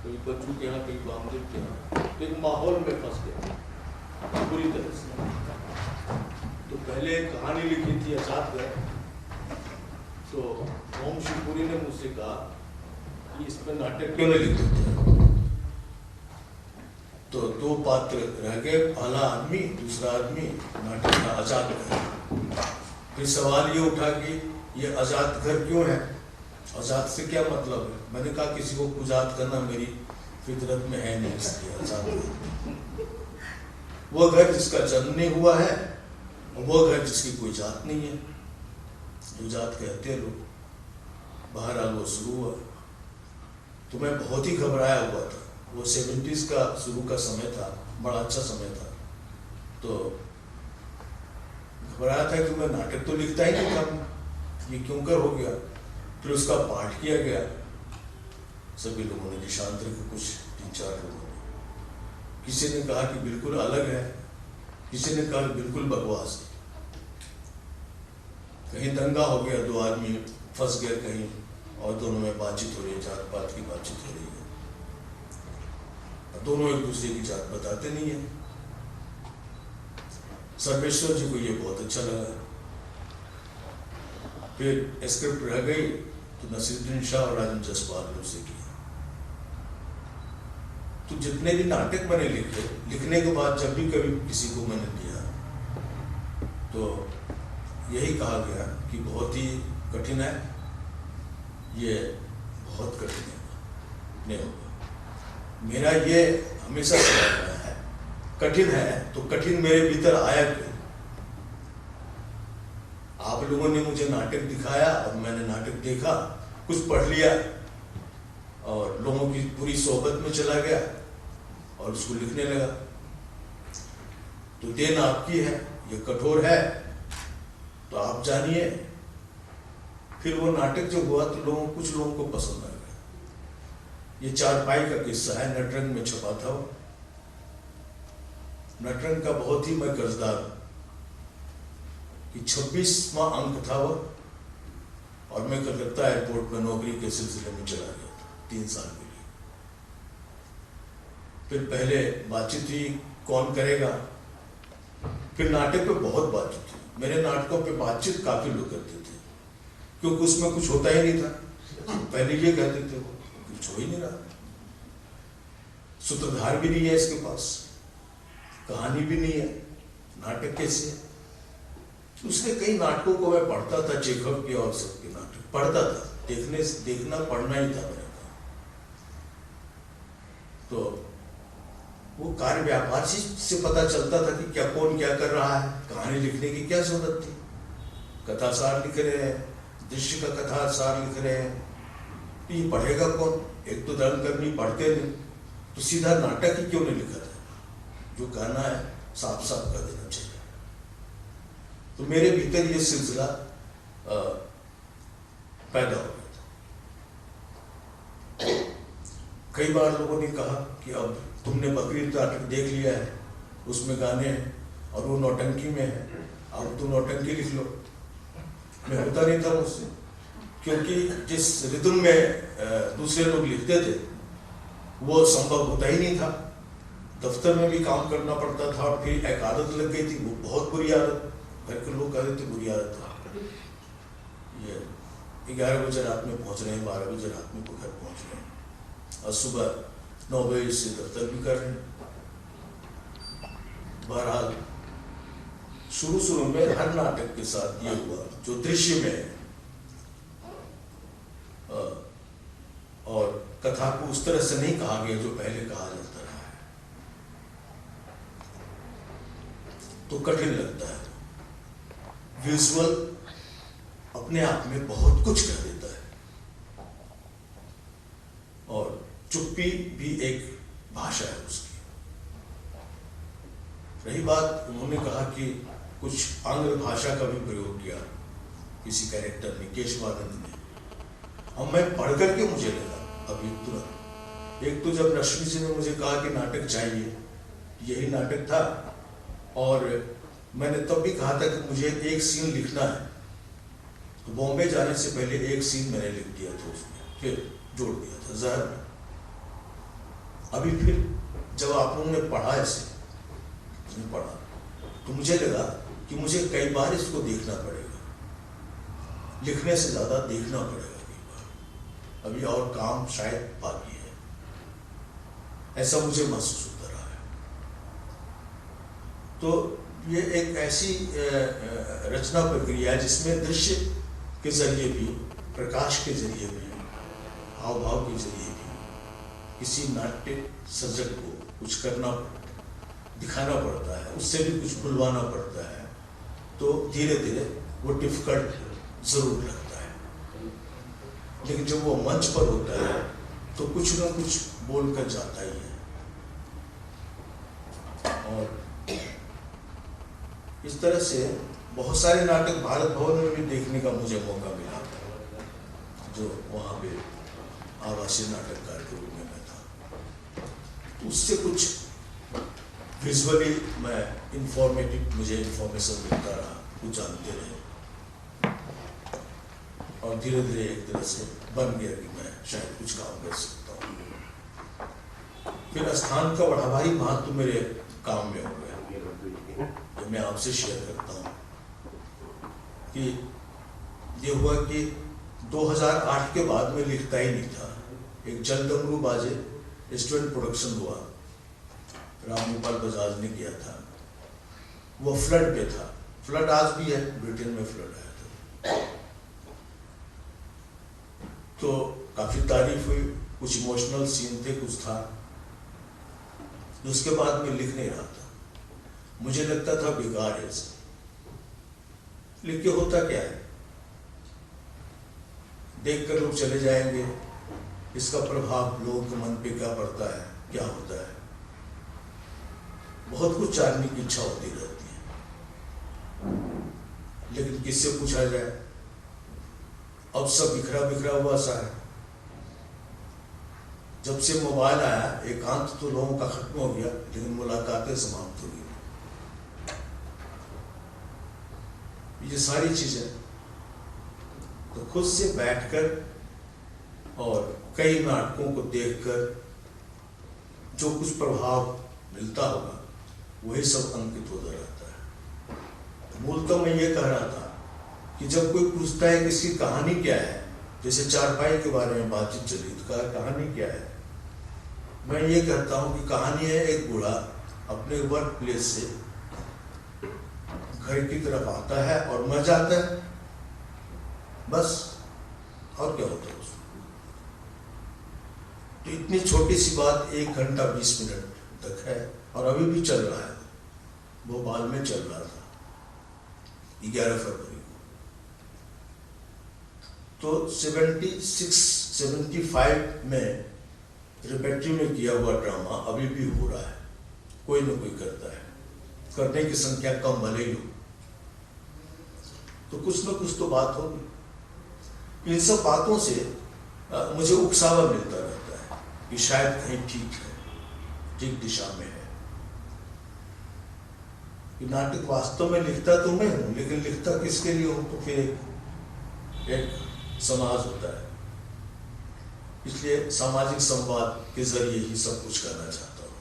कहीं बच्चू के यहाँ, कहीं बामदेव के यहाँ। तो एक माहौल में फंस गया पूरी तरह से। तो पहले एक कहानी लिखी थी अजातघर। तो ओम शिवपुरी ने मुझसे कहा कि इस पर नाटक क्यों नहीं लिख देते। तो 2 पात्र रह गए, पहला आदमी, दूसरा आदमी, नाटक का अजातघर। फिर सवाल ये उठा कि ये अजातघर क्यों है, अजात से क्या मतलब है। मैंने कहा किसी को कुजात करना मेरी फितरत में है नहीं, इसलिए अजातघर। वो घर जिसका जन्म नहीं हुआ है, वो घर जिसकी कोई जात नहीं है, जो जात कहते हैं लोग। बहरहाल वो शुरू हुआ। तो मैं बहुत ही घबराया हुआ था। वो 70s का शुरू का समय था, बड़ा अच्छा समय था। तो घबराया था कि मैं नाटक तो लिखता ही नहीं था, ये क्यों कर हो गया। फिर उसका पाठ किया गया सभी लोगों ने, देशांतर के कुछ 3-4 लोगों ने। किसी ने कहा कि बिल्कुल अलग है, किसी ने कहा बिल्कुल बकवास है। कहीं दंगा हो गया, 2 आदमी फंस गए कहीं, और दोनों में बातचीत हो रही है, जात पात की बातचीत हो रही है। दोनों एक दूसरे की जात बताते नहीं है। सर्वेश्वर जी को ये बहुत अच्छा लगा। फिर स्क्रिप्ट रह गई तो नसीरुद्दीन शाह और राजेंद्र जसपाल ने उसे किया। तो जितने भी नाटक मैंने लिखे, लिखने के बाद जब भी कभी किसी को मैंने दिया तो यही कहा गया कि बहुत ही कठिन है, ये बहुत कठिन है, नहीं होगा। मेरा ये हमेशा से रहा है, कठिन है तो कठिन मेरे भीतर आया क्यों। आप लोगों ने मुझे नाटक दिखाया और मैंने नाटक देखा, कुछ पढ़ लिया और लोगों की पूरी सोहबत में चला गया और उसको लिखने लगा। तो देन आपकी है, ये कठोर है तो आप जानिए। फिर वो नाटक जो हुआ तो कुछ लोगों को पसंद आ गया। ये चारपाई का किस्सा है, नटरंग में छपा था। नटरंग का बहुत ही मैं कर्जदार हूं कि 26वां अंक था वो, और मैं कलकत्ता एयरपोर्ट में नौकरी के सिलसिले में चला गया था 3 साल के लिए। फिर पहले बातचीत हुई कौन करेगा, फिर नाटक पे बहुत बातचीत हुई। मेरे नाटकों पे बातचीत काफी लोग करते थे क्योंकि उसमें कुछ होता ही नहीं था। पहले ये कहते थे वो कुछ हो ही नहीं रहा, सूत्रधार भी नहीं है इसके पास, कहानी भी नहीं है, नाटक कैसे। उसके कई नाटकों को मैं पढ़ता था, चेखव के और सबके नाटक पढ़ता था, देखना पढ़ना ही था मेरे का। तो वो कार्य व्यापार से पता चलता था कि क्या कौन क्या कर रहा है। कहानी लिखने की क्या जरूरत थी, कथासार लिख रहे हैं, दृश्य का कथासार लिख रहे हैं, तो ये पढ़ेगा कौन। एक तो धर्मकर्मी पढ़ते नहीं, तो सीधा नाटक ही क्यों नहीं लिखा था। जो कहना है साफ साफ कर देना चाहिए। तो मेरे भीतर ये सिलसिला पैदा हो गया था। कई बार लोगों ने कहा कि अब तुमने बकरी नाटक देख लिया है, उसमें गाने हैं और वो नौटंकी में है, अब तुम नौटंकी लिख लो। मैं होता नहीं था मुझसे, क्योंकि जिस रिदम में दूसरे लोग लिखते थे वो संभव होता ही नहीं था। दफ्तर में भी काम करना पड़ता था और फिर एक आदत लग गई थी, वो बहुत बुरी आदत। घर के लोग कहते थे बुरी आदत था। ये 11 बजे रात में पहुंच रहे हैं, 12 बजे रात में घर पहुंच रहे हैं और सुबह 9 बजे से दफ्तर भी कर रहे हैं। बहरहाल शुरू में हर नाटक के साथ ये हुआ जो दृश्य में है, और कथा को उस तरह से नहीं कहा गया जो पहले कहा जाता रहा है, तो कठिन लगता है। विजुअल अपने आप में बहुत कुछ कह देता है, और चुप्पी भी एक भाषा है उसकी। रही बात, उन्होंने कहा कि कुछ आंग्ल भाषा का भी प्रयोग किया किसी कैरेक्टर में, केशवानंद ने, और मैं पढ़ करके मुझे लगा अभी तुरंत, एक तो जब रश्मि जी ने मुझे कहा कि नाटक चाहिए, यही नाटक था, और मैंने तब भी कहा था कि मुझे एक सीन लिखना है, तो बॉम्बे जाने से पहले एक सीन मैंने लिख दिया था उसमें, फिर जोड़ दिया था जहर में। अभी फिर जब आप लोगों ने पढ़ा ऐसे पढ़ा, तो मुझे लगा कि मुझे कई बार इसको देखना पड़ेगा, लिखने से ज्यादा देखना पड़ेगा कई बार, अभी और काम शायद बाकी है, ऐसा मुझे महसूस होता रहा है। तो ये एक ऐसी रचना प्रक्रिया है जिसमें दृश्य के जरिए भी, प्रकाश के जरिए भी, हाव भाव के जरिए भी किसी नाट्य सर्जक को कुछ करना, दिखाना पड़ता है, उससे भी कुछ बुलवाना पड़ता है, तो धीरे धीरे वो डिफिकल्ट जरूर लगता है, लेकिन जब वो मंच पर होता है तो कुछ ना कुछ बोल कर जाता ही है। और इस तरह से बहुत सारे नाटक भारत भवन में भी देखने का मुझे मौका मिला, जो वहाँ पे आवासीय नाटककार के रूप में मैं था। उससे कुछ विजुअली मैं इंफॉर्मेटिव, मुझे इंफॉर्मेशन मिलता रहा, कुछ जानते रहे, और धीरे धीरे एक तरह से बन गया कि मैं शायद कुछ काम कर सकता हूँ। फिर स्थान का बड़ा भारी महत्व मेरे काम में हो गया, जो मैं आपसे शेयर करता हूँ कि ये हुआ कि 2008 के बाद में लिखता ही नहीं था। एक जलडमरू बाजे स्टूडेंट प्रोडक्शन हुआ, राम गोपाल बजाज ने किया था, वो फ्लड पे था, फ्लड आज भी है, ब्रिटेन में फ्लड आया था, तो काफी तारीफ हुई, कुछ इमोशनल सीन थे, कुछ था, उसके बाद में लिख नहीं रहा था, मुझे लगता था बेकार है इसका, लिख के होता क्या है, देख कर लोग चले जाएंगे, इसका प्रभाव लोगों के मन पे क्या पड़ता है, क्या होता है, बहुत कुछ जानने की इच्छा होती रहती है, लेकिन किससे पूछा जाए, अब सब बिखरा बिखरा हुआ सा है। जब से मोबाइल आया, एकांत तो लोगों का खत्म हो गया, लेकिन मुलाकातें समाप्त हो गई। ये सारी चीजें तो खुद से बैठकर और कई नाटकों को देखकर जो कुछ प्रभाव मिलता होगा, वही सब अंकित होता रहता है। मूल तो मैं ये कह रहा था कि जब कोई पूछता है कि इसकी कहानी क्या है, जैसे चारपाई के बारे में बातचीत चली, तो कहानी क्या है, मैं ये कहता हूँ कि कहानी है एक बूढ़ा अपने वर्क प्लेस से घर की तरफ आता है और मर जाता है, बस, और क्या होता है उसमें। तो इतनी छोटी सी बात 1 घंटा 20 मिनट तक है, और अभी भी चल रहा है, भोपाल में चल रहा था 11 फरवरी को। तो 76-75 में रिपेट्री में किया हुआ ड्रामा अभी भी हो रहा है, कोई ना कोई करता है, करने की संख्या कम भले ही हो, तो कुछ ना कुछ तो बात होगी। इन सब बातों से मुझे उकसावा मिलता रहता है कि शायद कहीं ठीक है, ठीक दिशा में है। कि नाटक वास्तव में लिखता तो मैं हूं, लेकिन लिखता किसके लिए हूं, तो फिर एक समाज होता है, इसलिए सामाजिक संवाद के जरिए ही सब कुछ करना चाहता हूं,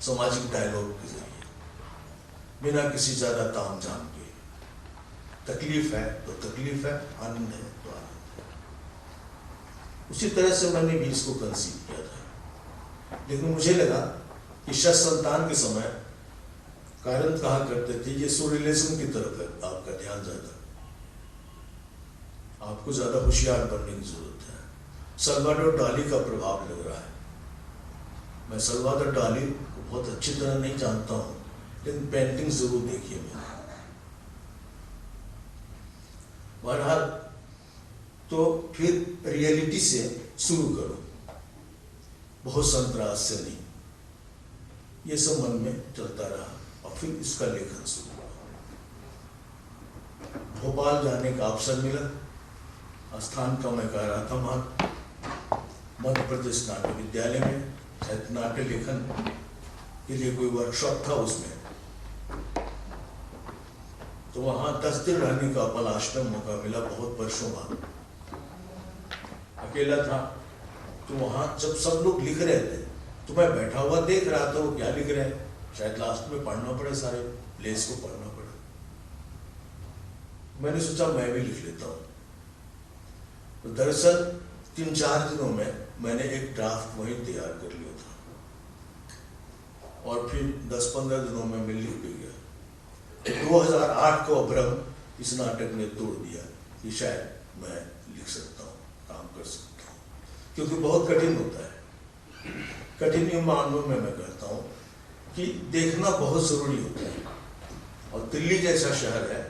सामाजिक डायलॉग के जरिए, बिना किसी ज्यादा ताम झाम के। तकलीफ है तो तकलीफ है, आनंद है तो आनंद है। उसी तरह से मैंने भी इसको कंसीव किया था, लेकिन मुझे लगा कि शत संतान के समय कारंत कहा करते थे ये सोरियलिज्म की तरफ है आपका ध्यान ज्यादा, आपको ज्यादा होशियार बनने की जरूरत है। सल्वाडोर डाली का प्रभाव लग रहा है। मैं सल्वाडोर डाली को बहुत अच्छी तरह नहीं जानता हूं, लेकिन पेंटिंग जरूर देखी है मैंने। बहरहाल तो फिर रियलिटी से शुरू करो, बहुत संतराज से नहीं। ये सब मन में चलता रहा और फिर इसका लेखन शुरू हुआ। भोपाल जाने का अवसर मिला, स्थान का मैं कह रहा था वहाँ मध्य प्रदेश नाट्य विद्यालय में नाट्य लेखन के लिए कोई वर्कशॉप था उसमें, तो वहाँ 10 दिन रहने का पलाश में मौका मिला बहुत वर्षों बाद। अकेला था, तो वहाँ जब सब लोग लिख रहे थे तो मैं बैठा हुआ देख रहा था वो क्या लिख रहे हैं, शायद लास्ट में पढ़ना पड़े, सारे प्लेस को पढ़ना पड़े। मैंने सोचा मैं भी लिख लेता हूँ। तो दरअसल 3-4 दिनों में मैंने एक ड्राफ्ट वहीं तैयार कर लिया था और फिर 10-15 दिनों में मैं लिख भी गया। 2008 को अब्रम इस नाटक ने तोड़ दिया कि शायद मैं लिख सकता हूँ, काम कर सकता हूँ, क्योंकि बहुत कठिन होता है। कठिन मामलों में मैं कहता हूँ कि देखना बहुत जरूरी होता है, और दिल्ली जैसा शहर है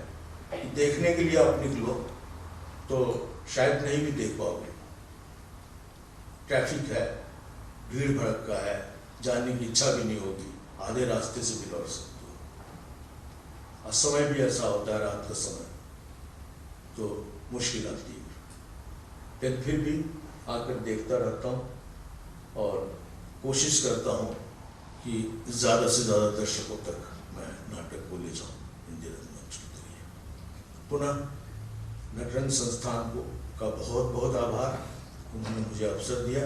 कि देखने के लिए आप निकलो तो शायद नहीं भी देख पाओगे। ट्रैफिक है, भीड़ भड़का है, जाने की इच्छा भी नहीं होगी, आधे रास्ते से भी लौट सकते हो। और समय भी ऐसा होता है रात का समय, तो मुश्किल आती है। लेकिन फिर भी आकर देखता रहता हूँ और कोशिश करता हूँ कि ज़्यादा से ज़्यादा दर्शकों तक मैं नाटक को ले जाऊँ हिंदी रंगमंच के जरिए। पुनः नटरंग संस्थान को का बहुत बहुत आभार, उन्होंने मुझे अवसर दिया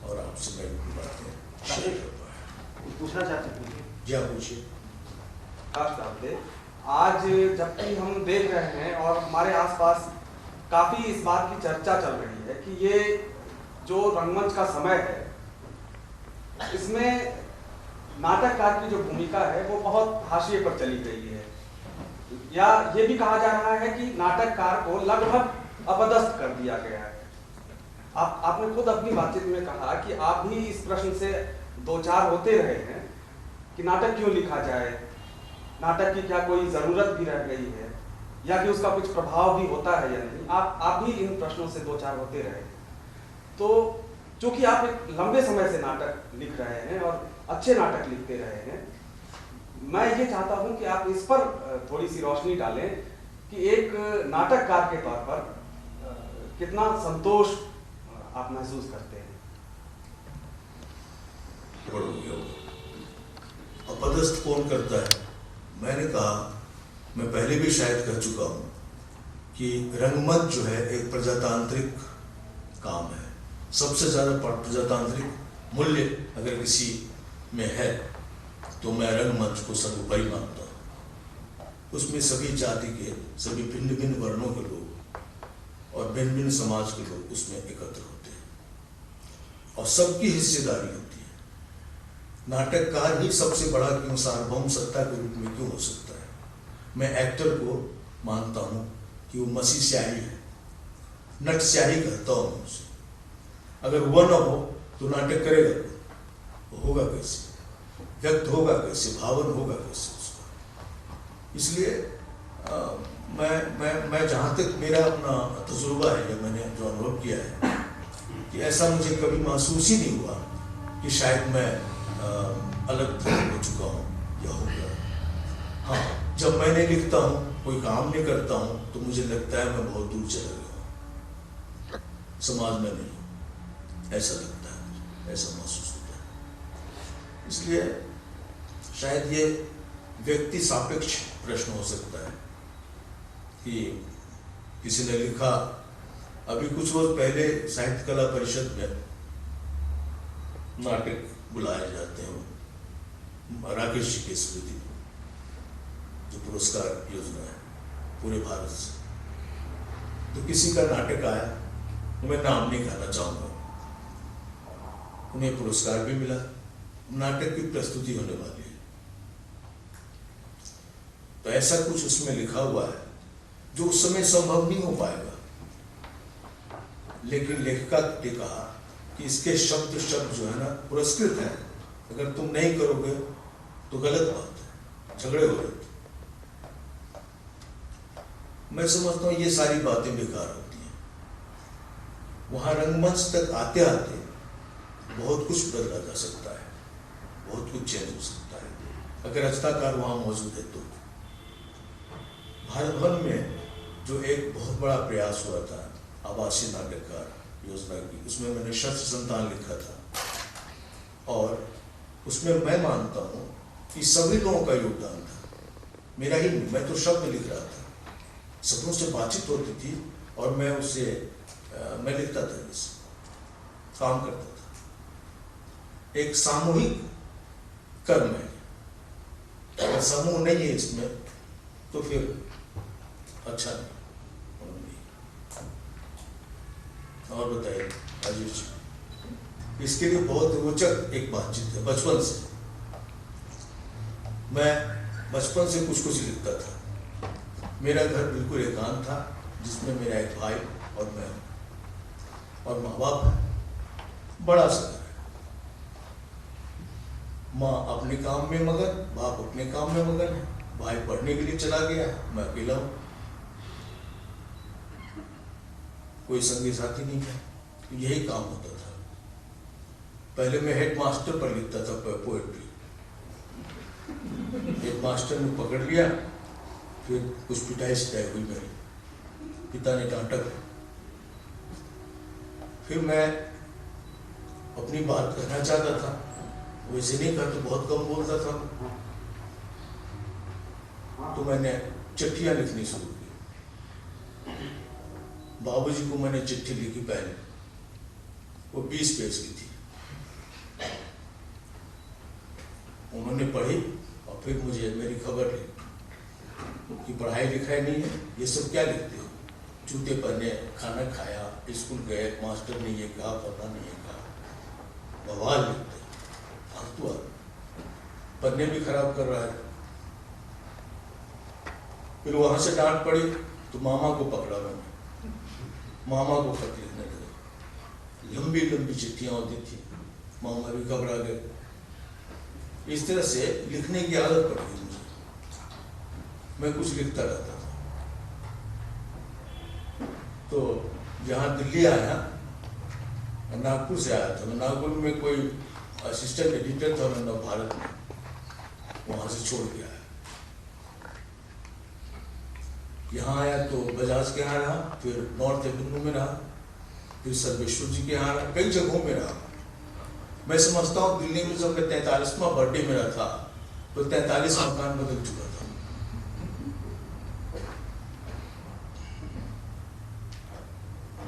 और आपसे मैं अपनी बातें शेयर कर पाया। पूछना चाहते हैं? जी हाँ, पूछिए। आज जबकि हम देख रहे हैं और हमारे आसपास काफी इस बात की चर्चा चल रही है कि ये जो रंगमंच का समय है, इसमें नाटककार की जो भूमिका है वो बहुत हाशिए पर चली गई है, या ये भी कहा जा रहा है कि नाटककार को लगभग अपदस्थ कर दिया गया है। आपने खुद अपनी बातचीत में कहा कि आप भी इस प्रश्न से दो चार होते रहे हैं कि नाटक क्यों लिखा जाए, नाटक की क्या कोई जरूरत भी रह गई है, या कि उसका कुछ प्रभाव भी होता है या नहीं। आप भी इन प्रश्नों से दो चार होते रहे। तो चूंकि आप एक लंबे समय से नाटक लिख रहे हैं और अच्छे नाटक लिखते रहे हैं, मैं ये चाहता हूं कि आप इस पर थोड़ी सी रोशनी डालें कि एक नाटककार के तौर पर कितना संतोष आप महसूस करते हैं। अपदस्थ कौन करता है? मैंने कहा, मैं पहले भी शायद कह चुका हूं कि रंगमंच जो है एक प्रजातांत्रिक काम है। सबसे ज्यादा प्रजातांत्रिक मूल्य अगर किसी में है तो मैं रंगमंच को सर्वोपरि मानता हूँ। उसमें सभी जाति के, सभी भिन्न भिन्न वर्णों के लोग और भिन्न भिन्न समाज के लोग उसमें एकत्र होते हैं और सबकी हिस्सेदारी होती है। नाटककार ही सबसे बड़ा क्यों, सार्वभौम सत्ता के रूप में क्यों हो सकता है? मैं एक्टर को मानता हूँ कि वो मसी स्याही है, नट स्याही कहता हूँ उसे। अगर वह न हो तो नाटक करेगा वो होगा कैसे, व्यक्त होगा कैसे, भावन होगा कैसे उसका? इसलिए मैं जहाँ तक मेरा अपना तजुर्बा है या मैंने जो अनुभव किया है कि ऐसा मुझे कभी महसूस ही नहीं हुआ कि शायद मैं अलग थलग हो चुका हूँ या हो गया। हाँ, जब मैं नहीं लिखता हूँ, कोई काम नहीं करता हूँ, तो मुझे लगता है मैं बहुत दूर चला गया हूँ, समाज में नहीं, ऐसा लगता है, ऐसा महसूस होता है। इसलिए शायद ये व्यक्ति सापेक्ष प्रश्न हो सकता है कि किसी ने लिखा, अभी कुछ रोज पहले साहित्य कला परिषद में नाटक बुलाए जाते हैं राकेश जी की स्मृति, जो पुरस्कार योजना है पूरे भारत से। तो किसी का नाटक आया, मैं नाम नहीं कहना चाहूंगा, उन्हें पुरस्कार भी मिला नाटक की प्रस्तुति होने वाली है, तो ऐसा कुछ उसमें लिखा हुआ है जो उस समय संभव नहीं हो पाएगा, लेकिन लेखिका ने कहा कि इसके शब्द जो है ना पुरस्कृत है, अगर तुम नहीं करोगे तो गलत बात है, झगड़े हो रहे। मैं समझता हूँ ये सारी बातें बेकार होती हैं। वहां रंगमंच तक आते आते बहुत कुछ बदला जा सकता है, बहुत कुछ चेंज हो सकता है अगर रचनाकार वहां मौजूद है तो। भारत भर में जो एक बहुत बड़ा प्रयास हुआ था आवासीय नाटककार योजना की, उसमें मैंने शस्त्र संतान लिखा था और उसमें मैं मानता हूँ कि सभी लोगों का योगदान था, मेरा ही नहीं। मैं तो शब्द लिख रहा था, सबों से बातचीत होती थी और मैं उससे मैं लिखता था, काम करता था। एक सामूहिक कर्म है, अगर समूह नहीं है इसमें तो फिर अच्छा नहीं। और बताइए राजेश जी, इसके लिए बहुत रोचक एक बातचीत है। बचपन से मैं से कुछ लिखता था। मेरा घर बिल्कुल एकांत था, जिसमें मेरा एक भाई और मैं और माँ बाप है, बड़ा सा घर है। माँ अपने काम में मगन, बाप अपने काम में मगन है, भाई पढ़ने के लिए चला गया, मैं अकेला हूँ, कोई संगी साथी नहीं है, यही काम होता था। पहले मैं हेड मास्टर पर लिखता था पोएट्री, हेड मास्टर ने पकड़ लिया, फिर कुछ पिटाई सिटाई हुई मेरी, पिता ने डांटा। फिर मैं अपनी बात कहना चाहता था, वैसे नहीं कर तो बहुत कम बोलता था, तो मैंने चिट्ठियां लिखनी शुरू की। बाबूजी को मैंने चिट्ठी लिखी पहले, वो 20 पेज की थी। उन्होंने पढ़ी और फिर मुझे मेरी खबर ली कि पढ़ाई लिखाई नहीं है, ये सब क्या लिखते हो, जूते पहने, खाना खाया, स्कूल गए, मास्टर ने ये कहा, पता नहीं ये कहा, बवाल लिखते, फालतू पन्ने भी खराब कर रहा है। फिर वहां से डांट पड़ी तो मामा को पकड़ा मैंने, मामा को खत लिखने लगे, लंबी लंबी चिट्ठियां होती थी, मामा भी घबरा गए। इस तरह से लिखने की आदत पड़ गई मुझे, मैं कुछ लिखता रहता था। तो जहाँ दिल्ली आया, नागपुर से आया था मैं, नागपुर में कोई असिस्टेंट एडिटर था नव भारत में, वहां से छोड़ के आया। यहाँ आया तो बजाज के यहाँ रहा, फिर नॉर्थ एवेन्यू में रहा, फिर सर्वेश्वर जी के यहाँ रहा, कई जगहों में रहा। मैं समझता हूँ दिल्ली में जब मैं 43वां बर्थडे मेरा था तो 43 मकान बदल चुका था।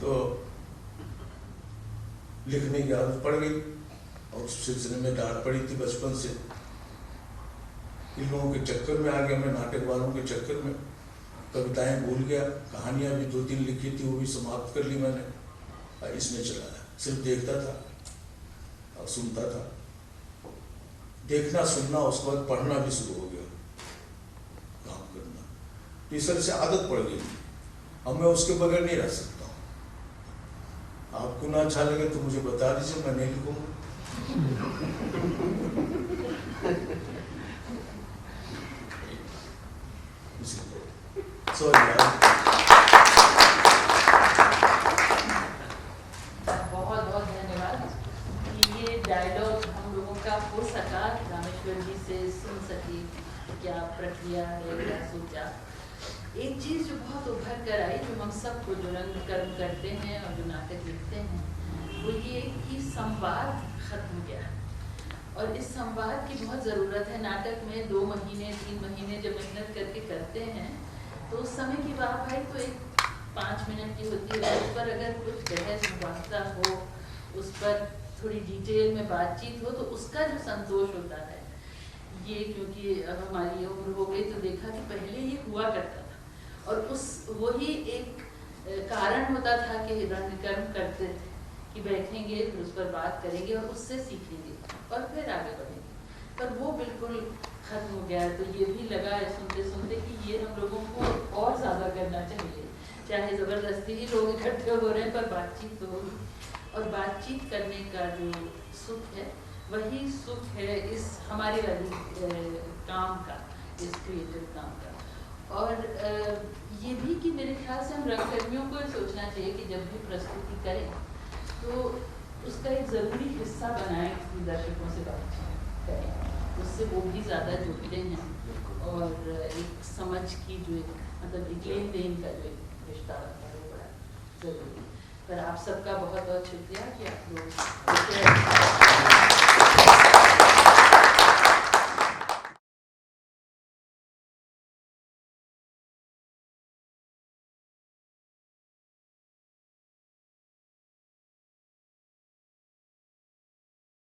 तो लिखने की आदत पड़ गई और उस सिलसिले में डांट पड़ी थी बचपन से। इन लोगों के चक्कर में आ गया मैं, नाटक वालों के चक्कर में, कविताएं भूल गया, कहानियां भी 2-3 लिखी थी वो भी समाप्त कर ली मैंने, इसमें चलाया। सिर्फ देखता था और सुनता था, देखना सुनना, उसके बाद पढ़ना भी शुरू हो गया, काम करना। इस तरह से आदत पड़ गई, अब मैं उसके बगैर नहीं रह सकता हूँ। आपको ना अच्छा लगे तो मुझे बता दीजिए, मैं नहीं लिखूंगा। सॉरी बहुत बहुत धन्यवाद कि ये डायलॉग हम लोगों का हो सका, रामेश्वर जी से सुन सके क्या प्रक्रिया है, क्या सोचा। एक चीज़ जो बहुत उभर कर आई, जो हम सबको जो रंग कर्म करते हैं और जो नाटक लिखते हैं, वो ये कि संवाद खत्म गया और इस संवाद की बहुत ज़रूरत है। नाटक में 2 महीने 3 महीने जब मेहनत करके करते हैं तो उस समय की बात है तो एक 5 मिनट की होती है, उस पर अगर कुछ बहस मुबाहसा हो, उस पर थोड़ी डिटेल में बातचीत हो, तो उसका जो संतोष होता है, ये क्योंकि अब हमारी उम्र हो गई तो देखा कि पहले ये हुआ करता था और उस वही एक कारण होता था कि रंगकर्म करते थे कि बैठेंगे फिर उस पर बात करेंगे और उससे सीखेंगे और फिर आगे बढ़ेंगे, पर वो बिल्कुल खत्म हो गया है। तो ये भी लगा है सुनते सुनते कि ये हम लोगों को और ज़्यादा करना चाहिए, चाहे ज़बरदस्ती ही लोग इकट्ठे हो रहे हैं पर बातचीत हो, और बातचीत करने का जो सुख है वही सुख है इस हमारे वाली काम का, इस क्रिएटिव काम का। और ये भी कि मेरे ख्याल से हम रंगकर्मियों को सोचना चाहिए कि जब भी प्रस्तुति करें तो उसका एक ज़रूरी हिस्सा बनाएं कि दर्शकों से बातचीत करें, उससे वो भी ज़्यादा जुड़ते हैं और एक समझ की जो एक मतलब एक लेन देन का जो एक रिश्ता बनता है वो बड़ा ज़रूरी। पर आप सबका बहुत बहुत शुक्रिया कि आप लोग